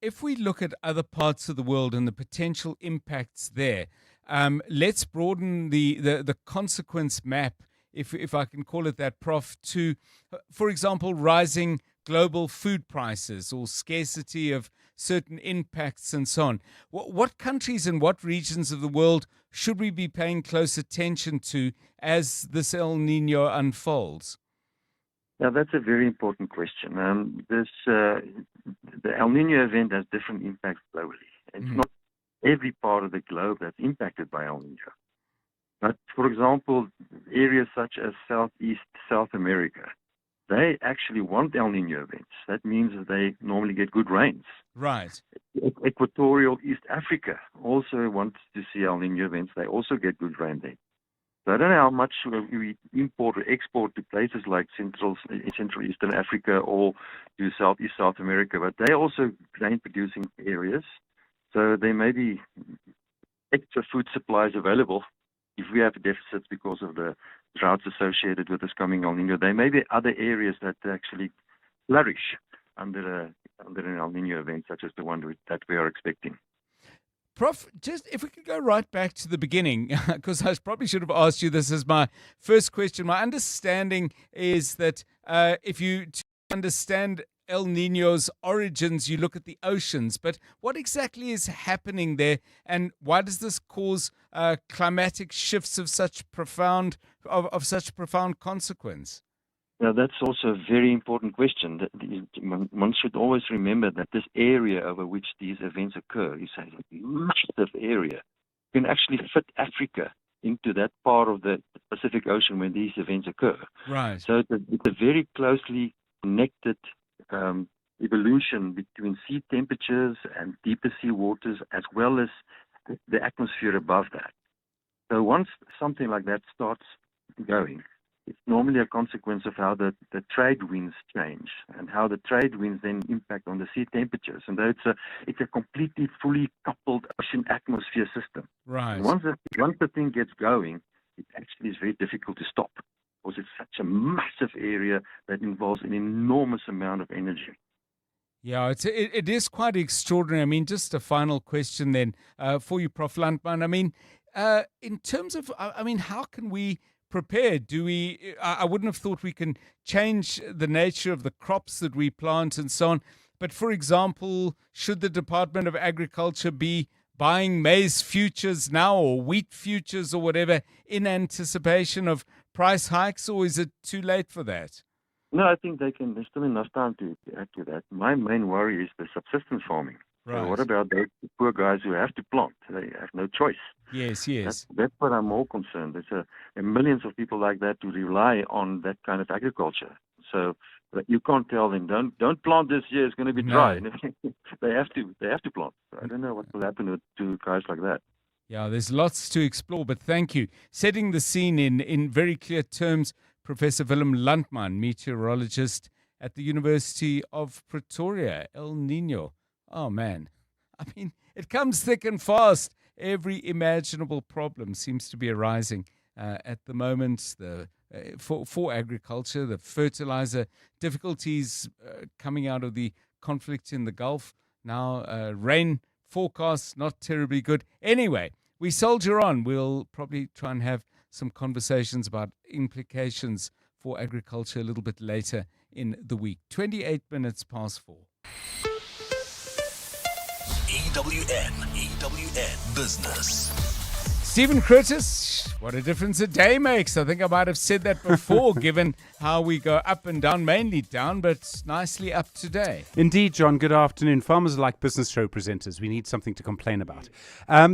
If we look at other parts of the world and the potential impacts there, let's broaden the consequence map, if I can call it that, Prof, to, for example, rising global food prices or scarcity of certain impacts and so on. What countries and what regions of the world should we be paying close attention to as this El Niño unfolds? Now, that's a very important question. The El Niño event has different impacts globally. It's not every part of the globe that's impacted by El Niño. But, for example, areas such as Southeast South America, they actually want El Niño events. That means that they normally get good rains. Right. Equatorial East Africa also wants to see El Niño events. They also get good rain there. So I don't know how much we import or export to places like Central Eastern Africa or to Southeast South America, but they're also grain-producing areas. So there may be extra food supplies available if we have deficits because of the droughts associated with this coming El Nino. There may be other areas that actually flourish under an El Nino event such as the one that we are expecting. Prof, just if we could go right back to the beginning, because I probably should have asked you this as my first question. My understanding is that if you understand El Nino's origins, you look at the oceans. But what exactly is happening there, and why does this cause climatic shifts of such profound consequence? Now, that's also a very important question. One should always remember that this area over which these events occur is a massive area. You can actually fit Africa into that part of the Pacific Ocean when these events occur. Right. So it's a very closely connected evolution between sea temperatures and deeper sea waters, as well as the atmosphere above that. So once something like that starts going, it's normally a consequence of how the trade winds change and how the trade winds then impact on the sea temperatures. And it's a completely fully coupled ocean atmosphere system. Right. And once the thing gets going, it actually is very difficult to stop because it's such a massive area that involves an enormous amount of energy. Yeah, it is quite extraordinary. I mean, just a final question then for you, Prof. Landman. I mean, in terms of, how can we prepare? I wouldn't have thought we can change the nature of the crops that we plant and so on. But for example, should the Department of Agriculture be buying maize futures now or wheat futures or whatever in anticipation of price hikes, or is it too late for that? No, I think there's still enough time to add to that. My main worry is the subsistence farming. Right. So what about those poor guys who have to plant? They have no choice. Yes. That's what I'm more concerned. There's millions of people like that who rely on that kind of agriculture. So you can't tell them, don't plant this year, it's going to be dry. No. They have to plant. So I don't know what will happen to guys like that. Yeah, there's lots to explore, but thank you. Setting the scene in very clear terms, Professor Willem Landman, meteorologist at the University of Pretoria, El Nino. Oh, man. I mean, it comes thick and fast. Every imaginable problem seems to be arising at the moment. For agriculture, the fertilizer difficulties coming out of the conflict in the Gulf. Now, rain forecasts not terribly good. Anyway, we soldier on. We'll probably try and have some conversations about implications for agriculture a little bit later in the week. 28 minutes past 4. EWN Business. Stephen Curtis, what a difference a day makes. I think I might have said that before, given how we go up and down, mainly down, but nicely up today. Indeed, John. Good afternoon. Farmers are like business show presenters. We need something to complain about.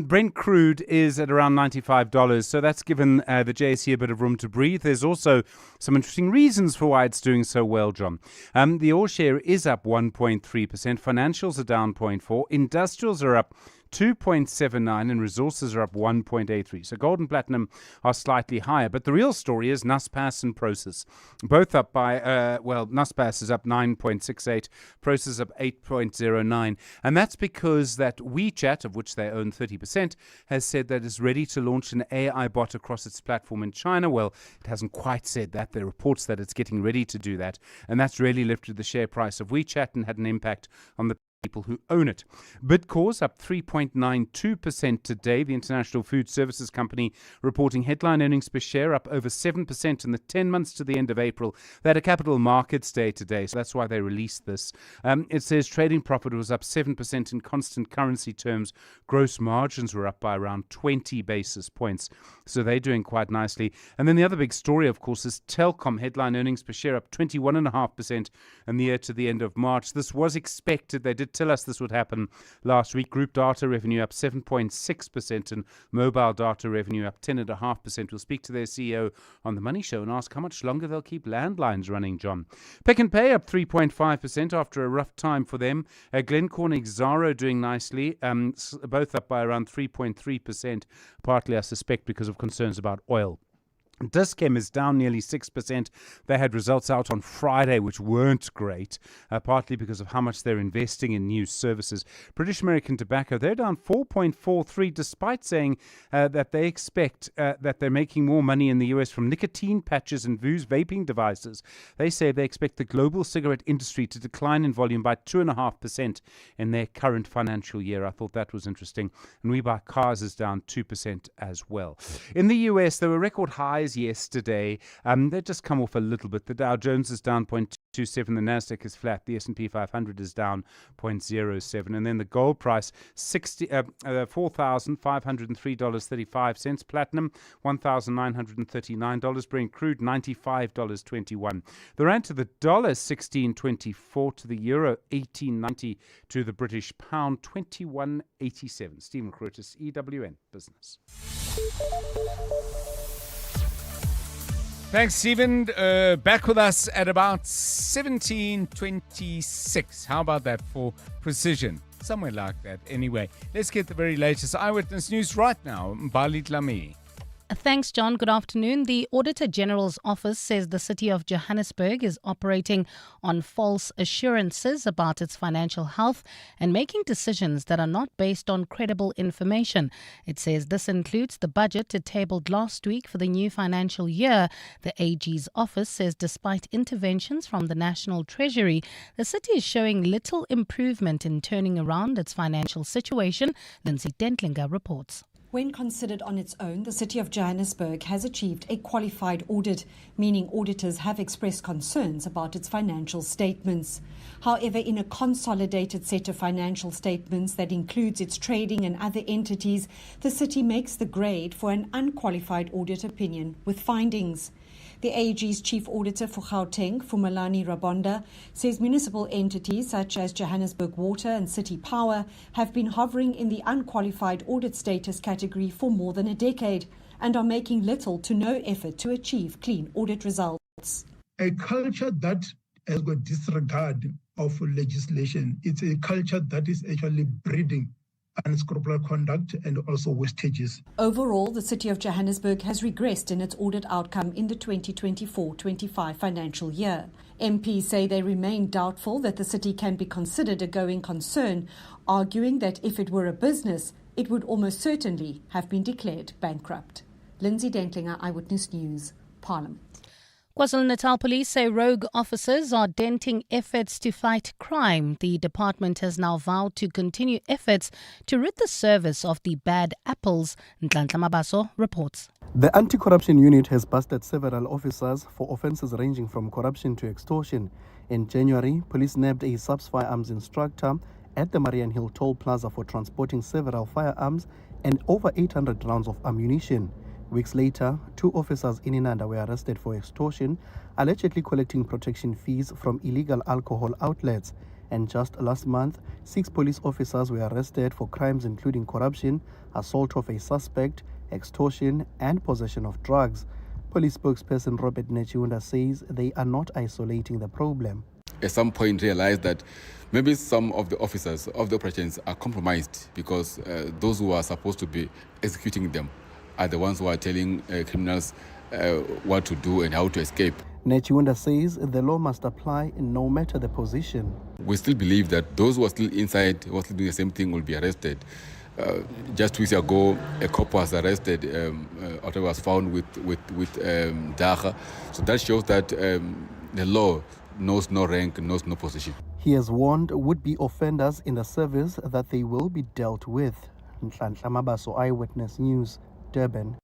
Brent crude is at around $95, so that's given the JSE a bit of room to breathe. There's also some interesting reasons for why it's doing so well, John. The oil share is up 1.3%. Financials are down 0.4%. Industrials are up 2.79 and resources are up 1.83. So gold and platinum are slightly higher. But the real story is Naspers and Prosus. Both up by, Naspers is up 9.68, Prosus up 8.09. And that's because that WeChat, of which they own 30%, has said that it's ready to launch an AI bot across its platform in China. Well, it hasn't quite said that. There are reports that it's getting ready to do that. And that's really lifted the share price of WeChat and had an impact on the people who own it. Bidcor's up 3.92% today. The International Food Services Company reporting headline earnings per share up over 7% in the 10 months to the end of April. They had a capital markets day today, so that's why they released this. It says trading profit was up 7% in constant currency terms. Gross margins were up by around 20 basis points, so they're doing quite nicely. And then the other big story, of course, is Telkom headline earnings per share up 21.5% in the year to the end of March. This was expected. They did tell us this would happen last week. Group data revenue up 7.6% and mobile data revenue up 10.5%. We'll speak to their CEO on the Money Show and ask how much longer they'll keep landlines running, John. Pick n Pay up 3.5% after a rough time for them. Glencore and Exxaro doing nicely, both up by around 3.3%, partly, I suspect, because of concerns about oil. Dis-Chem is down nearly 6%. They had results out on Friday, which weren't great, partly because of how much they're investing in new services. British American Tobacco, they're down 4.43%, despite saying that they expect that they're making more money in the US from nicotine patches and vaping devices. They say they expect the global cigarette industry to decline in volume by 2.5% in their current financial year. I thought that was interesting. And We Buy Cars is down 2% as well. In the US, there were record highs yesterday. They just come off a little bit. The Dow Jones is down 0.27. The Nasdaq is flat. The S&P 500 is down 0.07. And then the gold price, $4,503.35. Platinum, $1,939. Brent crude, $95.21. The rand to the dollar, 16.24. To the euro, 18.90. To the British pound, 21.87. Stephen Curtis, EWN Business. Thanks, Stephen. Back with us at about 17:26. How about that for precision? Somewhere like that. Anyway, let's get the very latest Eyewitness News right now. Mbali Dlamini. Thanks, John. Good afternoon. The Auditor General's office says the city of Johannesburg is operating on false assurances about its financial health and making decisions that are not based on credible information. It says this includes the budget it tabled last week for the new financial year. The AG's office says despite interventions from the National Treasury, the city is showing little improvement in turning around its financial situation. Lindsay Dentlinger reports. When considered on its own, the City of Johannesburg has achieved a qualified audit, meaning auditors have expressed concerns about its financial statements. However, in a consolidated set of financial statements that includes its trading and other entities, the city makes the grade for an unqualified audit opinion with findings. The AG's chief auditor for Gauteng, Fumalani Rabonda, says municipal entities such as Johannesburg Water and City Power have been hovering in the unqualified audit status category for more than a decade and are making little to no effort to achieve clean audit results. A culture that has got disregard of legislation, it's a culture that is actually breeding unscrupulous conduct and also wastages. Overall, the City of Johannesburg has regressed in its audit outcome in the 2024-25 financial year. MPs say they remain doubtful that the city can be considered a going concern, arguing that if it were a business, it would almost certainly have been declared bankrupt. Lindsay Dentlinger, Eyewitness News, Parliament. KwaZulu-Natal police say rogue officers are denting efforts to fight crime. The department has now vowed to continue efforts to rid the service of the bad apples. Nhlanhla Mabaso reports. The anti-corruption unit has busted several officers for offences ranging from corruption to extortion. In January, police nabbed a subs firearms instructor at the Marian Hill Toll Plaza for transporting several firearms and over 800 rounds of ammunition. Weeks later, 2 officers in Inanda were arrested for extortion, allegedly collecting protection fees from illegal alcohol outlets. And just last month, 6 police officers were arrested for crimes including corruption, assault of a suspect, extortion, and possession of drugs. Police spokesperson Robert Nechiunda says they are not isolating the problem. At some point realized that maybe some of the officers of the operations are compromised because those who are supposed to be executing them are the ones who are telling criminals what to do and how to escape. Nechiunda says the law must apply no matter the position. We still believe that those who are still inside, who are still doing the same thing, will be arrested. Just 2 weeks ago, a cop was arrested, or was found with dagga. So that shows that the law knows no rank, knows no position. He has warned would-be offenders in the service that they will be dealt with. Nhlanhla Mabaso, Eyewitness News, Durban.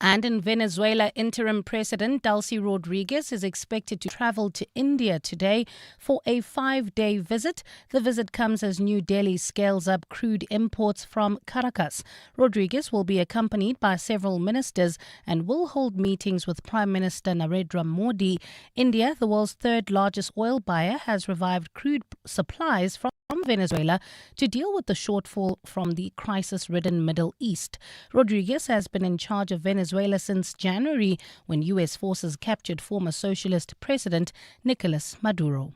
And in Venezuela, interim President Delcy Rodriguez is expected to travel to India today for a 5-day visit. The visit comes as New Delhi scales up crude imports from Caracas. Rodriguez will be accompanied by several ministers and will hold meetings with Prime Minister Narendra Modi. India, the world's 3rd largest oil buyer, has revived crude supplies from Venezuela to deal with the shortfall from the crisis-ridden Middle East. Rodriguez has been in charge of Venezuela since January, when U.S. forces captured former socialist President Nicolas Maduro.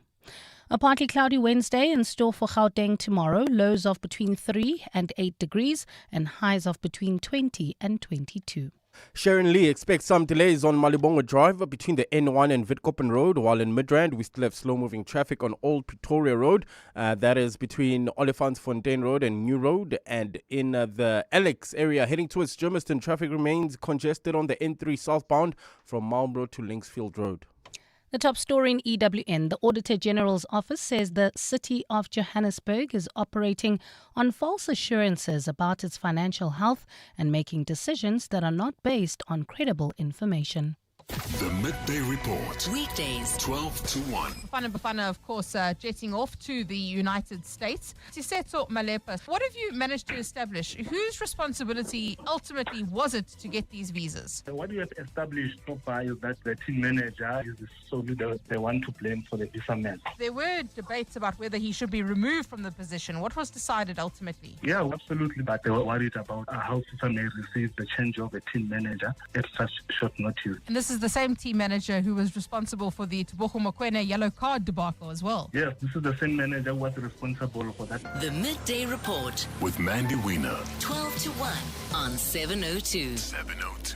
A partly cloudy Wednesday in store for Gauteng tomorrow, lows of between 3 and 8 degrees and highs of between 20 and 22. Sharon Lee expects some delays on Malibongo Drive between the N1 and Witkoppen Road, while in Midrand we still have slow-moving traffic on Old Pretoria Road. That is between Olifantsfontein Road and New Road. And in the Alex area heading towards Germiston, traffic remains congested on the N3 southbound from Marlborough to Linksfield Road. The top story in EWN, the Auditor General's office says the city of Johannesburg is operating on false assurances about its financial health and making decisions that are not based on credible information. The Midday Report. Weekdays, 12 to 1. Bafana, of course, jetting off to the United States. Tiseto Malepa, what have you managed to establish? Whose responsibility ultimately was it to get these visas? What we have established so far is that the team manager is solely the one to blame for the visa mess. There were debates about whether he should be removed from the position. What was decided ultimately? Yeah, absolutely, but they were worried about how FIFA may receive the change of a team manager at such short notice. And this is the same team manager who was responsible for the Tebogo Mokoena yellow card debacle as well. Yes, this is the same manager who was responsible for that. The Midday Report. With Mandy Wiener. 12 to 1 on 702. 702.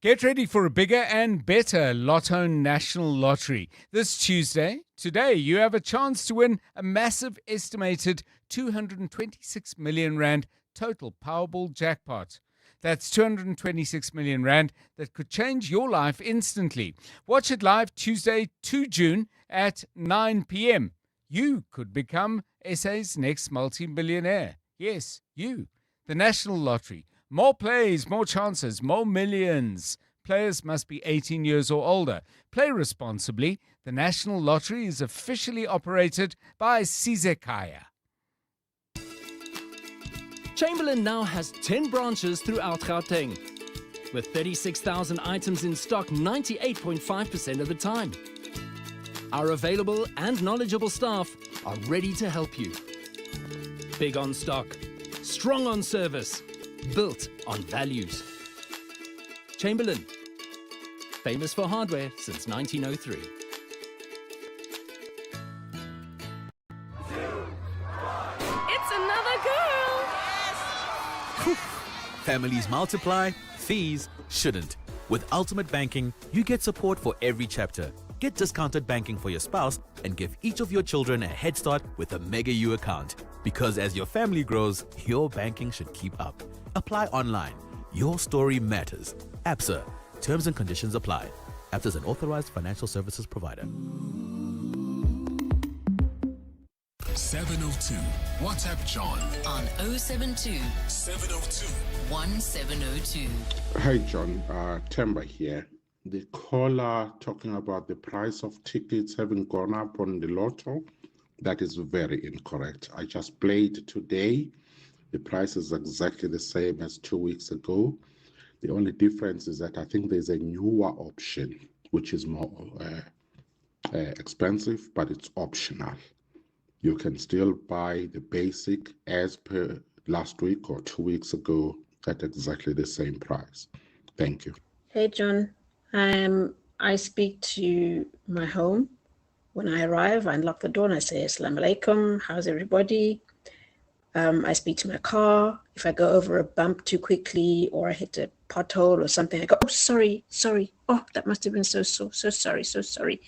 Get ready for a bigger and better Lotto National Lottery. This Tuesday, today, you have a chance to win a massive estimated 226 million rand total Powerball jackpot. That's 226 million rand that could change your life instantly. Watch it live Tuesday, 2 June at 9 p.m. You could become SA's next multi-millionaire. Yes, you. The National Lottery. More plays, more chances, more millions. Players must be 18 years or older. Play responsibly. The National Lottery is officially operated by Sizekaya. Chamberlain now has 10 branches throughout Gauteng, with 36,000 items in stock 98.5% of the time. Our available and knowledgeable staff are ready to help you. Big on stock, strong on service, built on values. Chamberlain, famous for hardware since 1903. It's another girl. Families multiply, fees shouldn't. With Ultimate Banking, you get support for every chapter. Get discounted banking for your spouse and give each of your children a head start with a Mega U account. Because as your family grows, your banking should keep up. Apply online. Your story matters. ABSA. Terms and conditions apply. ABSA is an authorized financial services provider. 702. WhatsApp John on 072 702 1702. Hi, John. Temba here. The caller talking about the price of tickets having gone up on the lotto. That is very incorrect. I just played today. The price is exactly the same as 2 weeks ago. The only difference is that I think there's a newer option, which is more expensive, but it's optional. You can still buy the basic as per last week or 2 weeks ago at exactly the same price. Thank you. Hey, John. I speak to my home. When I arrive, I unlock the door and I say, Assalamu alaikum, how's everybody? I speak to my car. If I go over a bump too quickly or I hit a pothole or something, I go, oh, sorry. Oh, that must have been so sorry.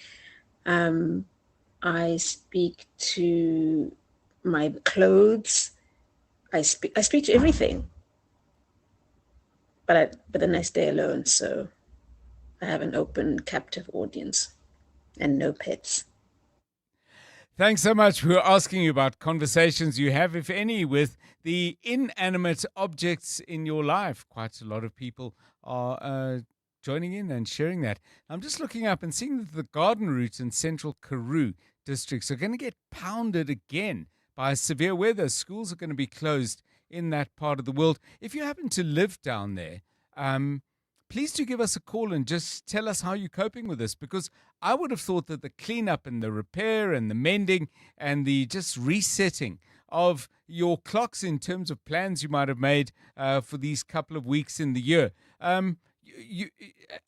I speak to my clothes. I speak to everything. But then I stay alone, so I have an open, captive audience and no pets. Thanks so much for asking you about conversations you have, if any, with the inanimate objects in your life. Quite a lot of people are joining in and sharing that. I'm just looking up and seeing that the garden route in central Karoo districts are going to get pounded again by severe weather. Schools are going to be closed in that part of the world. If you happen to live down there, please do give us a call and just tell us how you're coping with this, because I would have thought that the cleanup and the repair and the mending and the just resetting of your clocks in terms of plans you might have made for these couple of weeks in the year, I'm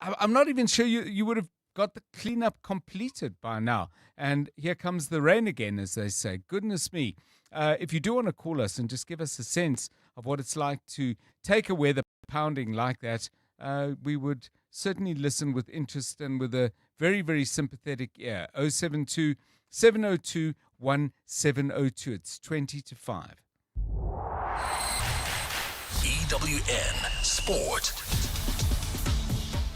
not even sure you would have got the cleanup completed by now. And here comes the rain again, as they say. Goodness me. If you do want to call us and just give us a sense of what it's like to take a weather pounding like that, we would certainly listen with interest and with a very, very sympathetic ear. 072 702 1702. It's 20 to 5. EWN Sport.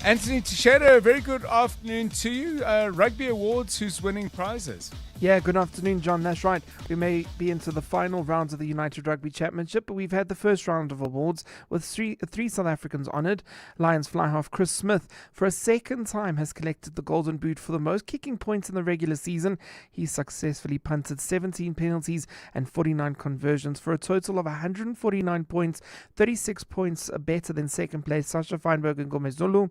Anthony Teixeira, a very good afternoon to you. Rugby Awards, who's winning prizes? Yeah, good afternoon, John. That's right. We may be into the final rounds of the United Rugby Championship, but we've had the first round of awards with three South Africans honoured. Lions fly half Chris Smith, for a second time, has collected the Golden Boot for the most kicking points in the regular season. He successfully punted 17 penalties and 49 conversions for a total of 149 points, 36 points better than second place Sasha Feinberg and Gomez Zulu.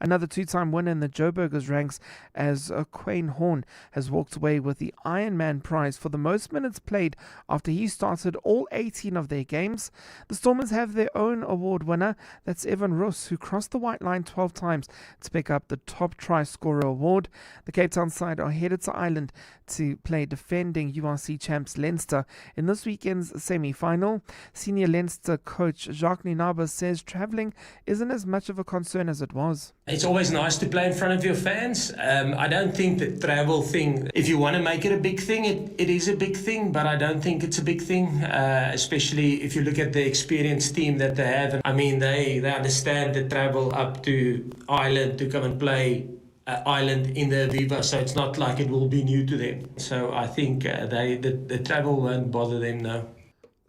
Another two-time winner in the Joburgers ranks, as Quayne Horn has walked away with the Iron Man prize for the most minutes played after he started all 18 of their games. The Stormers have their own award winner, that's Evan Roos, who crossed the white line 12 times to pick up the top try scorer award. The Cape Town side are headed to Ireland to play defending URC champs Leinster in this weekend's semi-final. Senior Leinster coach Jacques Ninaba says travelling isn't as much of a concern as it was. It's always nice to play in front of your fans. I don't think the travel thing, if you want to make it a big thing, it is a big thing, but I don't think it's a big thing, especially if you look at the experienced team that they have. I mean, they understand the travel up to Ireland to come and play Ireland in the Aviva, so it's not like it will be new to them. So I think the travel won't bother them now.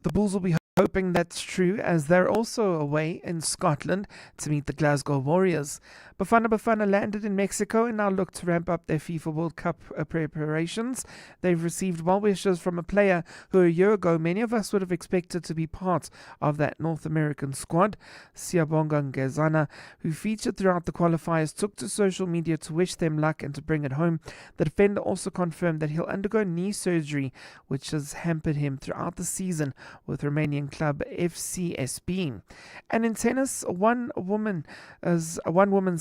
The Bulls will be hoping that's true, as they're also away in Scotland to meet the Glasgow Warriors. Bafana landed in Mexico and now look to ramp up their FIFA World Cup preparations. They've received well wishes from a player who a year ago many of us would have expected to be part of that North American squad. Siyabonga Ngezana, who featured throughout the qualifiers, took to social media to wish them luck and to bring it home. The defender also confirmed that he'll undergo knee surgery, which has hampered him throughout the season with Romanian club FCSB. And in tennis, one woman's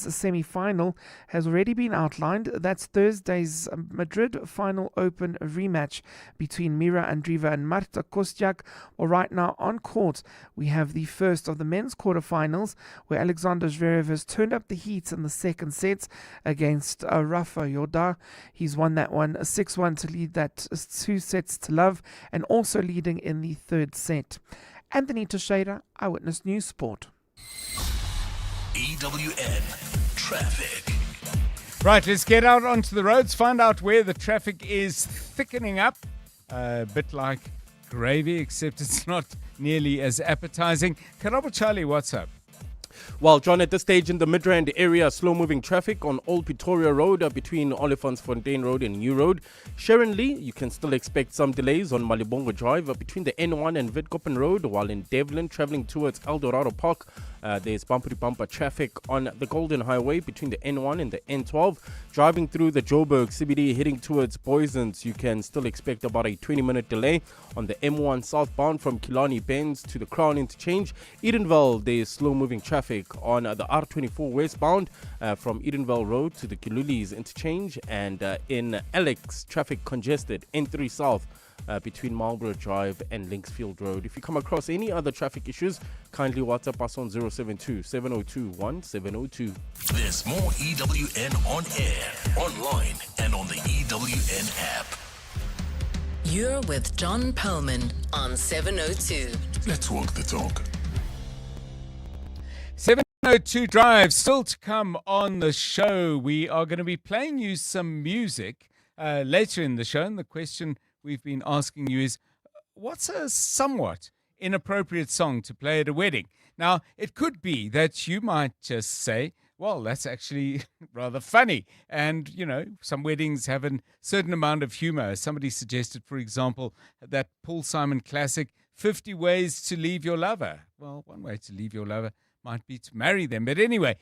semi-final has already been outlined. That's Thursday's Madrid Final Open rematch between Mira Andreeva and Marta Kostyuk. Well, right now on court, we have the first of the men's quarterfinals, where Alexander Zverev has turned up the heat in the second set against Rafa Yodar. He's won that one 6-1 to lead that 2 sets to love, and also leading in the third set. Anthony Teixeira, Eyewitness News Sport. EWN Traffic. Right, let's get out onto the roads, find out where the traffic is thickening up. A bit like gravy, except it's not nearly as appetizing. Karabo Charlie, what's up? Well, John, at this stage in the Midrand area, slow-moving traffic on Old Pretoria Road between Olifantsfontein Road and New Road. Sharon Lee, you can still expect some delays on Malibongo Drive between the N1 and Witkoppen Road, while in Devlin, traveling towards Eldorado Park, there's bumper-to-bumper traffic on the Golden Highway between the N1 and the N12. Driving through the Joburg CBD heading towards Boysons, you can still expect about a 20-minute delay on the M1 southbound from Killarney Bends to the Crown Interchange. Edenville, there's slow-moving traffic on the R24 westbound from Edenville Road to the Kilulis Interchange, and in Alex, traffic congested N3 South between Marlborough Drive and Linksfield Road. If you come across any other traffic issues, kindly WhatsApp us on 072 702 1702. There's more EWN on air, online, and on the EWN app. You're with John Perlman on 702. Let's walk the talk. 702 Drive, still to come on the show. We are going to be playing you some music later in the show. And the question we've been asking you is, what's a somewhat inappropriate song to play at a wedding? Now, it could be that you might just say, well, that's actually rather funny. And, you know, some weddings have a certain amount of humor. Somebody suggested, for example, that Paul Simon classic, 50 Ways to Leave Your Lover. Well, one way to leave your lover might be to marry them. But anyway,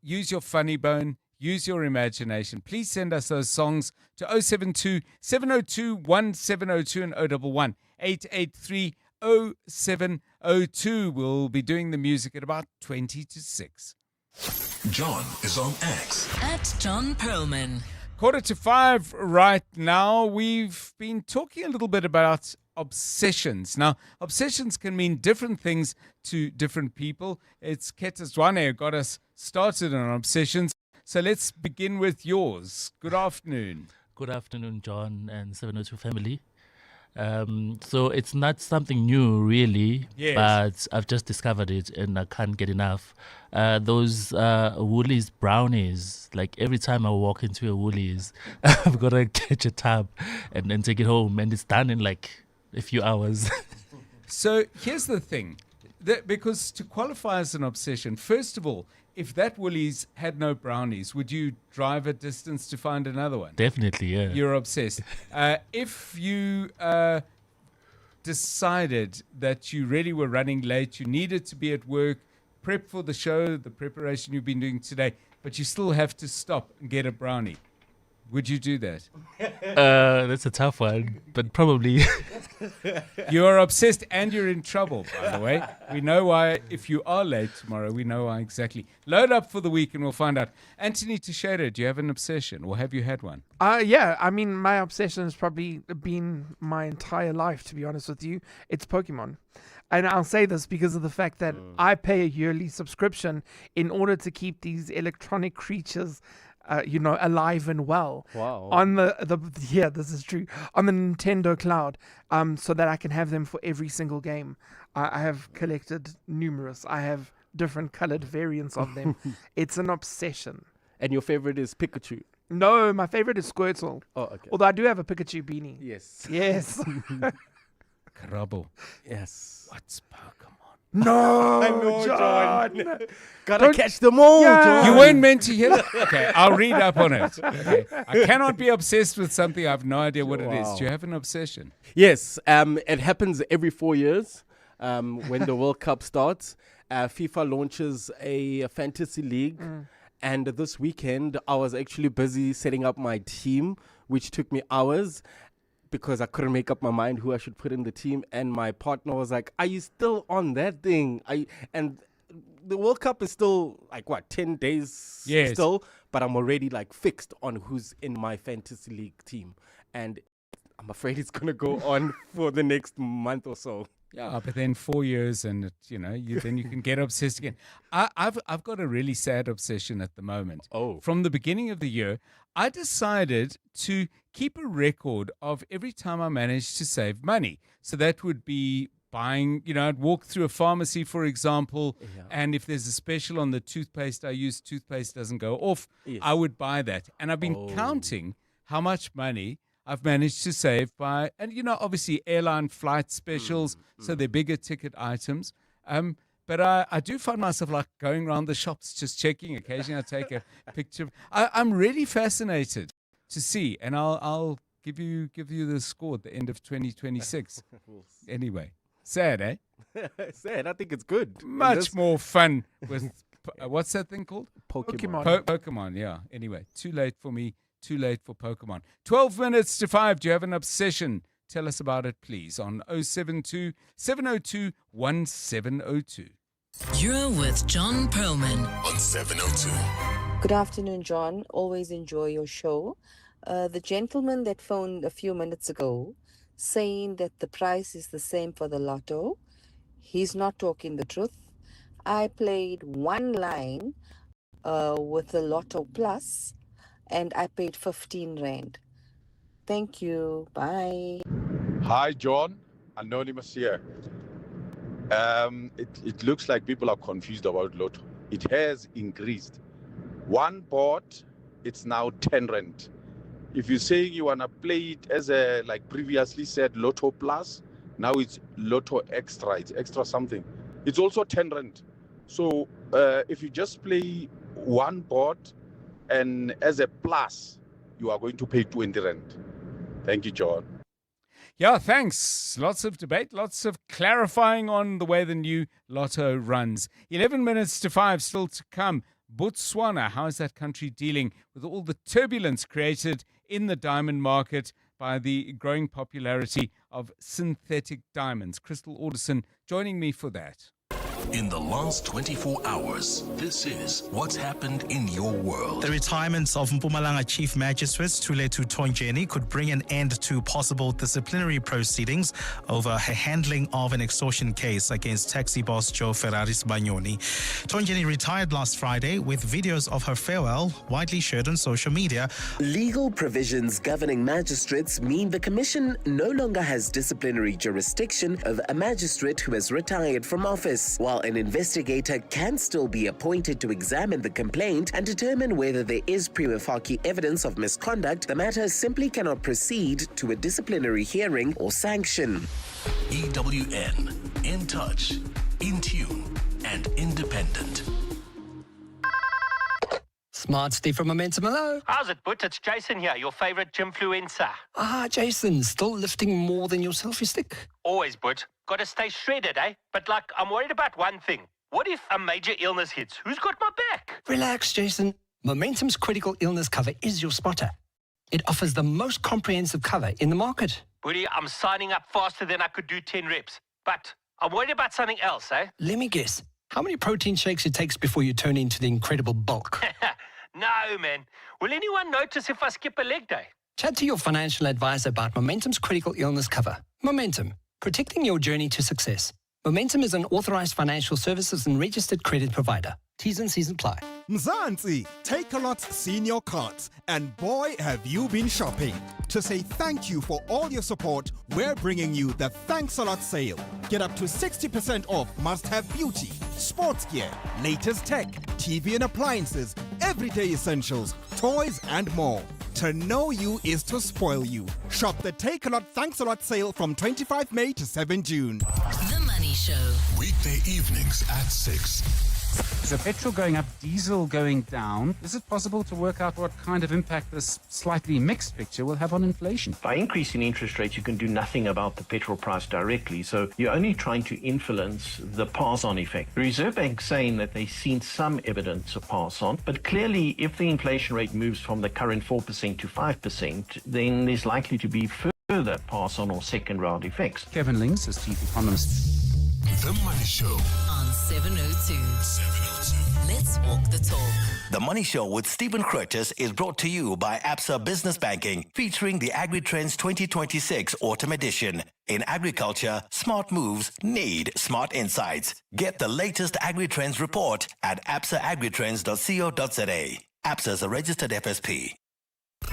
use your funny bone, use your imagination. Please send us those songs to 072 702 1702 and 011 883 0702. We'll be doing the music at about 20 to 6. John is on X. At John Perlman. 4:45 right now. We've been talking a little bit about obsessions. Now, obsessions can mean different things to different people. It's Ketazwane who got us started on obsessions. So let's begin with yours. Good afternoon. Good afternoon, John and 702 family. So it's not something new, really, Yes. but I've just discovered it and I can't get enough. Those Woolies brownies, like every time I walk into a Woolies, I've got to catch a tub and then take it home, and it's done in like a few hours. So here's the thing, because to qualify as an obsession, first of all, if that Woolies had no brownies, would you drive a distance to find another one? Definitely, yeah. You're obsessed. If you decided that you really were running late, you needed to be at work, prep for the show, the preparation you've been doing today, but you still have to stop and get a brownie, would you do that? That's a tough one, but probably. You're obsessed and you're in trouble, by the way. We know why. If you are late tomorrow, we know why exactly. Load up for the week and we'll find out. Anthony Teixeira, do you have an obsession or have you had one? Yeah, I mean, my obsession has probably been my entire life, to be honest with you. It's Pokemon. And I'll say this because of the fact that I pay a yearly subscription in order to keep these electronic creatures alive and well. Wow. On yeah, this is true. On the Nintendo Cloud, so that I can have them for every single game. I have collected numerous. I have different colored variants of them. It's an obsession. And your favorite is Pikachu? No, my favorite is Squirtle. Oh, okay. Although I do have a Pikachu beanie. Yes. Yes. Crabble. Yes. What's Pokemon? No, I know, John. Gotta catch them all, John. You weren't meant to hear that? Okay, I'll read up on it. Okay. I cannot be obsessed with something I have no idea what it is. Do you have an obsession? Yes. It happens every 4 years when the World Cup starts. FIFA launches a fantasy league. And this weekend, I was actually busy setting up my team, which took me hours, because I couldn't make up my mind who I should put in the team. And my partner was like, are you still on that thing? And the World Cup is still 10 days Yes. still, but I'm already fixed on who's in my fantasy league team. And I'm afraid it's going to go on for the next month or so. Yeah, but then 4 years and, then you can get obsessed again. I've got a really sad obsession at the moment. Oh. From the beginning of the year, I decided to keep a record of every time I managed to save money. So that would be buying, I'd walk through a pharmacy, for example, and if there's a special on the toothpaste I use, toothpaste doesn't go off, I would buy that. And I've been counting how much money I've managed to save by, and obviously airline flight specials, so they're bigger ticket items. But I do find myself going around the shops, just checking. Occasionally I take a picture. I'm really fascinated to see, and I'll give you the score at the end of 2026. Anyway, sad, eh? Sad. I think it's good. Much more fun with, what's that thing called? Pokemon. Pokemon, yeah. Anyway, too late for me. Too late for Pokemon. 12 minutes to 5. Do you have an obsession? Tell us about it, please, on 072 702 1702. You're with John Perlman on 702. Good afternoon, John. Always enjoy your show. The gentleman that phoned a few minutes ago saying that the price is the same for the lotto, he's not talking the truth. I played one line with the Lotto Plus, and I paid 15 Rand. Thank you. Bye. Hi, John. Anonymous here. It looks like people are confused about Lotto. It has increased. One board, it's now 10 Rand. If you're saying you want to play it as like previously said, Lotto Plus, now it's Lotto Extra. It's extra something. It's also 10 Rand. So if you just play one board, and as a plus, you are going to pay 20 Rand. Thank you, John. Yeah, thanks. Lots of debate, lots of clarifying on the way the new lotto runs. 11 minutes to 5 still to come. Botswana, how is that country dealing with all the turbulence created in the diamond market by the growing popularity of synthetic diamonds? Crystal Alderson joining me for that. In the last 24 hours, this is what's happened in your world. The retirement of Mpumalanga Chief Magistrate Thuletu Tonjeni could bring an end to possible disciplinary proceedings over her handling of an extortion case against taxi boss Joe Ferraris Banyoni. Tonjeni retired last Friday with videos of her farewell widely shared on social media. Legal provisions governing magistrates mean the Commission no longer has disciplinary jurisdiction over a magistrate who has retired from office. While an investigator can still be appointed to examine the complaint and determine whether there is prima facie evidence of misconduct, the matter simply cannot proceed to a disciplinary hearing or sanction. EWN, in touch, in tune, and independent. Smart Steve from Momentum, hello. How's it, But? It's Jason here, your favorite gymfluencer. Jason, still lifting more than your selfie stick? Always, But. Gotta stay shredded, eh? But, I'm worried about one thing. What if a major illness hits? Who's got my back? Relax, Jason. Momentum's critical illness cover is your spotter. It offers the most comprehensive cover in the market. Buddy, I'm signing up faster than I could do 10 reps. But I'm worried about something else, eh? Let me guess. How many protein shakes it takes before you turn into the incredible bulk? No, man. Will anyone notice if I skip a leg day? Chat to your financial advisor about Momentum's critical illness cover. Momentum, protecting your journey to success. Momentum is an authorized financial services and registered credit provider. T's and C's apply. Mzansi, Take-A-Lot's senior cards, and boy have you been shopping. To say thank you for all your support, we're bringing you the Thanks A Lot sale. Get up to 60% off must-have beauty, sports gear, latest tech, TV and appliances, everyday essentials, toys and more. To know you is to spoil you. Shop the Take-A-Lot Thanks A Lot sale from 25 May to 7 June. The Money Show. Weekday evenings at 6. So petrol going up, diesel going down. Is it possible to work out what kind of impact this slightly mixed picture will have on inflation? By increasing interest rates, you can do nothing about the petrol price directly. So you're only trying to influence the pass-on effect. The Reserve Bank saying that they've seen some evidence of pass-on, but clearly if the inflation rate moves from the current 4% to 5%, then there's likely to be further pass-on or second-round effects. Kevin Links is chief economist. The Money Show on 702. Let's walk the talk. The Money Show with Stephen Curtis is brought to you by Absa Business Banking, featuring the AgriTrends 2026 Autumn Edition. In agriculture, smart moves need smart insights. Get the latest AgriTrends report at absaagritrends.co.za. Absa is a registered FSP.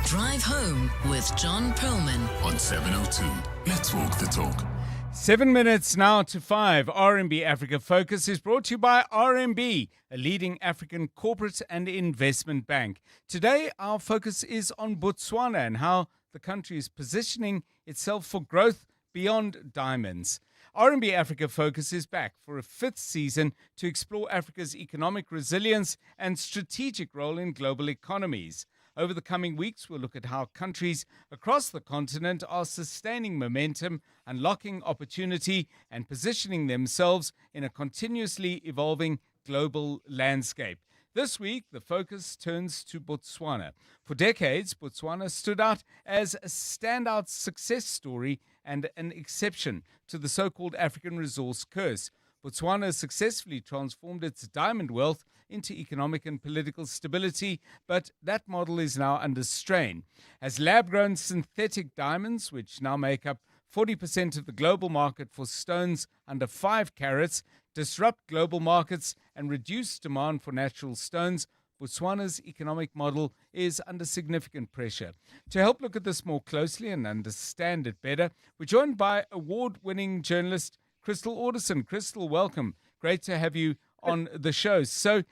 Drive home with John Perlman on 702. Let's walk the talk. 7 minutes now to 5. RMB Africa Focus is brought to you by RMB, a leading African corporate and investment bank. Today, our focus is on Botswana and how the country is positioning itself for growth beyond diamonds. RMB Africa Focus is back for a 5th season to explore Africa's economic resilience and strategic role in global economies. Over the coming weeks, we'll look at how countries across the continent are sustaining momentum, unlocking opportunity, and positioning themselves in a continuously evolving global landscape. This week, the focus turns to Botswana. For decades, Botswana stood out as a standout success story and an exception to the so-called African resource curse. Botswana has successfully transformed its diamond wealth into economic and political stability, but that model is now under strain. As lab-grown synthetic diamonds, which now make up 40% of the global market for stones under 5 carats, disrupt global markets and reduce demand for natural stones, Botswana's economic model is under significant pressure. To help look at this more closely and understand it better, we're joined by award-winning journalist Crystal Alderson. Crystal, welcome. Great to have you on the show. So,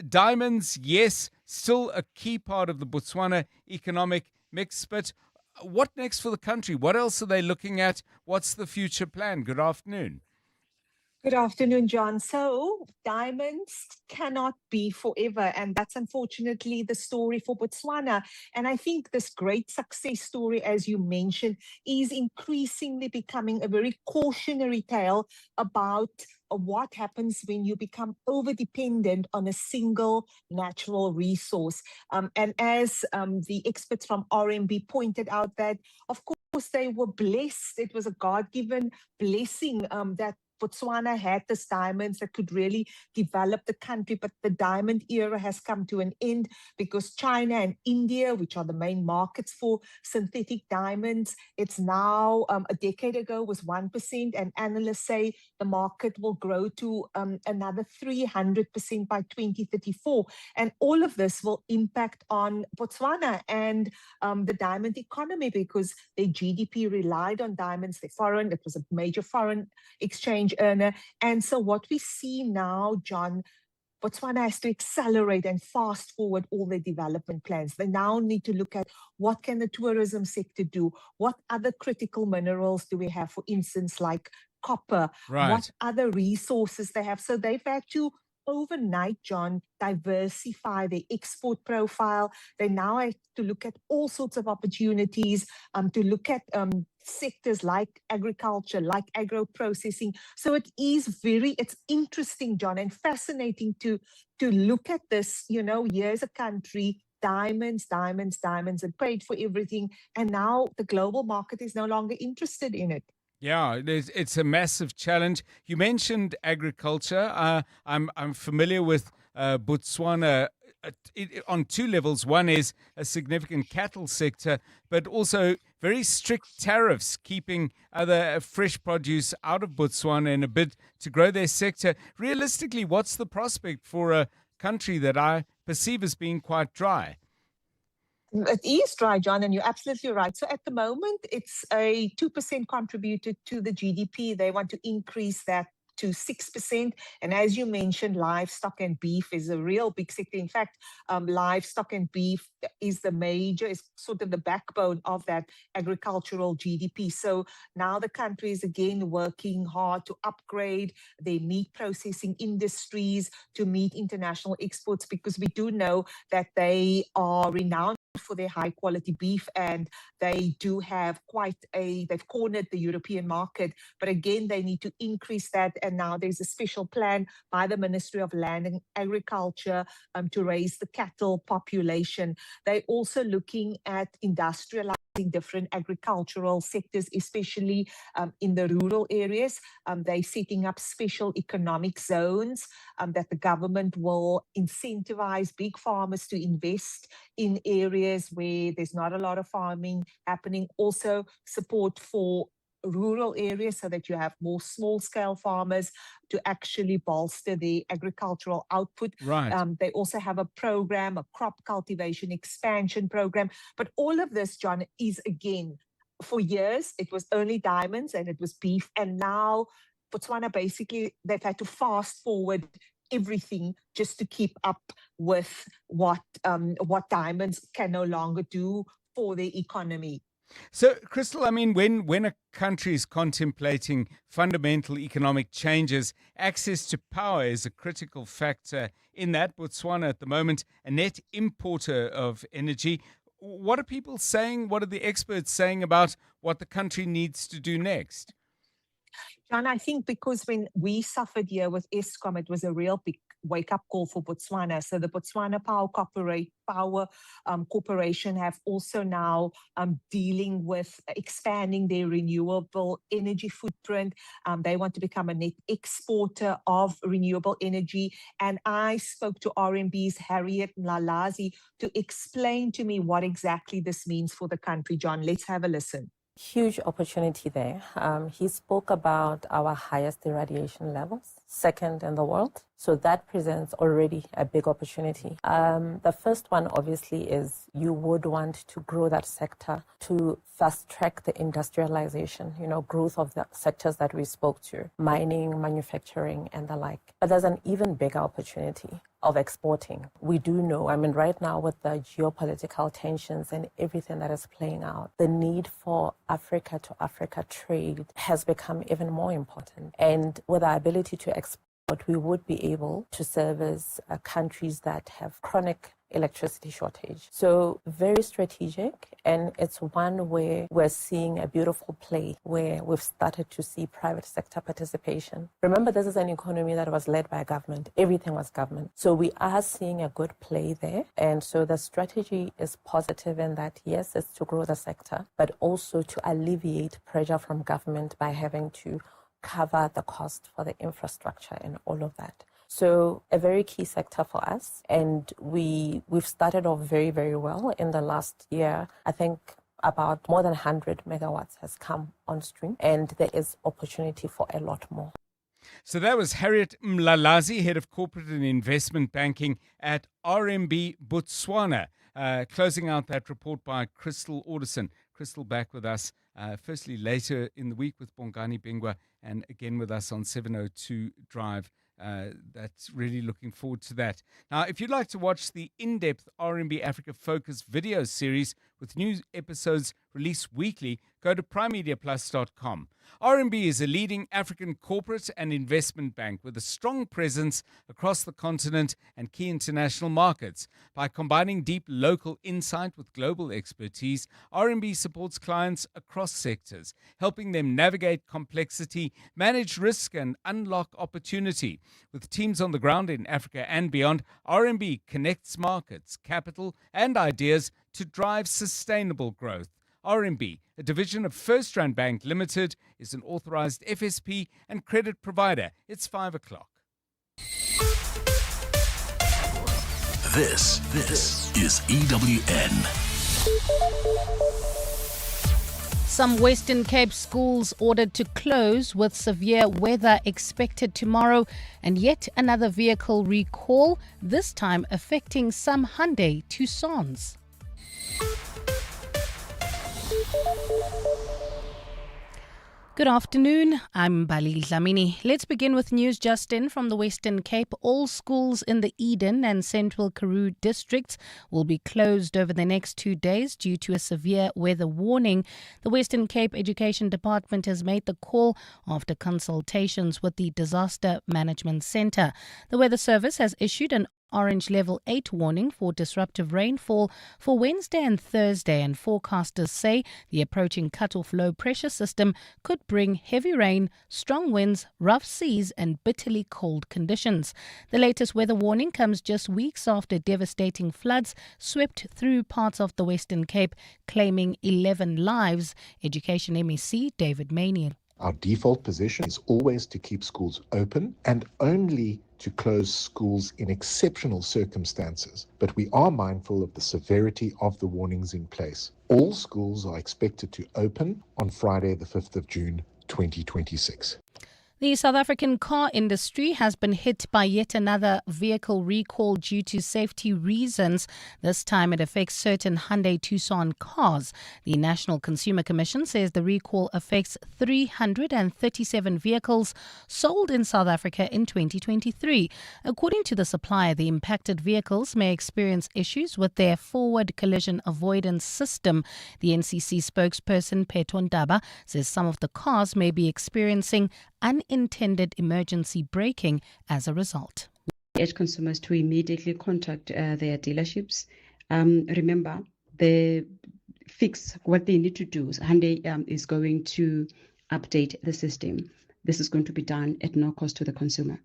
diamonds, yes, still a key part of the Botswana economic mix, but what next for the country? What else are they looking at? What's the future plan? Good afternoon. Good afternoon, John. So, diamonds cannot be forever, and that's unfortunately the story for Botswana. And I think this great success story, as you mentioned, is increasingly becoming a very cautionary tale about what happens when you become over-dependent on a single natural resource. And as the experts from RMB pointed out, that, of course, they were blessed. It was a God-given blessing that Botswana had this diamonds that could really develop the country, but the diamond era has come to an end because China and India, which are the main markets for synthetic diamonds, it's now a decade ago was 1%, and analysts say the market will grow to another 300% by 2034. And all of this will impact on Botswana and the diamond economy because their GDP relied on diamonds. They're foreign. It was a major foreign exchange earner. And so what we see now, John, Botswana has to accelerate and fast forward all their development plans. They now need to look at what can the tourism sector do? What other critical minerals do we have, for instance, like copper? Right. What other resources they have? So they've had to overnight, John, diversify their export profile. They now have to look at all sorts of opportunities, to look at sectors like agriculture, like agro-processing. So it's interesting, John, and fascinating to look at this. Here's a country, diamonds, and paid for everything. And now the global market is no longer interested in it. Yeah, it's a massive challenge. You mentioned agriculture. I'm familiar with Botswana on two levels. One is a significant cattle sector, but also very strict tariffs, keeping other fresh produce out of Botswana in a bid to grow their sector. Realistically, what's the prospect for a country that I perceive as being quite dry? It is dry, John, and you're absolutely right. So at the moment, it's a 2% contributor to the GDP. They want to increase that to 6%. And as you mentioned, livestock and beef is a real big sector. In fact, livestock and beef is sort of the backbone of that agricultural GDP. So now the country is again working hard to upgrade their meat processing industries to meet international exports, because we do know that they are renowned for their high quality beef, and they do have they've cornered the European market, but again they need to increase that. And now there's a special plan by the Ministry of Land and Agriculture to raise the cattle population. They're also looking at industrializing different agricultural sectors, especially in the rural areas. They're setting up special economic zones that the government will incentivize big farmers to invest in areas where there's not a lot of farming happening. Also support for rural areas so that you have more small-scale farmers to actually bolster the agricultural output. Right. They also have a program, a crop cultivation expansion program. But all of this, John, is again, for years, it was only diamonds and it was beef. And now Botswana, basically, they've had to fast forward everything just to keep up with what diamonds can no longer do for the economy. So, Crystal, I mean, when a country is contemplating fundamental economic changes, access to power is a critical factor in that. Botswana at the moment, a net importer of energy. What are people saying? What are the experts saying about what the country needs to do next? John, I think because when we suffered here with Eskom, it was a real big wake-up call for Botswana. So the Botswana Power Corporation have also now dealing with expanding their renewable energy footprint. They want to become a net exporter of renewable energy. And I spoke to RMB's Harriet Mlalazi to explain to me what exactly this means for the country. John, let's have a listen. Huge opportunity there. He spoke about our highest irradiation levels, second in the world. So that presents already a big opportunity. The first one, obviously, is you would want to grow that sector to fast track the industrialization, growth of the sectors that we spoke to, mining, manufacturing, and the like. But there's an even bigger opportunity of exporting. We do know, right now with the geopolitical tensions and everything that is playing out, the need for Africa to Africa trade has become even more important. And with our ability to export, we would be able to service countries that have chronic electricity shortage. So very strategic, and it's one where we're seeing a beautiful play where we've started to see private sector participation. Remember, this is an economy that was led by government. Everything was government. So we are seeing a good play there. And so the strategy is positive in that, yes, it's to grow the sector, but also to alleviate pressure from government by having to cover the cost for the infrastructure and all of that. So a very key sector for us, and we've started off very, very well. In the last year, I think about more than 100 megawatts has come on stream, and there is opportunity for a lot more. So that was Harriet Mlalazi, Head of Corporate and Investment Banking at RMB Botswana, closing out that report by Crystal Alderson. Crystal back with us, firstly later in the week with Bongani Bingwa, and again with us on 702 Drive. That's really looking forward to that. Now, if you'd like to watch the in-depth RMB Africa Focus video series with new episodes released weekly, go to primemediaplus.com. RMB is a leading African corporate and investment bank with a strong presence across the continent and key international markets. By combining deep local insight with global expertise, RMB supports clients across sectors, helping them navigate complexity, manage risk, and unlock opportunity. With teams on the ground in Africa and beyond, RMB connects markets, capital, and ideas to drive sustainable growth. RMB, a division of First Rand Bank Limited, is an authorized FSP and credit provider. It's 5 o'clock. This is EWN. Some Western Cape schools ordered to close with severe weather expected tomorrow, and yet another vehicle recall, this time affecting some Hyundai Tucson's. Good afternoon, I'm Bali Dlamini. Let's begin with news just in from the Western Cape. All schools in the Eden and Central Karoo districts will be closed over the next 2 days due to a severe weather warning. The Western Cape Education Department has made the call after consultations with the Disaster Management Centre. The Weather Service has issued an orange level 8 warning for disruptive rainfall for Wednesday and Thursday, and forecasters say the approaching cut-off low pressure system could bring heavy rain, strong winds, rough seas and bitterly cold conditions. The latest weather warning comes just weeks after devastating floods swept through parts of the Western Cape, claiming 11 lives. Education MEC David Maniel. Our default position is always to keep schools open and only to close schools in exceptional circumstances. But we are mindful of the severity of the warnings in place. All schools are expected to open on Friday, the 5th of June, 2026. The South African car industry has been hit by yet another vehicle recall due to safety reasons. This time it affects certain Hyundai Tucson cars. The National Consumer Commission says the recall affects 337 vehicles sold in South Africa in 2023. According to the supplier, the impacted vehicles may experience issues with their forward collision avoidance system. The NCC spokesperson Peton Daba says some of the cars may be experiencing unintended emergency braking as a result. We urge consumers to immediately contact their dealerships. Remember, the fix, what they need to do, Hyundai is going to update the system. This is going to be done at no cost to the consumer.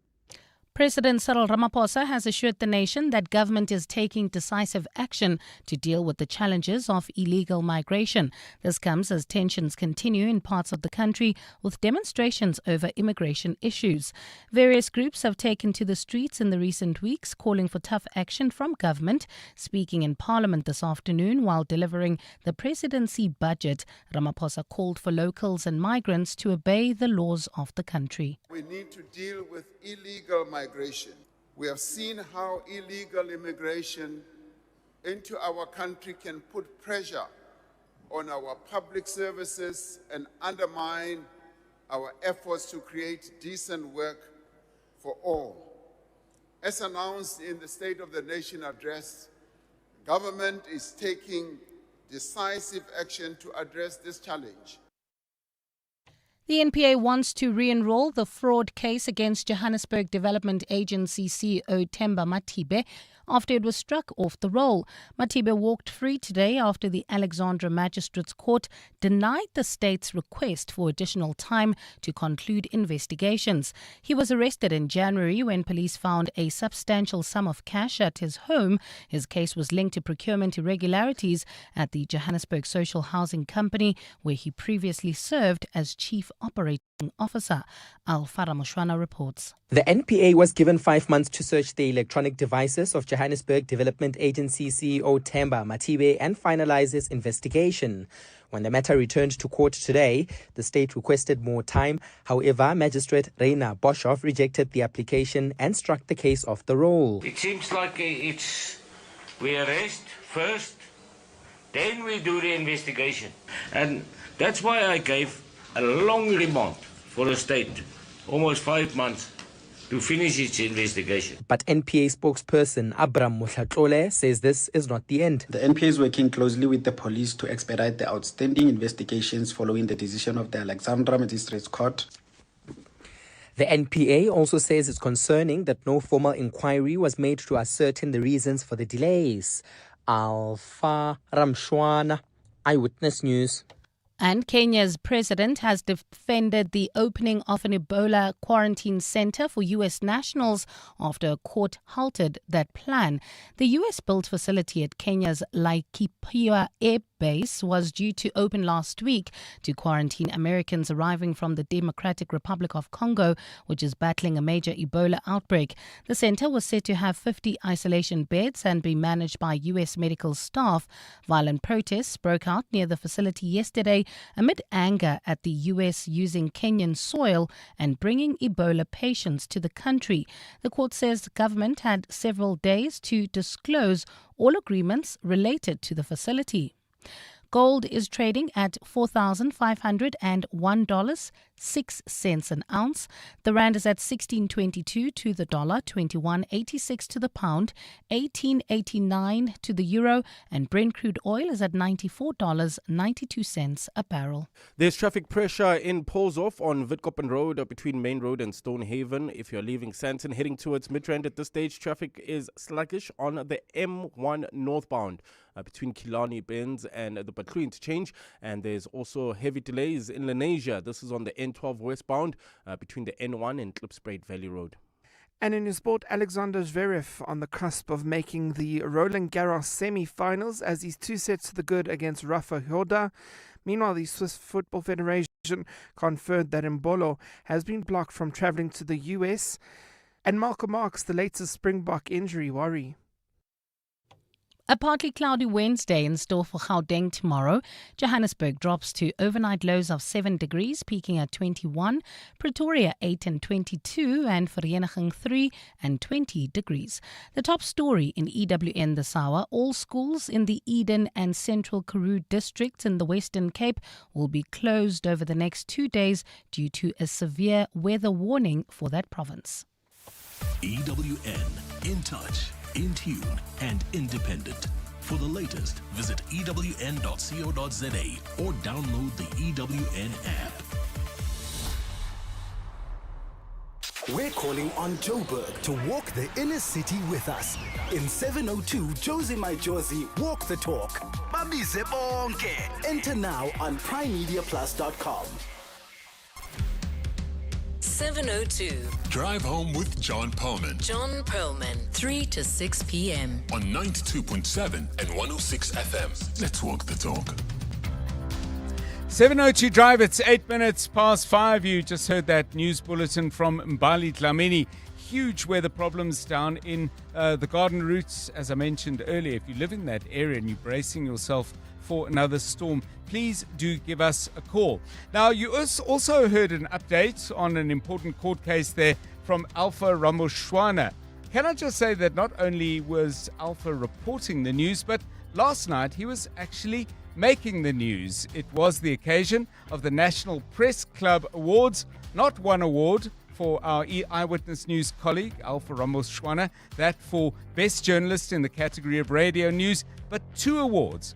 President Cyril Ramaphosa has assured the nation that government is taking decisive action to deal with the challenges of illegal migration. This comes as tensions continue in parts of the country with demonstrations over immigration issues. Various groups have taken to the streets in the recent weeks calling for tough action from government. Speaking in Parliament this afternoon while delivering the presidency budget, Ramaphosa called for locals and migrants to obey the laws of the country. We need to deal with illegal migration. We have seen how illegal immigration into our country can put pressure on our public services and undermine our efforts to create decent work for all. As announced in the State of the Nation address, government is taking decisive action to address this challenge. The NPA wants to re-enroll the fraud case against Johannesburg Development Agency CEO Themba Matibe after it was struck off the roll. Matibe walked free today after the Alexandra Magistrates Court denied the state's request for additional time to conclude investigations. He was arrested in January when police found a substantial sum of cash at his home. His case was linked to procurement irregularities at the Johannesburg Social Housing Company, where he previously served as chief operator. officer. Alfara Mushwana reports. The NPA was given 5 months to search the electronic devices of Johannesburg Development Agency CEO Themba Matibe and finalize its investigation. When the matter returned to court today, the state requested more time. However, Magistrate Reina Boshoff rejected the application and struck the case off the roll. It seems like we arrest first, then we do the investigation. And that's why I gave a long remand for the state, almost 5 months, to finish its investigation. But NPA spokesperson Abram Motlatlole says this is not the end. The NPA is working closely with the police to expedite the outstanding investigations following the decision of the Alexandra Magistrates Court. The NPA also says it's concerning that no formal inquiry was made to ascertain the reasons for the delays. Alfa Ramshwana, Eyewitness News. And Kenya's president has defended the opening of an Ebola quarantine center for U.S. nationals after a court halted that plan. The U.S.-built facility at Kenya's Laikipia Air Base was due to open last week to quarantine Americans arriving from the Democratic Republic of Congo, which is battling a major Ebola outbreak. The center was said to have 50 isolation beds and be managed by U.S. medical staff. Violent protests broke out near the facility yesterday amid anger at the U.S. using Kenyan soil and bringing Ebola patients to the country. The court says the government had several days to disclose all agreements related to the facility. Gold is trading at $4,501.06 an ounce. The rand is at 16.22 to the dollar, 21.86 to the pound, 18.89 to the euro, and Brent crude oil is at $94.92 a barrel. There's traffic pressure in Polzof on Witkoppen Road between Main Road and Stonehaven. If you're leaving Sandton heading towards Midrand at this stage, traffic is sluggish on the M1 northbound between Killarney Bends and the Batlu interchange, and there's also heavy delays in Lenasia. This is on the N12 westbound between the N1 and Klipspruit Valley Road. And in your sport, Alexander Zverev on the cusp of making the Roland Garros semi-finals as he's 2 sets to the good against Rafa Hyoda. Meanwhile, the Swiss Football Federation confirmed that Mbolo has been blocked from travelling to the US. And Malcolm Marks, the latest Springbok injury worry. A partly cloudy Wednesday in store for Gauteng tomorrow. Johannesburg drops to overnight lows of 7 degrees, peaking at 21. Pretoria 8 and 22, and Vereniging 3 and 20 degrees. The top story in EWN this hour: all schools in the Eden and Central Karoo districts in the Western Cape will be closed over the next 2 days due to a severe weather warning for that province. EWN, in touch, in tune, and independent. For the latest, visit ewn.co.za or download the EWN app. We're calling on Joburg to walk the inner city with us. In 702 Josie My Josie Walk the Talk. Babize bonke. Enter now on primemediaplus.com. 702. Drive home with John Perlman. John Perlman, 3 to 6 p.m. on 92.7 and 106 FM. Let's walk the talk. 702 Drive, it's 8 minutes past 5. You just heard that news bulletin from Mbali Dlamini. Huge weather problems down in the Garden Routes, as I mentioned earlier. If you live in that area and you're bracing yourself for another storm, please do give us a call. Now, you also heard an update on an important court case there from Alpha Ramoshwana. Can I just say that not only was Alpha reporting the news, but last night he was actually making the news. It was the occasion of the National Press Club Awards. Not one award for our Eyewitness News colleague, Alpha Ramoshwana, that for Best Journalist in the category of Radio News, but 2 awards.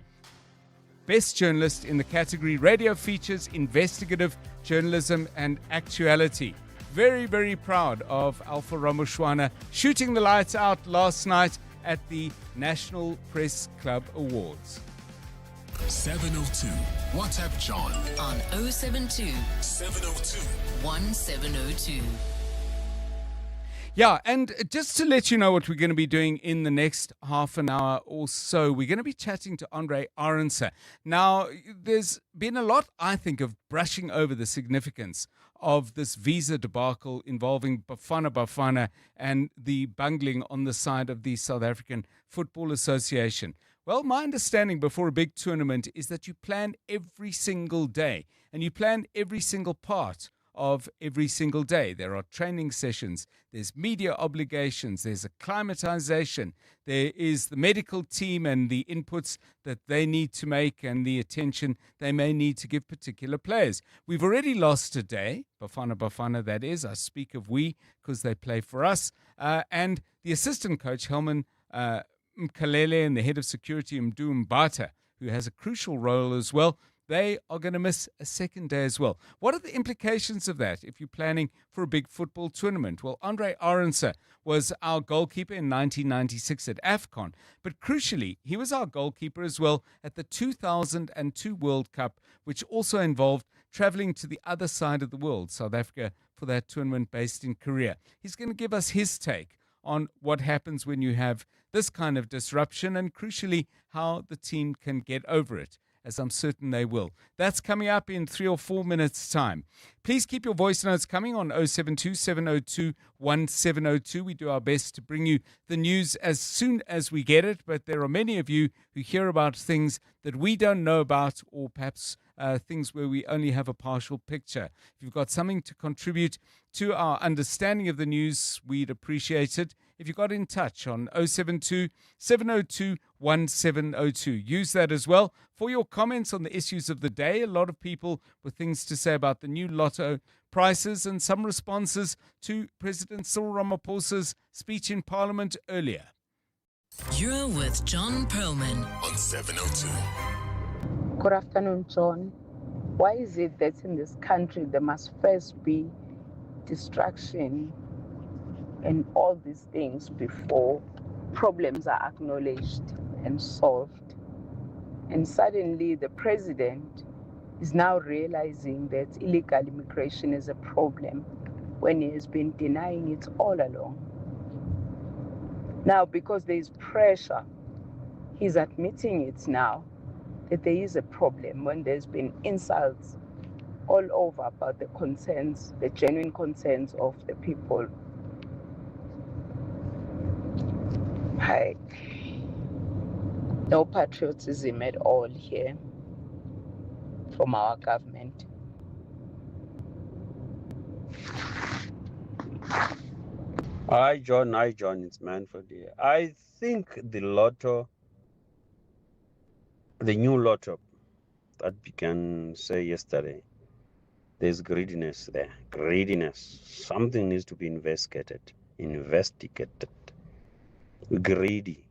Best Journalist in the category Radio Features, Investigative Journalism and Actuality. Very, very proud of Alpha Ramoshwana shooting the lights out last night at the National Press Club Awards. 702. WhatsApp John on 072 702 1702. Yeah, and just to let you know what we're going to be doing in the next half an hour or so, we're going to be chatting to Andre Arendse. Now, there's been a lot, I think, of brushing over the significance of this visa debacle involving Bafana Bafana and the bungling on the side of the South African Football Association. Well, my understanding before a big tournament is that you plan every single day and you plan every single part of every single day. There are training sessions, there's media obligations, there's acclimatization, there is the medical team and the inputs that they need to make and the attention they may need to give particular players. We've already lost a day, Bafana Bafana that is, I speak of we because they play for us, and the assistant coach, Helman Mkalele, and the head of security, Mdu Mbata, who has a crucial role as well, they are going to miss a second day as well. What are the implications of that if you're planning for a big football tournament? Well, Andre Arendse was our goalkeeper in 1996 at AFCON, but crucially, he was our goalkeeper as well at the 2002 World Cup, which also involved traveling to the other side of the world, South Africa, for that tournament based in Korea. He's going to give us his take on what happens when you have this kind of disruption and, crucially, how the team can get over it, as I'm certain they will. That's coming up in 3 or 4 minutes' time. Please keep your voice notes coming on 072 702 1702. We do our best to bring you the news as soon as we get it, but there are many of you who hear about things that we don't know about, or perhaps things where we only have a partial picture. If you've got something to contribute to our understanding of the news, we'd appreciate it if you got in touch on 072 702 1702. Use that as well for your comments on the issues of the day. A lot of people with things to say about the new lotto prices and some responses to President Cyril Ramaphosa's speech in Parliament earlier. You're with John Perlman on 702. Good afternoon, John. Why is it that in this country there must first be destruction and all these things before problems are acknowledged and solved? And suddenly the president is now realizing that illegal immigration is a problem when he has been denying it all along. Now, because there is pressure, he's admitting it now that there is a problem when there's been insults all over about the concerns, the genuine concerns of the people. Hi. No patriotism at all here from our government. Hi, John. It's Manfred here. I think the new lotto that began, say, yesterday, there's greediness there. Greediness. Something needs to be investigated. Greedy.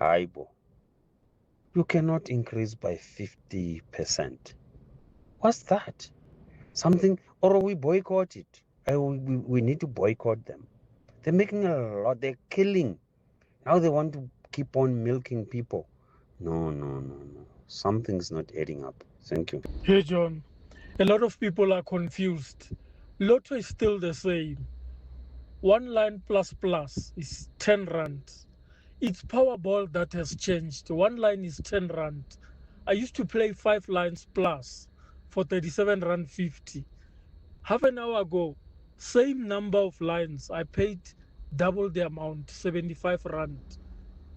Aibo. You cannot increase by 50%. What's that? Something, or we boycott it. We need to boycott them. They're making a lot. They're killing. Now they want to keep on milking people. No. Something's not adding up. Thank you. Hey, John. A lot of people are confused. Lotto is still the same. 1 line plus is 10 rand. It's Powerball that has changed. 1 line is 10 rand. I used to play 5 lines plus for 37 rand 50. Half an hour ago, same number of lines, I paid double the amount, 75 rand.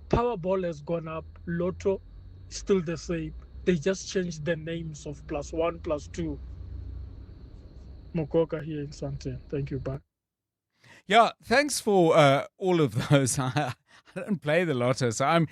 Powerball has gone up. Lotto is still the same. They just changed the names of +1, +2. Mokoka here in Sandton. Thank you, bye. Yeah, thanks for all of those. I don't play the lotto, so I'm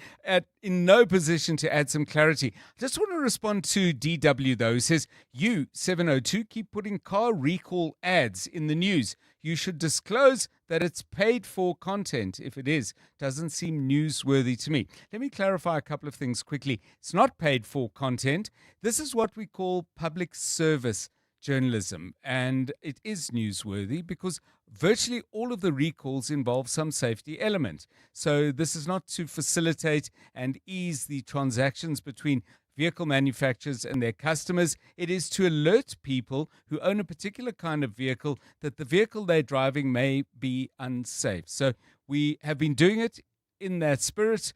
in no position to add some clarity. I just want to respond to DW, though, who says, you, 702, keep putting car recall ads in the news. You should disclose that it's paid for content. If it is, doesn't seem newsworthy to me. Let me clarify a couple of things quickly. It's not paid for content. This is what we call public service journalism, and it is newsworthy because virtually all of the recalls involve some safety element. So this is not to facilitate and ease the transactions between vehicle manufacturers and their customers. It is to alert people who own a particular kind of vehicle that the vehicle they're driving may be unsafe. So we have been doing it in that spirit.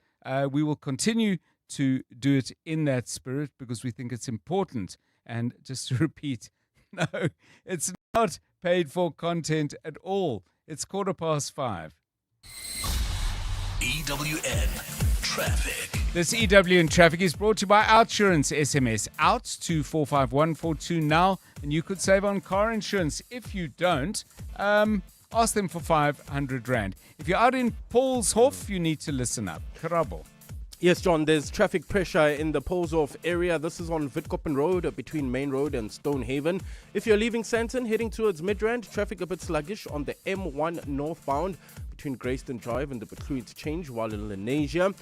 We will continue to do it in that spirit because we think it's important. And just to repeat, no, it's not paid for content at all. It's 5:15. EWN Traffic. This EWN Traffic is brought to you by Outsurance. SMS out to 45142 now, and you could save on car insurance. If you don't, ask them for 500 Rand. If you're out in Paulshof, you need to listen up. Karabo. Yes, John, there's traffic pressure in the Paulshof area. This is on Witkoppen Road between Main Road and Stonehaven. If you're leaving Sandton heading towards Midrand, traffic a bit sluggish on the M1 northbound between Grayston Drive and the Betlu Interchange, while in Lenasia,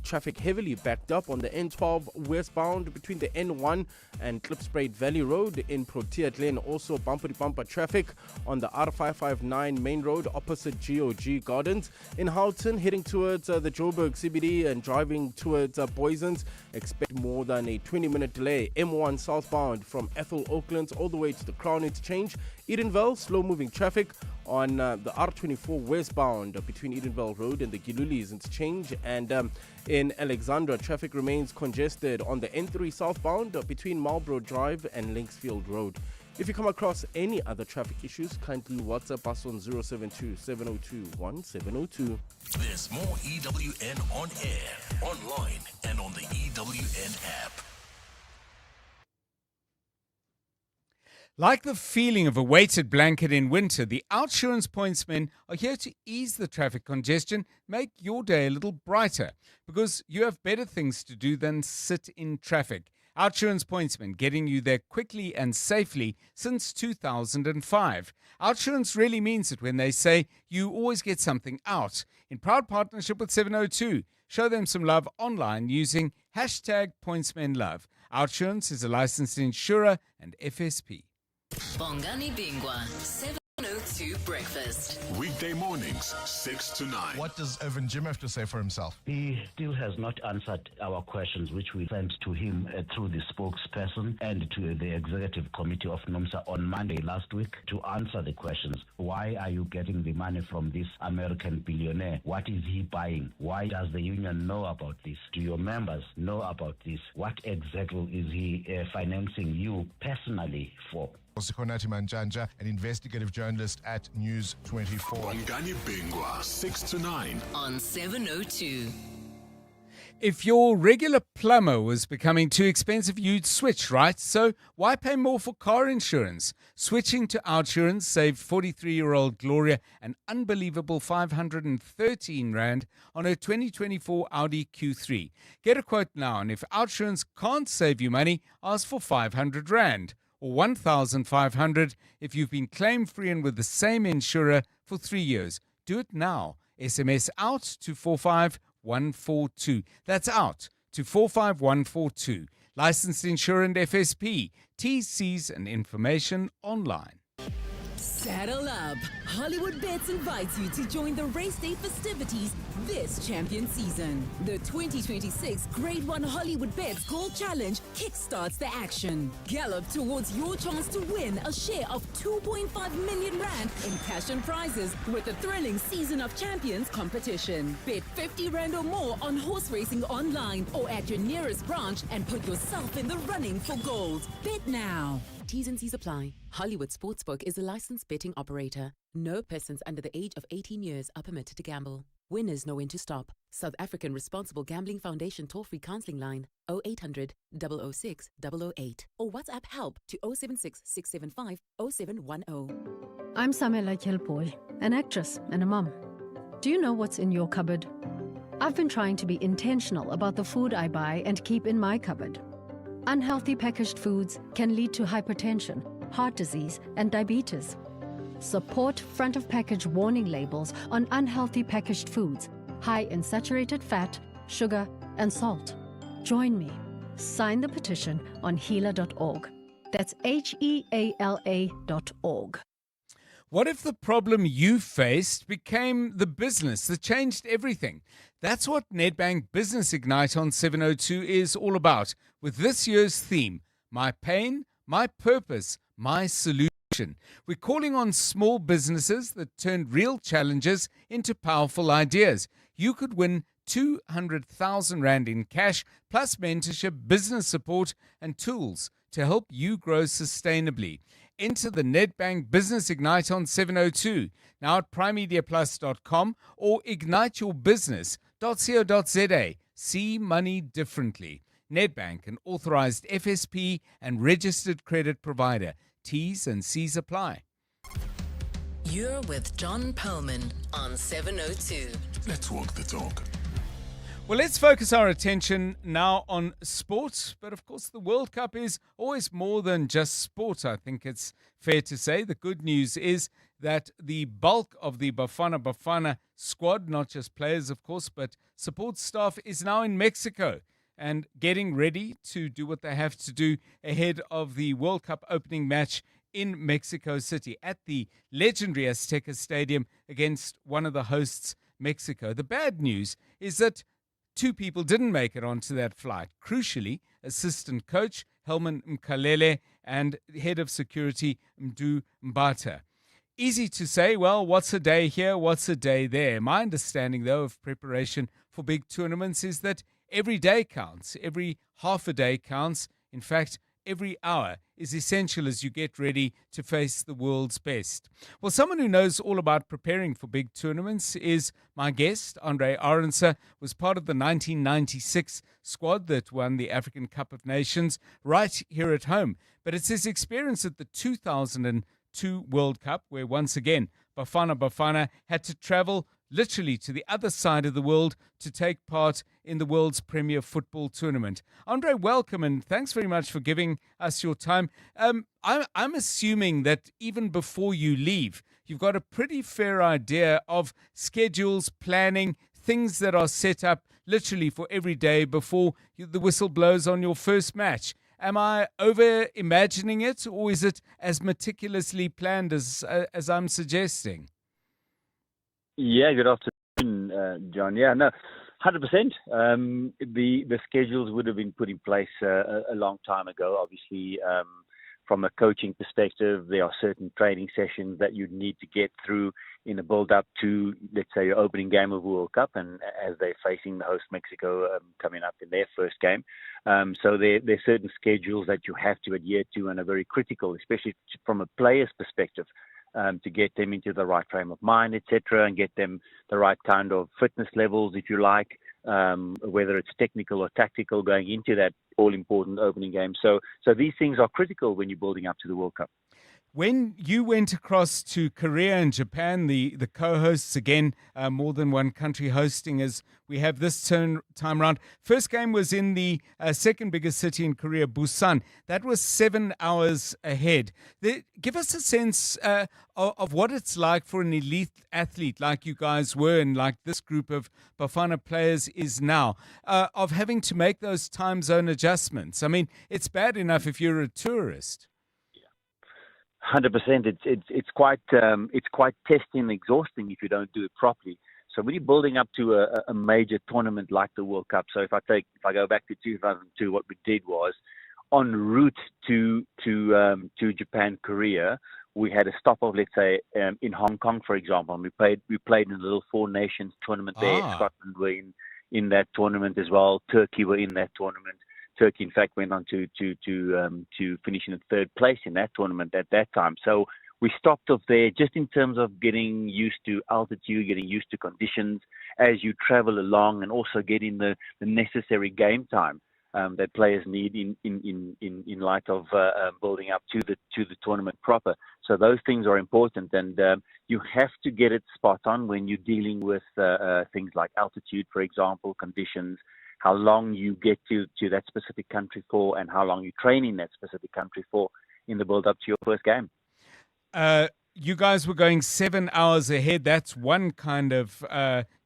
traffic heavily backed up on the N12 westbound between the N1 and Klipspruit Valley Road in Protea Glen. Also bumper-to-bumper traffic on the R559 main road opposite GOG Gardens. In Houghton, heading towards the Joburg CBD and driving towards Boysons, expect more than a 20-minute delay. M1 southbound from Ethel Oaklands all the way to the Crown Interchange. Edenville, slow-moving traffic on the R24 westbound between Edenville Road and the Gilulis Interchange. And in Alexandra, traffic remains congested on the N3 southbound between Marlborough Drive and Linksfield Road. If you come across any other traffic issues, kindly WhatsApp us on 072-702-1702. There's more EWN on air, online, and on the EWN app. Like the feeling of a weighted blanket in winter, the Outsurance pointsmen are here to ease the traffic congestion, make your day a little brighter, because you have better things to do than sit in traffic. Outsurance pointsmen getting you there quickly and safely since 2005. Outsurance really means it when they say you always get something out. In proud partnership with 702, show them some love online using #pointsmenlove. Outsurance is a licensed insurer and FSP. Bongani Bingwa, 702 Breakfast. Weekday mornings, 6 to 9. What does Evan Jim have to say for himself? He still has not answered our questions, which we sent to him through the spokesperson and to the executive committee of NUMSA on Monday last week to answer the questions. Why are you getting the money from this American billionaire? What is he buying? Why does the union know about this? Do your members know about this? What exactly is he financing you personally for? Sikhonati Manjanja, an investigative journalist at News 24. Bongani Bingwa, 6 to 9. On 702. If your regular plumber was becoming too expensive, you'd switch, right? So why pay more for car insurance? Switching to Outsurance saved 43-year-old Gloria an unbelievable 513 Rand on her 2024 Audi Q3. Get a quote now, and if Outsurance can't save you money, ask for 500 Rand. Or 1,500 if you've been claim-free and with the same insurer for 3 years. Do it now. SMS out to 45142. That's out to 45142. Licensed insurer and FSP. TCs and information online. Saddle up. Hollywood Bets invites you to join the race day festivities this champion season. The 2026 Grade 1 Hollywood Bets Gold Challenge kickstarts the action. Gallop towards your chance to win a share of 2.5 million Rand in cash and prizes with the thrilling Season of Champions competition. Bet 50 Rand or more on horse racing online or at your nearest branch and put yourself in the running for gold. Bet now. T's and C's apply. Hollywood Sportsbook is a licensed betting operator. No persons under the age of 18 years are permitted to gamble. Winners know when to stop. South African Responsible Gambling Foundation toll-free counseling line 0800 006 008 or WhatsApp help to 076 675 0710. I'm Samela Kelpoy, an actress and a mum. Do you know what's in your cupboard? I've been trying to be intentional about the food I buy and keep in my cupboard. Unhealthy packaged foods can lead to hypertension, heart disease, and diabetes. Support front-of-package warning labels on unhealthy packaged foods, high in saturated fat, sugar, and salt. Join me. Sign the petition on healer.org. That's HEALA.org. What if the problem you faced became the business that changed everything? That's what Nedbank Business Ignite on 702 is all about, with this year's theme, My Pain, My Purpose, My Solution. We're calling on small businesses that turned real challenges into powerful ideas. You could win 200,000 Rand in cash, plus mentorship, business support, and tools to help you grow sustainably. Enter the Nedbank Business Ignite on 702, now at primemediaplus.com or igniteyourbusiness.co.za. See money differently. Nedbank, an authorized FSP and registered credit provider. T's and C's apply. You're with John Perlman on 702. Let's walk the talk. Well, let's focus our attention now on sport. But of course, the World Cup is always more than just sport, I think it's fair to say. The good news is that the bulk of the Bafana squad, not just players, of course, but support staff, is now in Mexico and getting ready to do what they have to do ahead of the World Cup opening match in Mexico City at the legendary Azteca Stadium against one of the hosts, Mexico. The bad news is that 2 people didn't make it onto that flight. Crucially, assistant coach Helman Mkalele and head of security Mdu Mbata. Easy to say, well, what's a day here, what's a day there? My understanding, though, of preparation for big tournaments is that every day counts. Every half a day counts. In fact, every hour is essential as you get ready to face the world's best. Well, someone who knows all about preparing for big tournaments is my guest. Andre Arendse was part of the 1996 squad that won the African Cup of Nations right here at home. But it's his experience at the 2002 World Cup where, once again, Bafana had to travel literally to the other side of the world to take part in the world's premier football tournament. Andre, welcome, and thanks very much for giving us your time. I'm assuming that even before you leave, you've got a pretty fair idea of schedules, planning, things that are set up literally for every day before the whistle blows on your first match. Am I over imagining it, or is it as meticulously planned as I'm suggesting? Yeah, good afternoon, John. Yeah, no, 100%. The schedules would have been put in place a long time ago. Obviously, from a coaching perspective, there are certain training sessions that you need to get through in a build-up to, let's say, your opening game of World Cup, and as they're facing the host Mexico coming up in their first game. So there are certain schedules that you have to adhere to and are very critical, especially from a player's perspective. To get them into the right frame of mind, etc., and get them the right kind of fitness levels, if you like, whether it's technical or tactical going into that all-important opening game. So these things are critical when you're building up to the World Cup. When you went across to Korea and Japan, the co-hosts, again, more than one country hosting as we have this time round. First game was in the second biggest city in Korea, Busan. That was 7 hours ahead. Give us a sense of what it's like for an elite athlete like you guys were and like this group of Bafana players is now, of having to make those time zone adjustments. I mean, it's bad enough if you're a tourist. 100%. It's quite testing and exhausting if you don't do it properly. So when you're building up to a major tournament like the World Cup, so if I go back to 2002, what we did was en route to Japan, Korea, we had a stop of, let's say, in Hong Kong, for example, and we played in a little 4 nations tournament there. Scotland were in that tournament as well. Turkey were in that tournament. Turkey, in fact, went on to finish in 3rd place in that tournament at that time. So we stopped off there just in terms of getting used to altitude, getting used to conditions as you travel along, and also getting the necessary game time that players need in light of building up to the tournament proper. So those things are important, and you have to get it spot on when you're dealing with things like altitude, for example, conditions, how long you get to that specific country for, and how long you train in that specific country for in the build-up to your first game. You guys were going 7 hours ahead. That's one kind of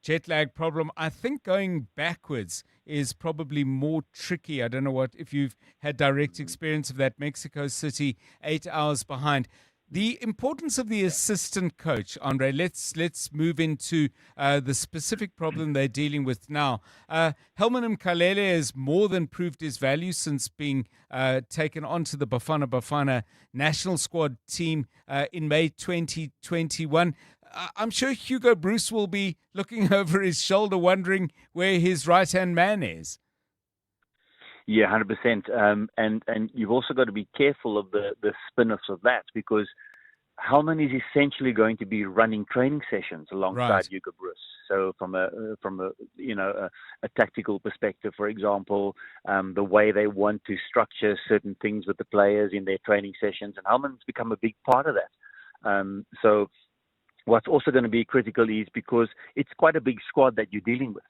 jet lag problem. I think going backwards is probably more tricky. I don't know if you've had direct experience of that. Mexico City, 8 hours behind. The importance of the assistant coach, Andre. Let's move into the specific problem they're dealing with now. Helman Mkalele has more than proved his value since being taken onto the Bafana national squad team in May 2021. I'm sure Hugo Bruce will be looking over his shoulder, wondering where his right-hand man is. Yeah, 100%. And you've also got to be careful of the spin-offs of that, because Helman is essentially going to be running training sessions alongside Hugo Bruce. So from a tactical perspective, for example, the way they want to structure certain things with the players in their training sessions, and Helman's become a big part of that. So what's also going to be critical is because it's quite a big squad that you're dealing with.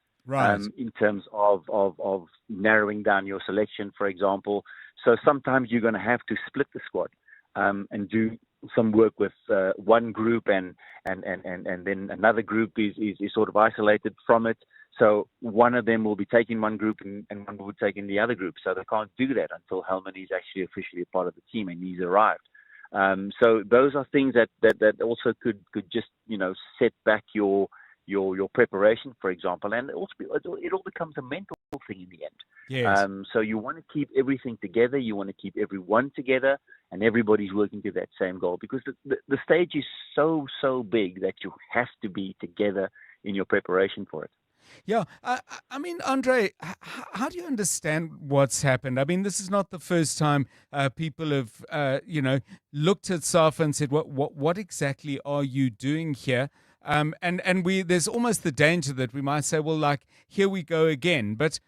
In terms of narrowing down your selection, for example. So sometimes you're going to have to split the squad and do some work with one group and then another group is sort of isolated from it. So one of them will be taking one group and one will be taking the other group. So they can't do that until Helman is actually officially a part of the team and he's arrived. So those are things that also could just, set back your preparation, for example, and also it all becomes a mental thing in the end. Yes. So you want to keep everything together, you want to keep everyone together, and everybody's working to that same goal, because the stage is so big that you have to be together in your preparation for it. Yeah, I mean, Andre, how do you understand what's happened? I mean, this is not the first time people have, looked at SAFA and said, "What exactly are you doing here?" And there's almost the danger that we might say, well, like, here we go again. But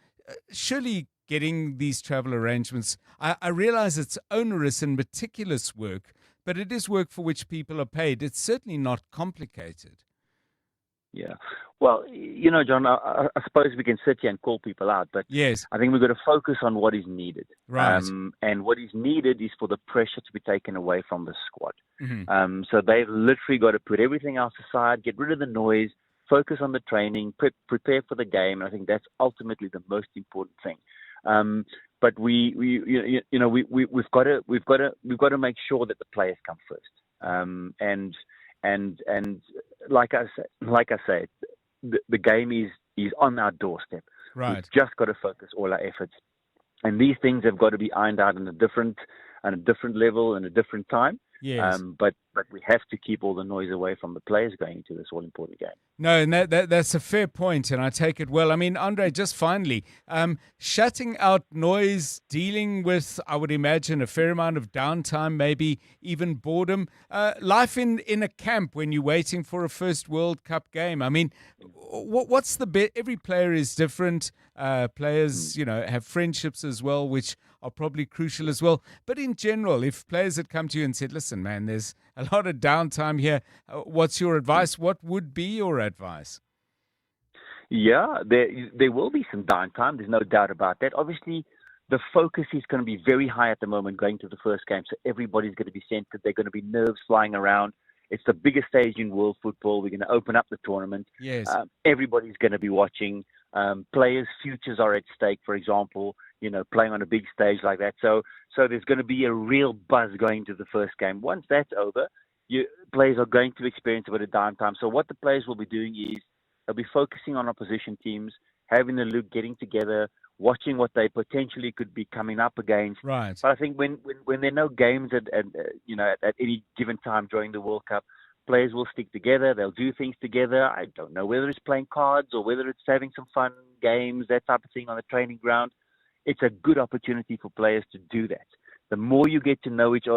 surely getting these travel arrangements, I realize it's onerous and meticulous work, but it is work for which people are paid. It's certainly not complicated. Yeah. Well, John, I suppose we can sit here and call people out, but yes, I think we've got to focus on what is needed. Right. And what is needed is for the pressure to be taken away from the squad. Mm-hmm. So they've literally got to put everything else aside, get rid of the noise, focus on the training, prepare for the game. And I think that's ultimately the most important thing. But we've got to make sure that the players come first. And like I say, the game is on our doorstep. Right. We've just got to focus all our efforts, and these things have got to be ironed out on a different level and a different time. Yes. But we have to keep all the noise away from the players going into this all important game. No, and that's a fair point, and I take it well. I mean, Andre, just finally, shutting out noise, dealing with, I would imagine, a fair amount of downtime, maybe even boredom. Life in a camp when you're waiting for a first World Cup game. I mean, what's the bit? Every player is different. Players, have friendships as well, which are probably crucial as well. But in general, if players had come to you and said, listen, man, there's a lot of downtime here, what's your advice? What would be your advice? Yeah, there will be some downtime. There's no doubt about that. Obviously, the focus is going to be very high at the moment going to the first game. So everybody's going to be centered. There are going to be nerves flying around. It's the biggest stage in world football. We're going to open up the tournament. Yes. Everybody's going to be watching. Players' futures are at stake, for example, playing on a big stage like that. So there's going to be a real buzz going to the first game. Once that's over, players are going to experience a bit of downtime. So what the players will be doing is they'll be focusing on opposition teams, having a look, getting together, watching what they potentially could be coming up against. Right. But I think when there are no games at any given time during the World Cup, players will stick together. They'll do things together. I don't know whether it's playing cards or whether it's having some fun games, that type of thing on the training ground. It's a good opportunity for players to do that. The more you get to know each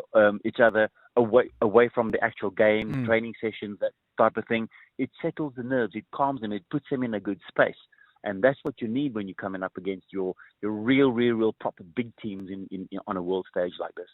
other away from the actual game, training sessions, that type of thing, it settles the nerves, it calms them, it puts them in a good space. And that's what you need when you're coming up against your real proper big teams on a world stage like this.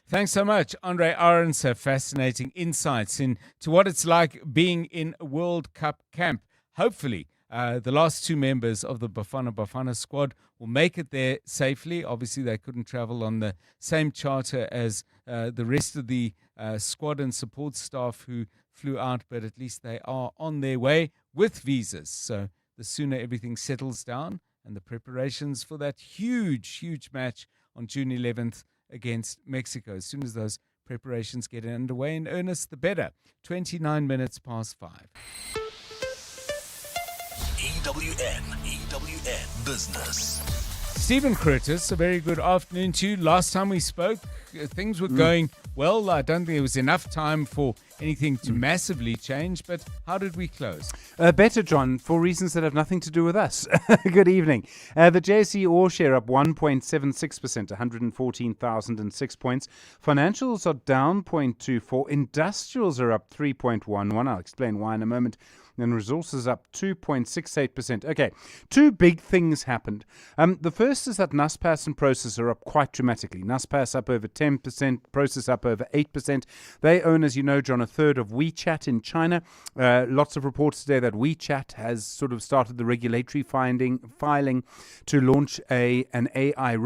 Thanks so much, Andre Arendse. Fascinating insights into what it's like being in a World Cup camp. Hopefully, the last two members of the Bafana squad will make it there safely. Obviously, they couldn't travel on the same charter as the rest of the squad and support staff who flew out, but at least they are on their way with visas. So the sooner everything settles down and the preparations for that huge match on June 11th against Mexico, as soon as those preparations get underway in earnest, the better. 29 minutes past 5. EWN Business. Stephen Curtis, a very good afternoon to you. Last time we spoke, things were going well. I don't think there was enough time for anything to massively change, but how did we close? Better, John, for reasons that have nothing to do with us. Good evening. The JSE All Share up 1.76%, 114,006 points. Financials are down 0.24. Industrials are up 3.11. I'll explain why in a moment. And resources up 2.68%. Okay, two big things happened. The first is that Naspers and Prosus are up quite dramatically. Naspers up over 10%, Prosus up over 8%. They own, as you know, John, a third of WeChat in China. Lots of reports today that WeChat has sort of started the regulatory filing to launch an AI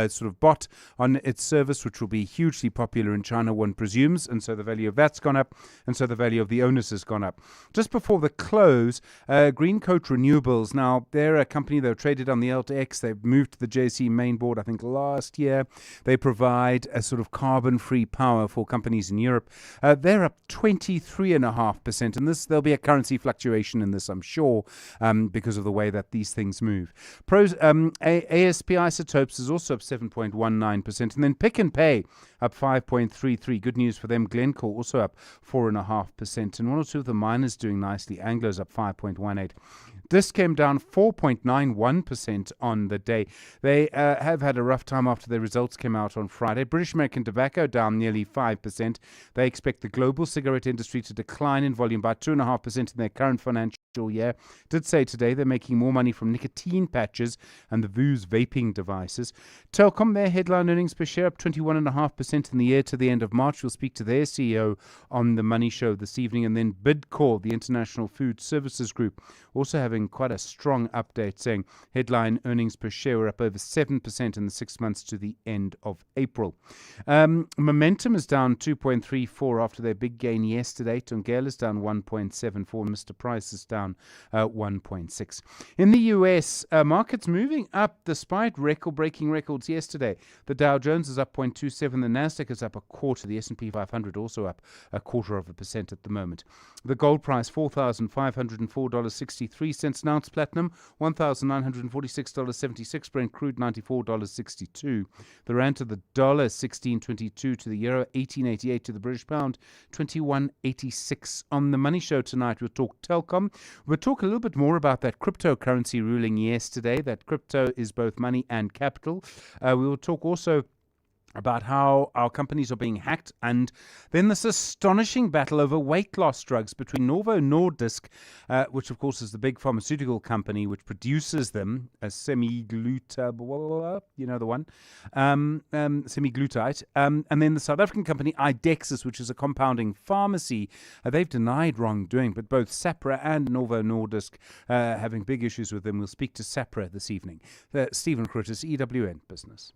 sort of bot on its service, which will be hugely popular in China, one presumes. And so the value of that's gone up, and so the value of the owners has gone up. Just before the close, Greencoat Renewables, now they're a company that were traded on the LTX. They've moved to the JSE main board, I think, last year. They provide a sort of carbon-free power for companies in Europe. They're up 23.5%, and there'll be a currency fluctuation in this, I'm sure, because of the way that these things move. ASP Isotopes is also up 7.19%, and then Pick and Pay up 5.33. Good news for them. Glencore also up 4.5%, and one or two of the miners doing nicely. Anglo's up 5.18. This came down 4.91% on the day. They have had a rough time after their results came out on Friday. British American Tobacco down nearly 5%. They expect the global cigarette industry to decline in volume by 2.5% in their current financial year. Did say today they're making more money from nicotine patches and the Vuse vaping devices. Telkom, their headline earnings per share up 21.5% in the year to the end of March. We'll speak to their CEO on the Money Show this evening. And then Bidcorp, the International Food Services Group, also having quite a strong update, saying headline earnings per share were up over 7% in the 6 months to the end of April. Momentum is down 2.34 after their big gain yesterday. Tungela is down 1.74. Mr. Price is down 1.6. In the US, markets moving up despite record-breaking records yesterday. The Dow Jones is up 0.27. The Nasdaq is up a quarter. The S&P 500 also up 0.25% at the moment. The gold price $4,504.63 an ounce. Platinum $1,946.76. Brent crude $94.62. The rand to the dollar 16.22 to the euro, 18.88 to the British pound, 21.86. On the Money Show tonight, we'll talk Telkom. We'll talk a little bit more about that cryptocurrency ruling yesterday, that crypto is both money and capital. We will talk also about how our companies are being hacked, and then this astonishing battle over weight loss drugs between Novo Nordisk, which of course is the big pharmaceutical company which produces them, semaglutide, you know the one, semaglutide, and then the South African company Idexis, which is a compounding pharmacy. They've denied wrongdoing, but both SAPRA and Novo Nordisk having big issues with them. We'll speak to SAPRA this evening. Stephen Curtis, EWN Business.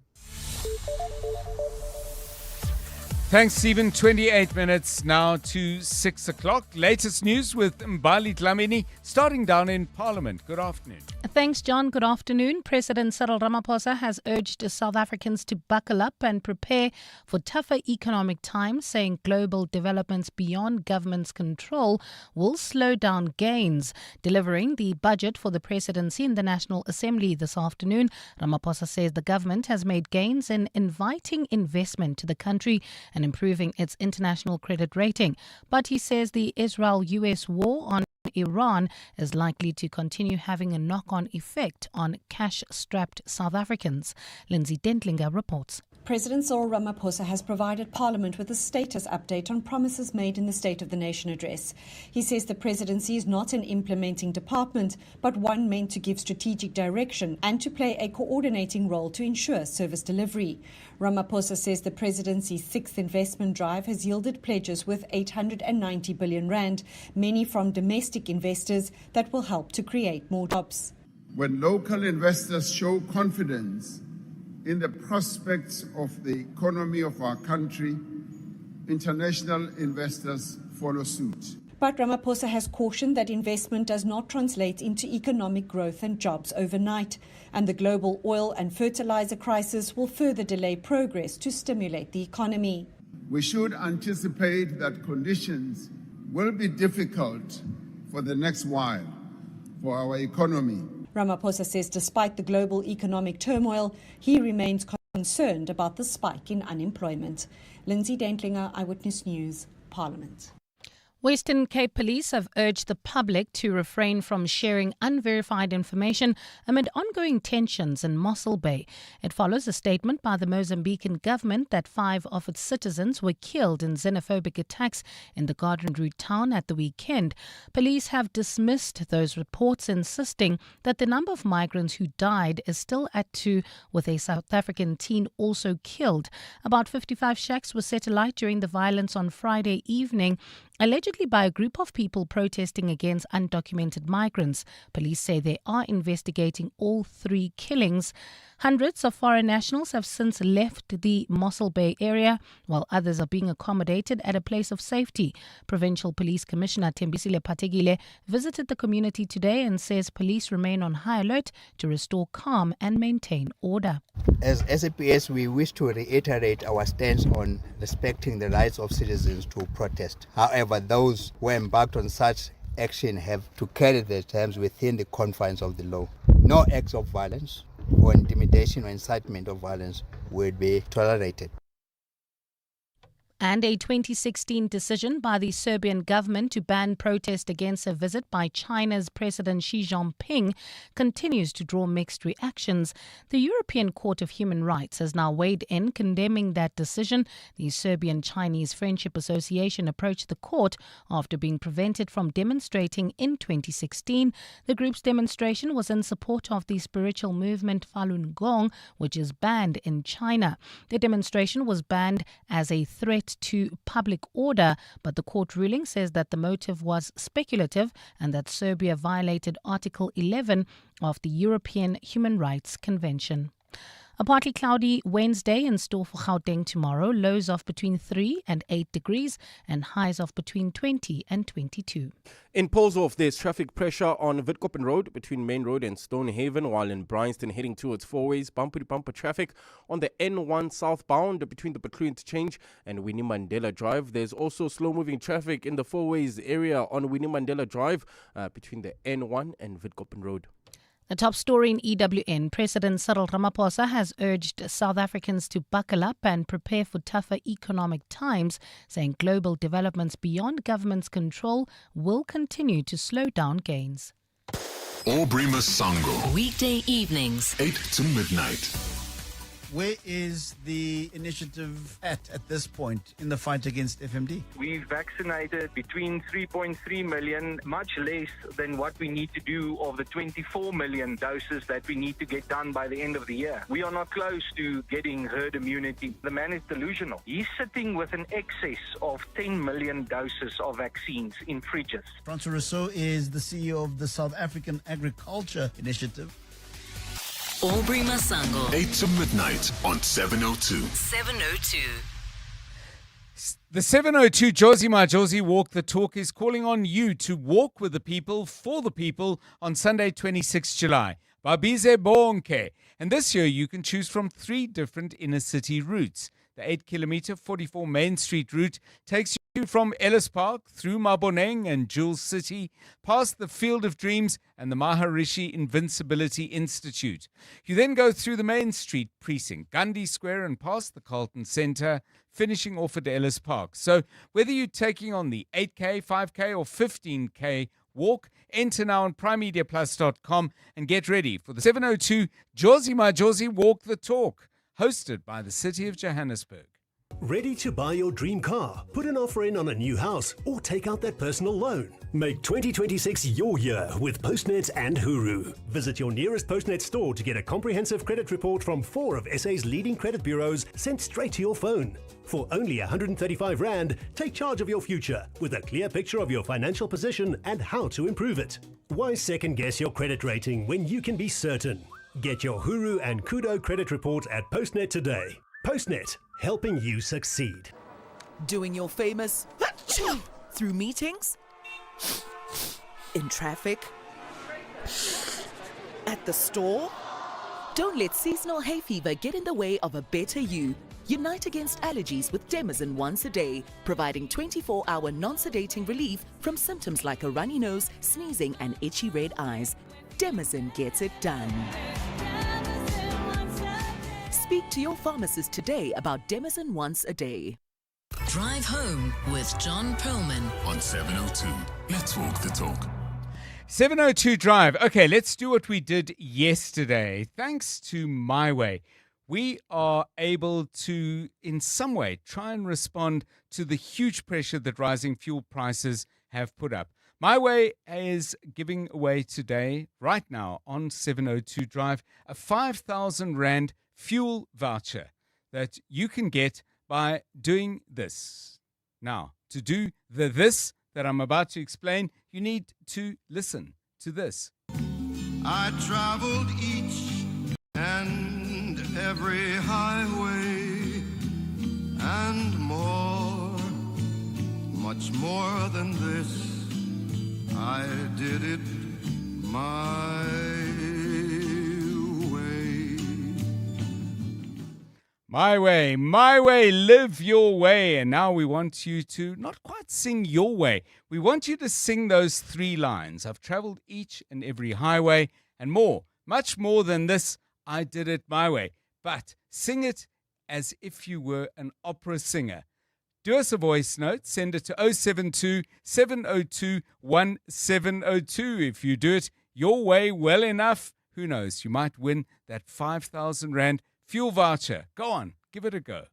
Thanks, Stephen. 28 minutes now to 6 o'clock. Latest news with Mbali Dlamini, starting down in Parliament. Good afternoon. Thanks, John. Good afternoon. President Cyril Ramaphosa has urged South Africans to buckle up and prepare for tougher economic times, saying global developments beyond government's control will slow down gains. Delivering the budget for the presidency in the National Assembly this afternoon, Ramaphosa says the government has made gains in inviting investment to the country and improving its international credit rating. But he says the Israel-US war on Iran is likely to continue having a knock-on effect on cash-strapped South Africans. Lindsay Dentlinger reports. President Cyril Ramaphosa has provided Parliament with a status update on promises made in the State of the Nation address. He says the presidency is not an implementing department, but one meant to give strategic direction and to play a coordinating role to ensure service delivery. Ramaphosa says the presidency's sixth investment drive has yielded pledges worth 890 billion rand, many from domestic investors that will help to create more jobs. When local investors show confidence in the prospects of the economy of our country, international investors follow suit. But Ramaphosa has cautioned that investment does not translate into economic growth and jobs overnight, and the global oil and fertilizer crisis will further delay progress to stimulate the economy. We should anticipate that conditions will be difficult for the next while for our economy. Ramaphosa says despite the global economic turmoil, he remains concerned about the spike in unemployment. Lindsay Dentlinger, Eyewitness News, Parliament. Western Cape Police have urged the public to refrain from sharing unverified information amid ongoing tensions in Mossel Bay. It follows a statement by the Mozambican government that 5 of its citizens were killed in xenophobic attacks in the Garden Route town at the weekend. Police have dismissed those reports, insisting that the number of migrants who died is still at 2, with a South African teen also killed. About 55 shacks were set alight during the violence on Friday evening, allegedly by a group of people protesting against undocumented migrants. Police say they are investigating all 3 killings. Hundreds of foreign nationals have since left the Mossel Bay area, while others are being accommodated at a place of safety. Provincial Police Commissioner Thembisile Pategile visited the community today and says police remain on high alert to restore calm and maintain order. As SAPS, we wish to reiterate our stance on respecting the rights of citizens to protest. However, those who embarked on such action have to carry their terms within the confines of the law. No acts of violence or intimidation or incitement of violence would be tolerated. And a 2016 decision by the Serbian government to ban protest against a visit by China's President Xi Jinping continues to draw mixed reactions. The European Court of Human Rights has now weighed in, condemning that decision. The Serbian-Chinese Friendship Association approached the court after being prevented from demonstrating in 2016. The group's demonstration was in support of the spiritual movement Falun Gong, which is banned in China. The demonstration was banned as a threat to public order, but the court ruling says that the motive was speculative and that Serbia violated Article 11 of the European Human Rights Convention. A partly cloudy Wednesday in store for Gauteng tomorrow, lows of between 3 and 8 degrees and highs of between 20 and 22. In Polshof, there's traffic pressure on Witkoppen Road between Main Road and Stonehaven, while in Bryanston heading towards Fourways, bumper-to-bumper traffic on the N1 southbound between the Petru Interchange and Winnie Mandela Drive. There's also slow-moving traffic in the Fourways area on Winnie Mandela Drive between the N1 and Witkoppen Road. The top story in EWN, President Cyril Ramaphosa has urged South Africans to buckle up and prepare for tougher economic times, saying global developments beyond government's control will continue to slow down gains. Aubrey Masango. Weekday evenings, 8 to midnight. Where is the initiative at this point in the fight against FMD? We've vaccinated between 3.3 million, much less than what we need to do of the 24 million doses that we need to get done by the end of the year. We are not close to getting herd immunity. The man is delusional. He's sitting with an excess of 10 million doses of vaccines in fridges. Francois Rousseau is the CEO of the South African Agriculture Initiative. Aubrey Masango. 8 to midnight on 702. 702. The 702 Josie My Josie Walk the Talk is calling on you to walk with the people, for the people, on Sunday, 26 July. Babize bonke. And this year you can choose from 3 different inner city routes. The 8-kilometer 44 Main Street route takes you from Ellis Park through Maboneng and Jules City, past the Field of Dreams and the Maharishi Invincibility Institute. You then go through the Main Street precinct, Gandhi Square, and past the Carlton Centre, finishing off at Ellis Park. So whether you're taking on the 8K, 5K or 15K walk, enter now on primemediaplus.com and get ready for the 702 Josie My Josie Walk the Talk, hosted by the City of Johannesburg. Ready to buy your dream car, put an offer in on a new house, or take out that personal loan? Make 2026 your year with Postnet and Huru. Visit your nearest Postnet store to get a comprehensive credit report from 4 of SA's leading credit bureaus sent straight to your phone. For only 135 Rand, take charge of your future with a clear picture of your financial position and how to improve it. Why second guess your credit rating when you can be certain? Get your Huru and Kudo credit report at Postnet today. Postnet, helping you succeed. Doing your famous through meetings, in traffic, at the store. Don't let seasonal hay fever get in the way of a better you. Unite against allergies with Demazin once a day, providing 24-hour non-sedating relief from symptoms like a runny nose, sneezing, and itchy red eyes. Demazin gets it done. Speak to your pharmacist today about Demazin once a day. Drive home with John Perlman on 702. Let's walk the talk. 702 Drive. Okay, let's do what we did yesterday. Thanks to My Way, we are able to, in some way, try and respond to the huge pressure that rising fuel prices have put up. My Way is giving away today, right now, on 702 Drive, a 5,000 Rand fuel voucher that you can get by doing this. Now, to do this that I'm about to explain, you need to listen to this. I traveled each and every highway and more, much more than this. I did it my way. My way, live your way. And now we want you to not quite sing your way. We want you to sing those 3 lines. I've traveled each and every highway and more, much more than this. I did it my way. But sing it as if you were an opera singer. Do us a voice note. Send it to 072 702 1702. If you do it your way well enough, who knows, you might win that 5,000 Rand fuel voucher. Go on, give it a go.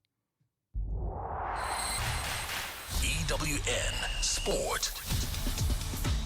EWN Sport.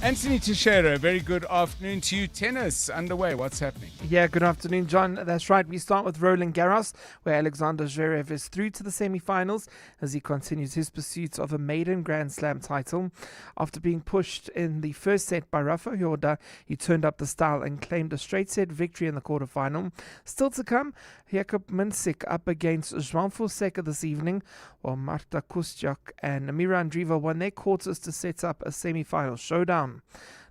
Anthony Teixeira, very good afternoon to you. Tennis underway. What's happening? Yeah, good afternoon, John. That's right. We start with Roland Garros, where Alexander Zverev is through to the semi-finals as he continues his pursuit of a maiden Grand Slam title. After being pushed in the first set by Rafa Yorda, he turned up the style and claimed a straight set victory in the quarterfinal. Still to come, Jakub Minsic up against João Fonseca this evening, while Marta Kustyuk and Mira Andreeva won their quarters to set up a semi-final showdown.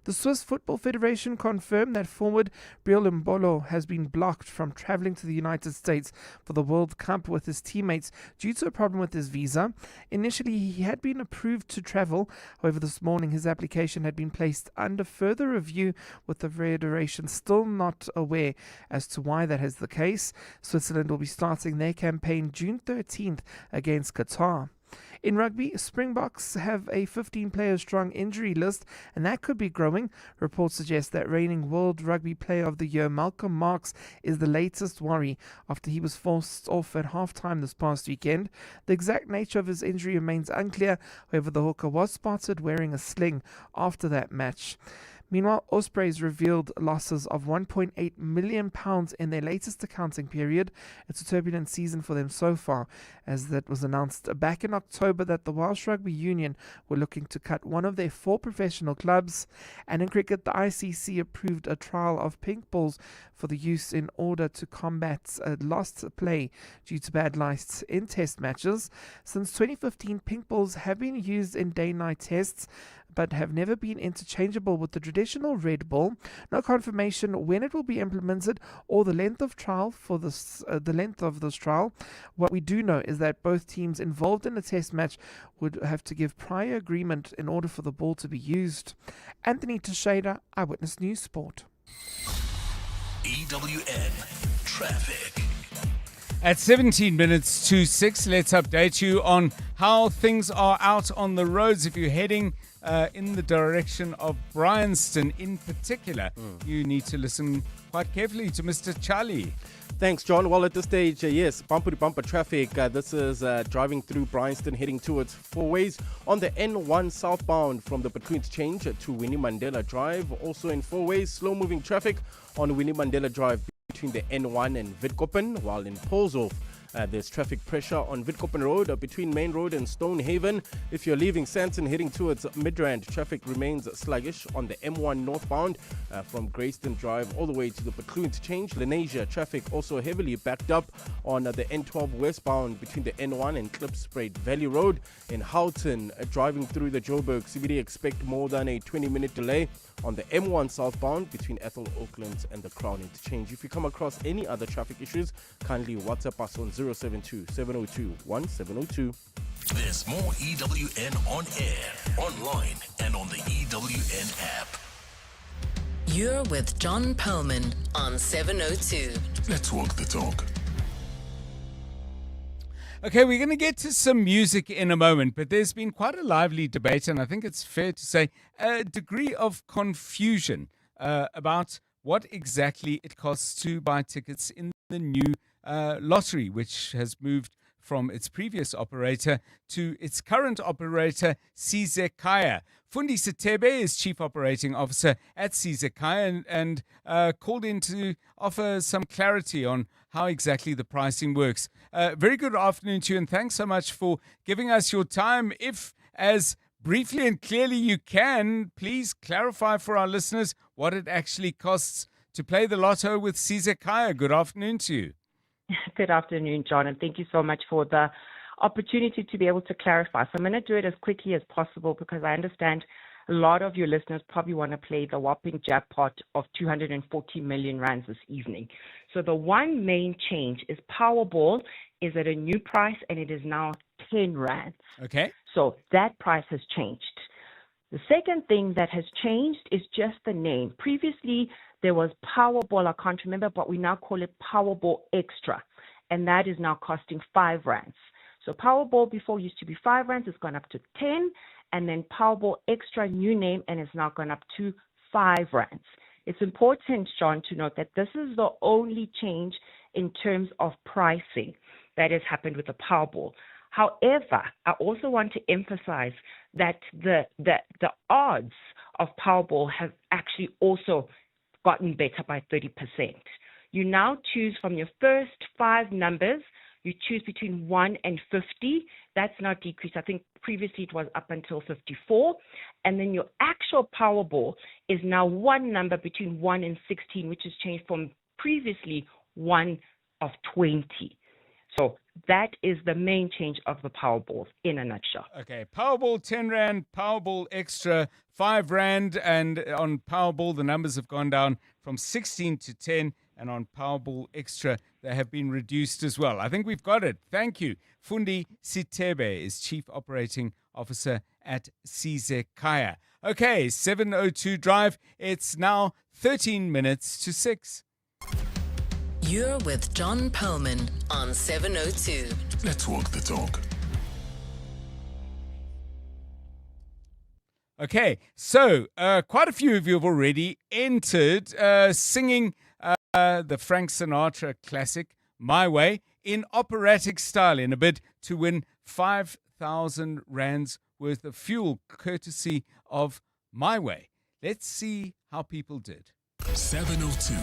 The Swiss Football Federation confirmed that forward Breel Mbolo has been blocked from travelling to the United States for the World Cup with his teammates due to a problem with his visa. Initially, he had been approved to travel. However, this morning his application had been placed under further review, with the Federation still not aware as to why that is the case. Switzerland will be starting their campaign June 13th against Qatar. In rugby, Springboks have a 15-player-strong injury list, and that could be growing. Reports suggest that reigning World Rugby Player of the Year Malcolm Marx is the latest worry after he was forced off at halftime this past weekend. The exact nature of his injury remains unclear. However, the hooker was spotted wearing a sling after that match. Meanwhile, Ospreys revealed losses of £1.8 million in their latest accounting period. It's a turbulent season for them so far, as that was announced back in October that the Welsh Rugby Union were looking to cut one of their 4 professional clubs. And in cricket, the ICC approved a trial of pink balls for the use in order to combat lost play due to bad lights in test matches. Since 2015, pink balls have been used in day-night tests, but have never been interchangeable with the traditional red ball. No confirmation when it will be implemented or the length of trial for this. This trial. What we do know is that both teams involved in a test match would have to give prior agreement in order for the ball to be used. Anthony Teixeira, Eyewitness News Sport. EWN Traffic. At 17 minutes to 6, let's update you on how things are out on the roads. If you're heading in the direction of Bryanston in particular, you need to listen quite carefully to Mr. Charlie. Thanks, John. Well, at this stage, yes, bumper-to-bumper traffic. This is driving through Bryanston, heading towards Four Ways on the N1 southbound from the Between Change to Winnie Mandela Drive. Also in Four Ways, slow-moving traffic on Winnie Mandela Drive between the N1 and Witkoppen, while in Polshof, there's traffic pressure on Witkoppen Road between Main Road and Stonehaven. If you're leaving Sandton heading towards Midrand, traffic remains sluggish on the M1 northbound from Greyston Drive all the way to the Baclue interchange. Lenasia traffic also heavily backed up on the N12 westbound between the N1 and Klipspruit Valley Road. In Houghton, driving through the Joburg CBD, expect more than a 20-minute delay on the M1 southbound between Ethel Oaklands and the Crown interchange. If you come across any other traffic issues, kindly WhatsApp us on 072-702-1702. There's more EWN on air, online, and on the EWN app. You're with John Perlman on 702. Let's walk the talk. Okay, we're going to get to some music in a moment, but there's been quite a lively debate, and I think it's fair to say a degree of confusion about what exactly it costs to buy tickets in the new lottery, which has moved from its previous operator to its current operator, Sizekaya. Fundi Sitebe is Chief Operating Officer at Sizekaya and called in to offer some clarity on how exactly the pricing works. Very good afternoon to you, and thanks so much for giving us your time. If, as briefly and clearly you can, please clarify for our listeners what it actually costs to play the lotto with Sizekaya. Good afternoon to you. Good afternoon, John, and thank you so much for the opportunity to be able to clarify. So I'm going to do it as quickly as possible because I understand a lot of your listeners probably want to play the whopping jackpot of 240 million rands this evening. So the one main change is Powerball is at a new price and it is now 10 rands. Okay. So that price has changed. The second thing that has changed is just the name. Previously, there was Powerball, I can't remember, but we now call it Powerball Extra, and that is now costing 5 rands. So Powerball before used to be 5 rands, it's gone up to 10, and then Powerball Extra, new name, and it's now gone up to 5 rands. It's important, John, to note that this is the only change in terms of pricing that has happened with the Powerball. However, I also want to emphasize that the odds of Powerball have actually also gotten better by 30%. You now choose from your first 5 numbers, you choose between 1 and 50. That's now decreased. I think previously it was up until 54. And then your actual Powerball is now one number between 1 and 16, which has changed from previously 1 of 20. So that is the main change of the Powerball in a nutshell. Okay, Powerball 10 Rand, Powerball Extra 5 Rand, and on Powerball the numbers have gone down from 16 to 10, and on Powerball Extra they have been reduced as well. I think we've got it. Thank you. Fundi Sitebe is Chief Operating Officer at Sizekaya. Okay, 702 Drive. It's now 13 minutes to 6. You're with John Perlman on 702. Let's walk the talk. Okay, so quite a few of you have already entered singing the Frank Sinatra classic, My Way, in operatic style in a bid to win 5,000 rands worth of fuel, courtesy of My Way. Let's see how people did. 702.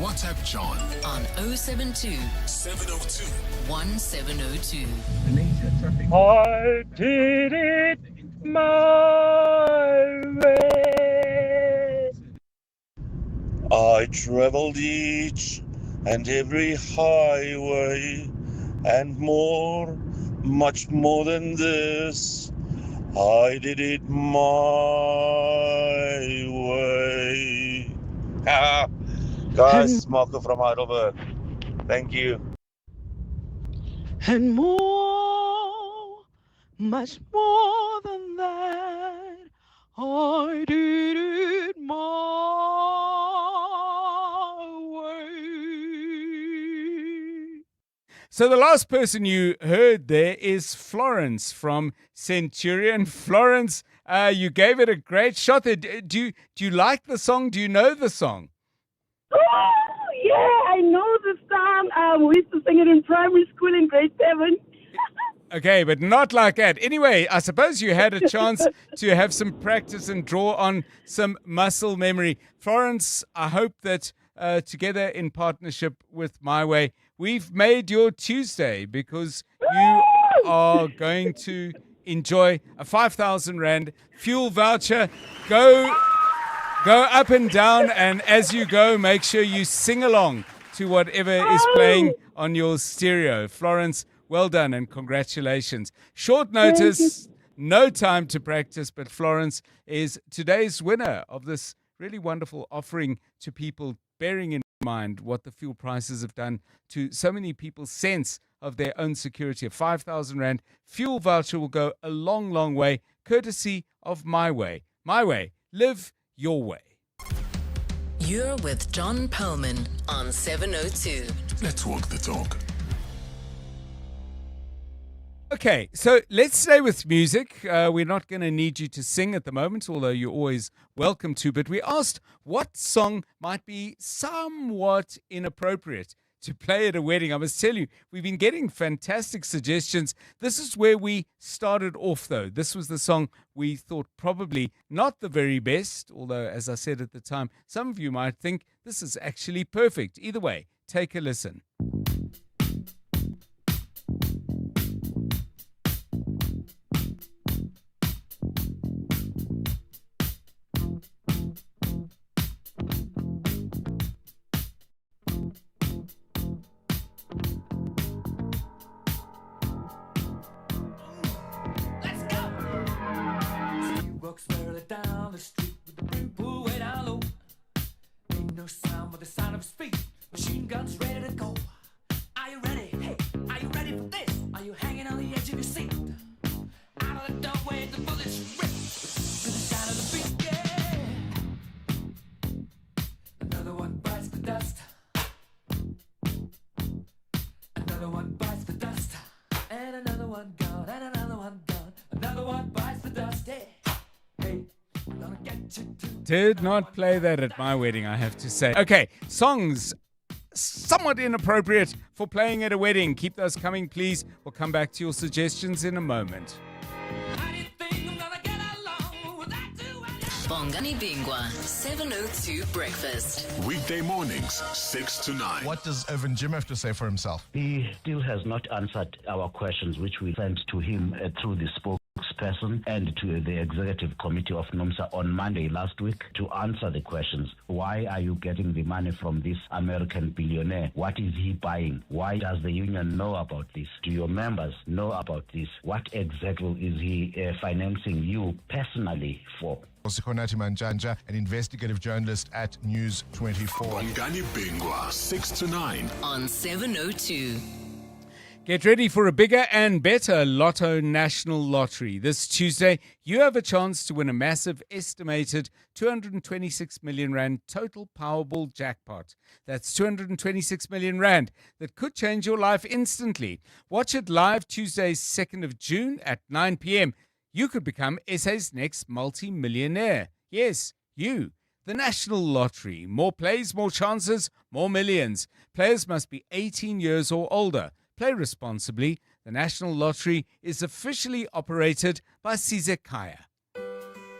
WhatsApp John on 072 702 1702. I did it my way. I traveled each and every highway and more, much more than this. I did it my way. Guys, Marco from Heidelberg. Thank you. And more, much more than that, I did it my way. So the last person you heard there is Florence from Centurion. Florence, you gave it a great shot there. Do you like the song? Do you know the song? Oh, yeah, I know the song. We used to sing it in primary school in grade 7. Okay, but not like that. Anyway, I suppose you had a chance to have some practice and draw on some muscle memory. Florence, I hope that together in partnership with My Way, we've made your Tuesday, because you are going to enjoy a 5,000 Rand fuel voucher. Go Go up and down, and as you go, make sure you sing along to whatever is playing on your stereo. Florence, well done and congratulations. Short notice, no time to practice, but Florence is today's winner of this really wonderful offering to people, bearing in mind what the fuel prices have done to so many people's sense of their own security. A 5,000 Rand fuel voucher will go a long, long way, courtesy of My Way. My Way, live your way. You're with John Perlman on 702. Let's walk the talk. Okay, so let's stay with music. We're not going to need you to sing at the moment, although you're always welcome to. But we asked what song might be somewhat inappropriate to play at a wedding. I must tell you, we've been getting fantastic suggestions. This is where we started off, though. This was the song we thought probably not the very best, although, as I said at the time, some of you might think this is actually perfect. Either way, take a listen. Down the street with the big pool way down low. Ain't no sound but the sound of speed. Machine guns ready to go. Are you ready? Hey, are you ready for this? Are you hanging on the edge of your seat? Out of the doorway, the bullets rip to the sound of the beat. Yeah. Another one bites the dust. Another one bites the dust. And another one gone. And another one gone. Another one bites the dust. Yeah. Did not play that at my wedding, I have to say. Okay, songs somewhat inappropriate for playing at a wedding. Keep those coming, please. We'll come back to your suggestions in a moment. Bongani Bingwa, 702 Breakfast. Weekday mornings, 6 to 9. What does Evan Jim have to say for himself? He still has not answered our questions, which we sent to him through the spokesperson and to the executive committee of NUMSA on Monday last week to answer the questions. Why are you getting the money from this American billionaire? What is he buying? Why does the union know about this? Do your members know about this? What exactly is he financing you personally for? Sikonati Manjanja, an investigative journalist at News 24. Bongani Bingwa, 6 to 9. On 702. Get ready for a bigger and better Lotto National Lottery. This Tuesday, you have a chance to win a massive estimated 226 million Rand total Powerball jackpot. That's 226 million Rand that could change your life instantly. Watch it live Tuesday, 2nd of June at 9 p.m. You could become SA's next multi-millionaire. Yes, you. The National Lottery. More plays, more chances, more millions. Players must be 18 years or older. Play responsibly. The National Lottery is officially operated by Sizekaya.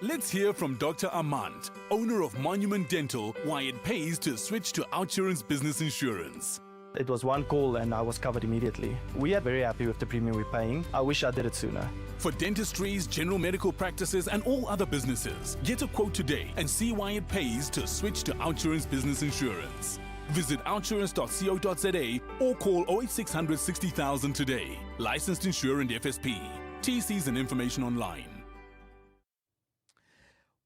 Let's hear from Dr. Armand, owner of Monument Dental, why it pays to switch to OUTsurance Business Insurance. It was one call and I was covered immediately. We are very happy with the premium we're paying. I wish I did it sooner. For dentistries, general medical practices, and all other businesses, get a quote today and see why it pays to switch to OUTsurance Business Insurance. Visit outsurance.co.za or call 08600 60,000 today. Licensed insurer and FSP. TCs and information online.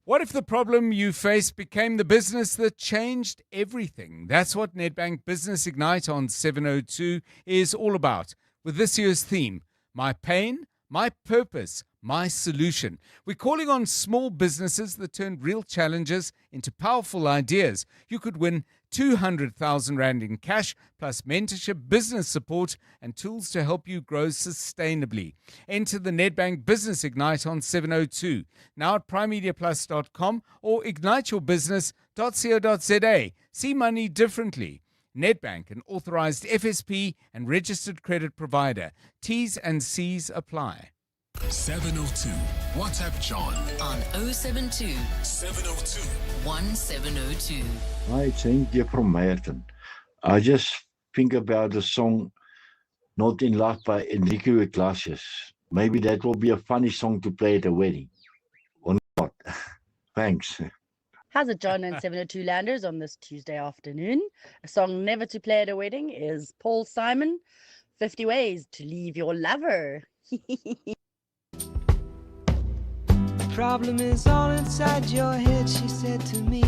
What if the problem you faced became the business that changed everything? That's what Nedbank Business Ignite on 702 is all about. With this year's theme, My Pain, My Purpose, My Solution. We're calling on small businesses that turn real challenges into powerful ideas. You could win 200,000 Rand in cash, plus mentorship, business support, and tools to help you grow sustainably. Enter the Nedbank Business Ignite on 702, now at primemediaplus.com or igniteyourbusiness.co.za. See money differently. Nedbank, an authorized FSP and registered credit provider. T's and C's apply. 702. WhatsApp John on 072 702 1702. Hi, it's Henk from Meyerton. I just think about the song Not in Love by Enrique Iglesias. Maybe that will be a funny song to play at a wedding. Or not. Thanks. How's it, John and 702 Landers on this Tuesday afternoon? A song never to play at a wedding is Paul Simon, 50 Ways to Leave Your Lover. Problem is all inside your head, she said to me.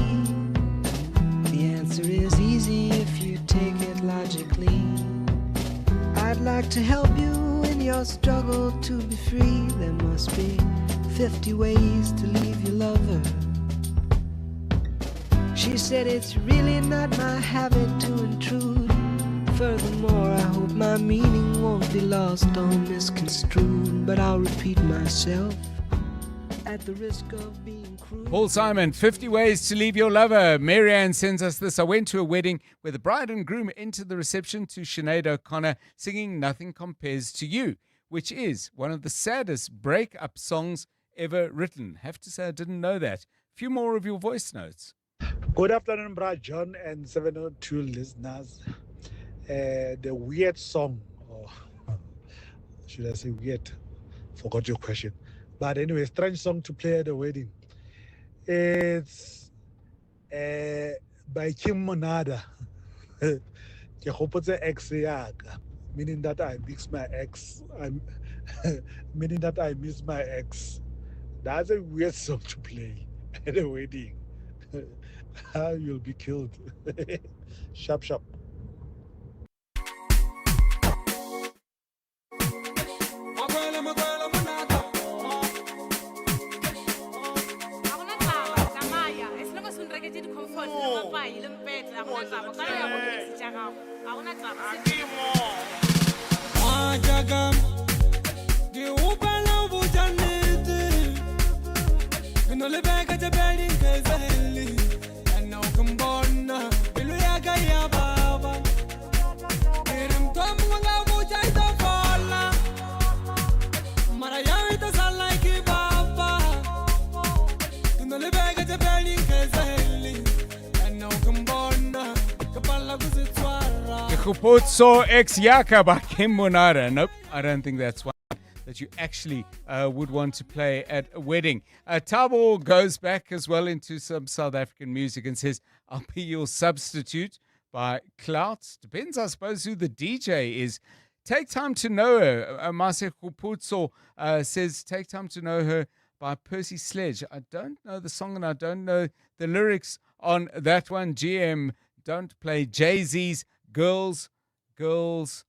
The answer is easy if you take it logically. I'd like to help you in your struggle to be free. There must be 50 ways to leave your lover. She said it's really not my habit to intrude. Furthermore, I hope my meaning won't be lost or misconstrued. But I'll repeat myself at the risk of being cruel. Paul Simon, 50 Ways to Leave Your Lover. Marianne sends us this. I went to a wedding where the bride and groom entered the reception to Sinead O'Connor singing Nothing Compares to You, which is one of the saddest break-up songs ever written. Have to say I didn't know that. A few more of your voice notes. Good afternoon, Brad John and 702 listeners. The weird song, or should I say weird? Forgot your question. But anyway, strange song to play at the wedding. It's by Kim Monada. Meaning that I miss my ex. Meaning that I miss my ex. That's a weird song to play at a wedding. You'll be killed. Sharp, sharp. Kupotso ex Yaka by Kim Monada. Nope, I don't think that's one that you actually would want to play at a wedding. Tabo goes back as well into some South African music and says, I'll be your substitute by Clout. Depends, I suppose, who the DJ is. Take Time to Know Her. Mase Kupotso says, Take Time to Know Her by Percy Sledge. I don't know the song and I don't know the lyrics on that one. GM, don't play Jay-Z's Girls, Girls,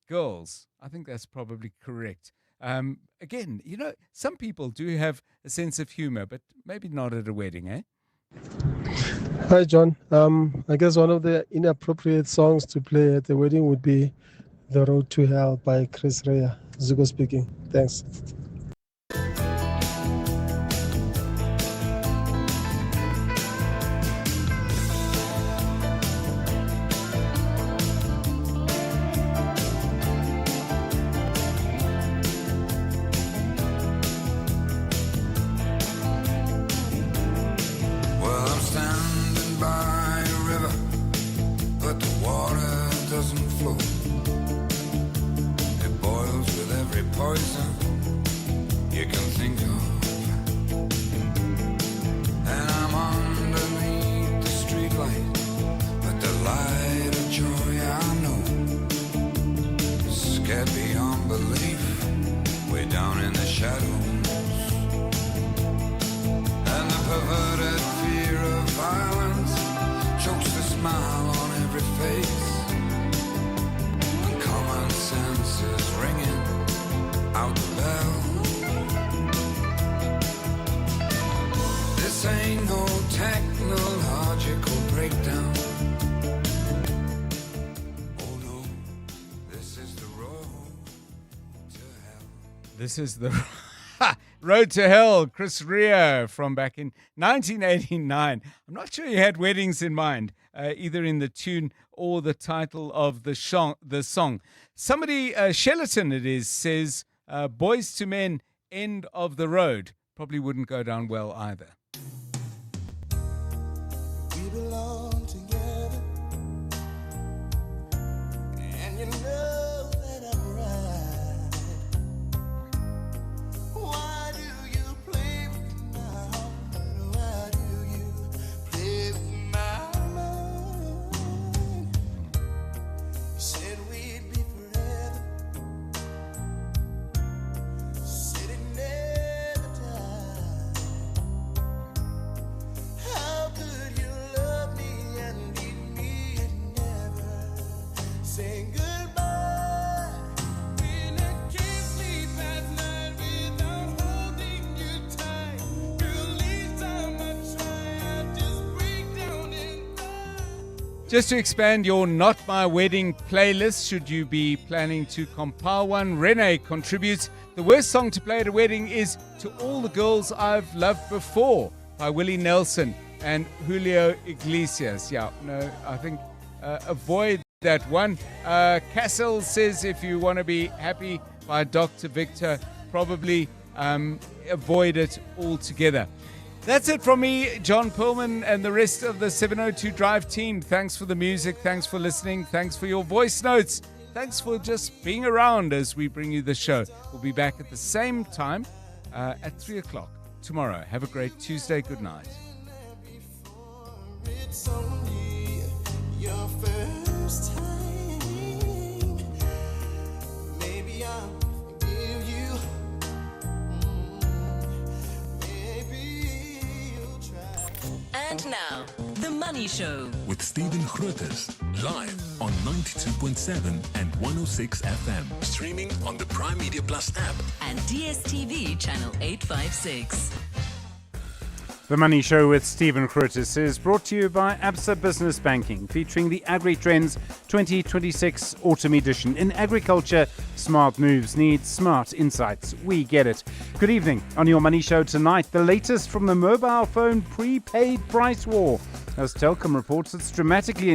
Girls. I think that's probably correct. Again, you know, some people do have a sense of humor, but maybe not at a wedding, eh? Hi, John. I guess one of the inappropriate songs to play at the wedding would be The Road to Hell by Chris Rea. Zuko speaking. Thanks. This is the Road to Hell, Chris Rea from back in 1989. I'm not sure he had weddings in mind, either in the tune or the title of the song. Somebody, Shelaton it is, says, Boys to Men, End of the Road. Probably wouldn't go down well either. We belong together, and you know that I'm right. Why do you play with my heart? Why do you Just to expand your Not My Wedding playlist, should you be planning to compile one, Renee contributes, the worst song to play at a wedding is To All the Girls I've Loved Before by Willie Nelson and Julio Iglesias. Yeah, no, I think avoid that one. Cassel says if you want to be happy by Dr. Victor, probably avoid it altogether. That's it from me, John Perlman, and the rest of the 702 Drive team. Thanks for the music. Thanks for listening. Thanks for your voice notes. Thanks for just being around as we bring you the show. We'll be back at the same time at 3 o'clock tomorrow. Have a great Tuesday. Good night. It's only your first time. Maybe I'll forgive you. And now, The Money Show. With Stephen Grootes, live on 92.7 and 106 FM. Streaming on the Prime Media Plus app. And DSTV channel 856. The Money Show with Stephen Grootes is brought to you by Absa Business Banking, featuring the Agri Trends 2026 Autumn Edition. In agriculture, smart moves need smart insights. We get it. Good evening. On your Money Show tonight, the latest from the mobile phone prepaid price war, as Telkom reports it's dramatically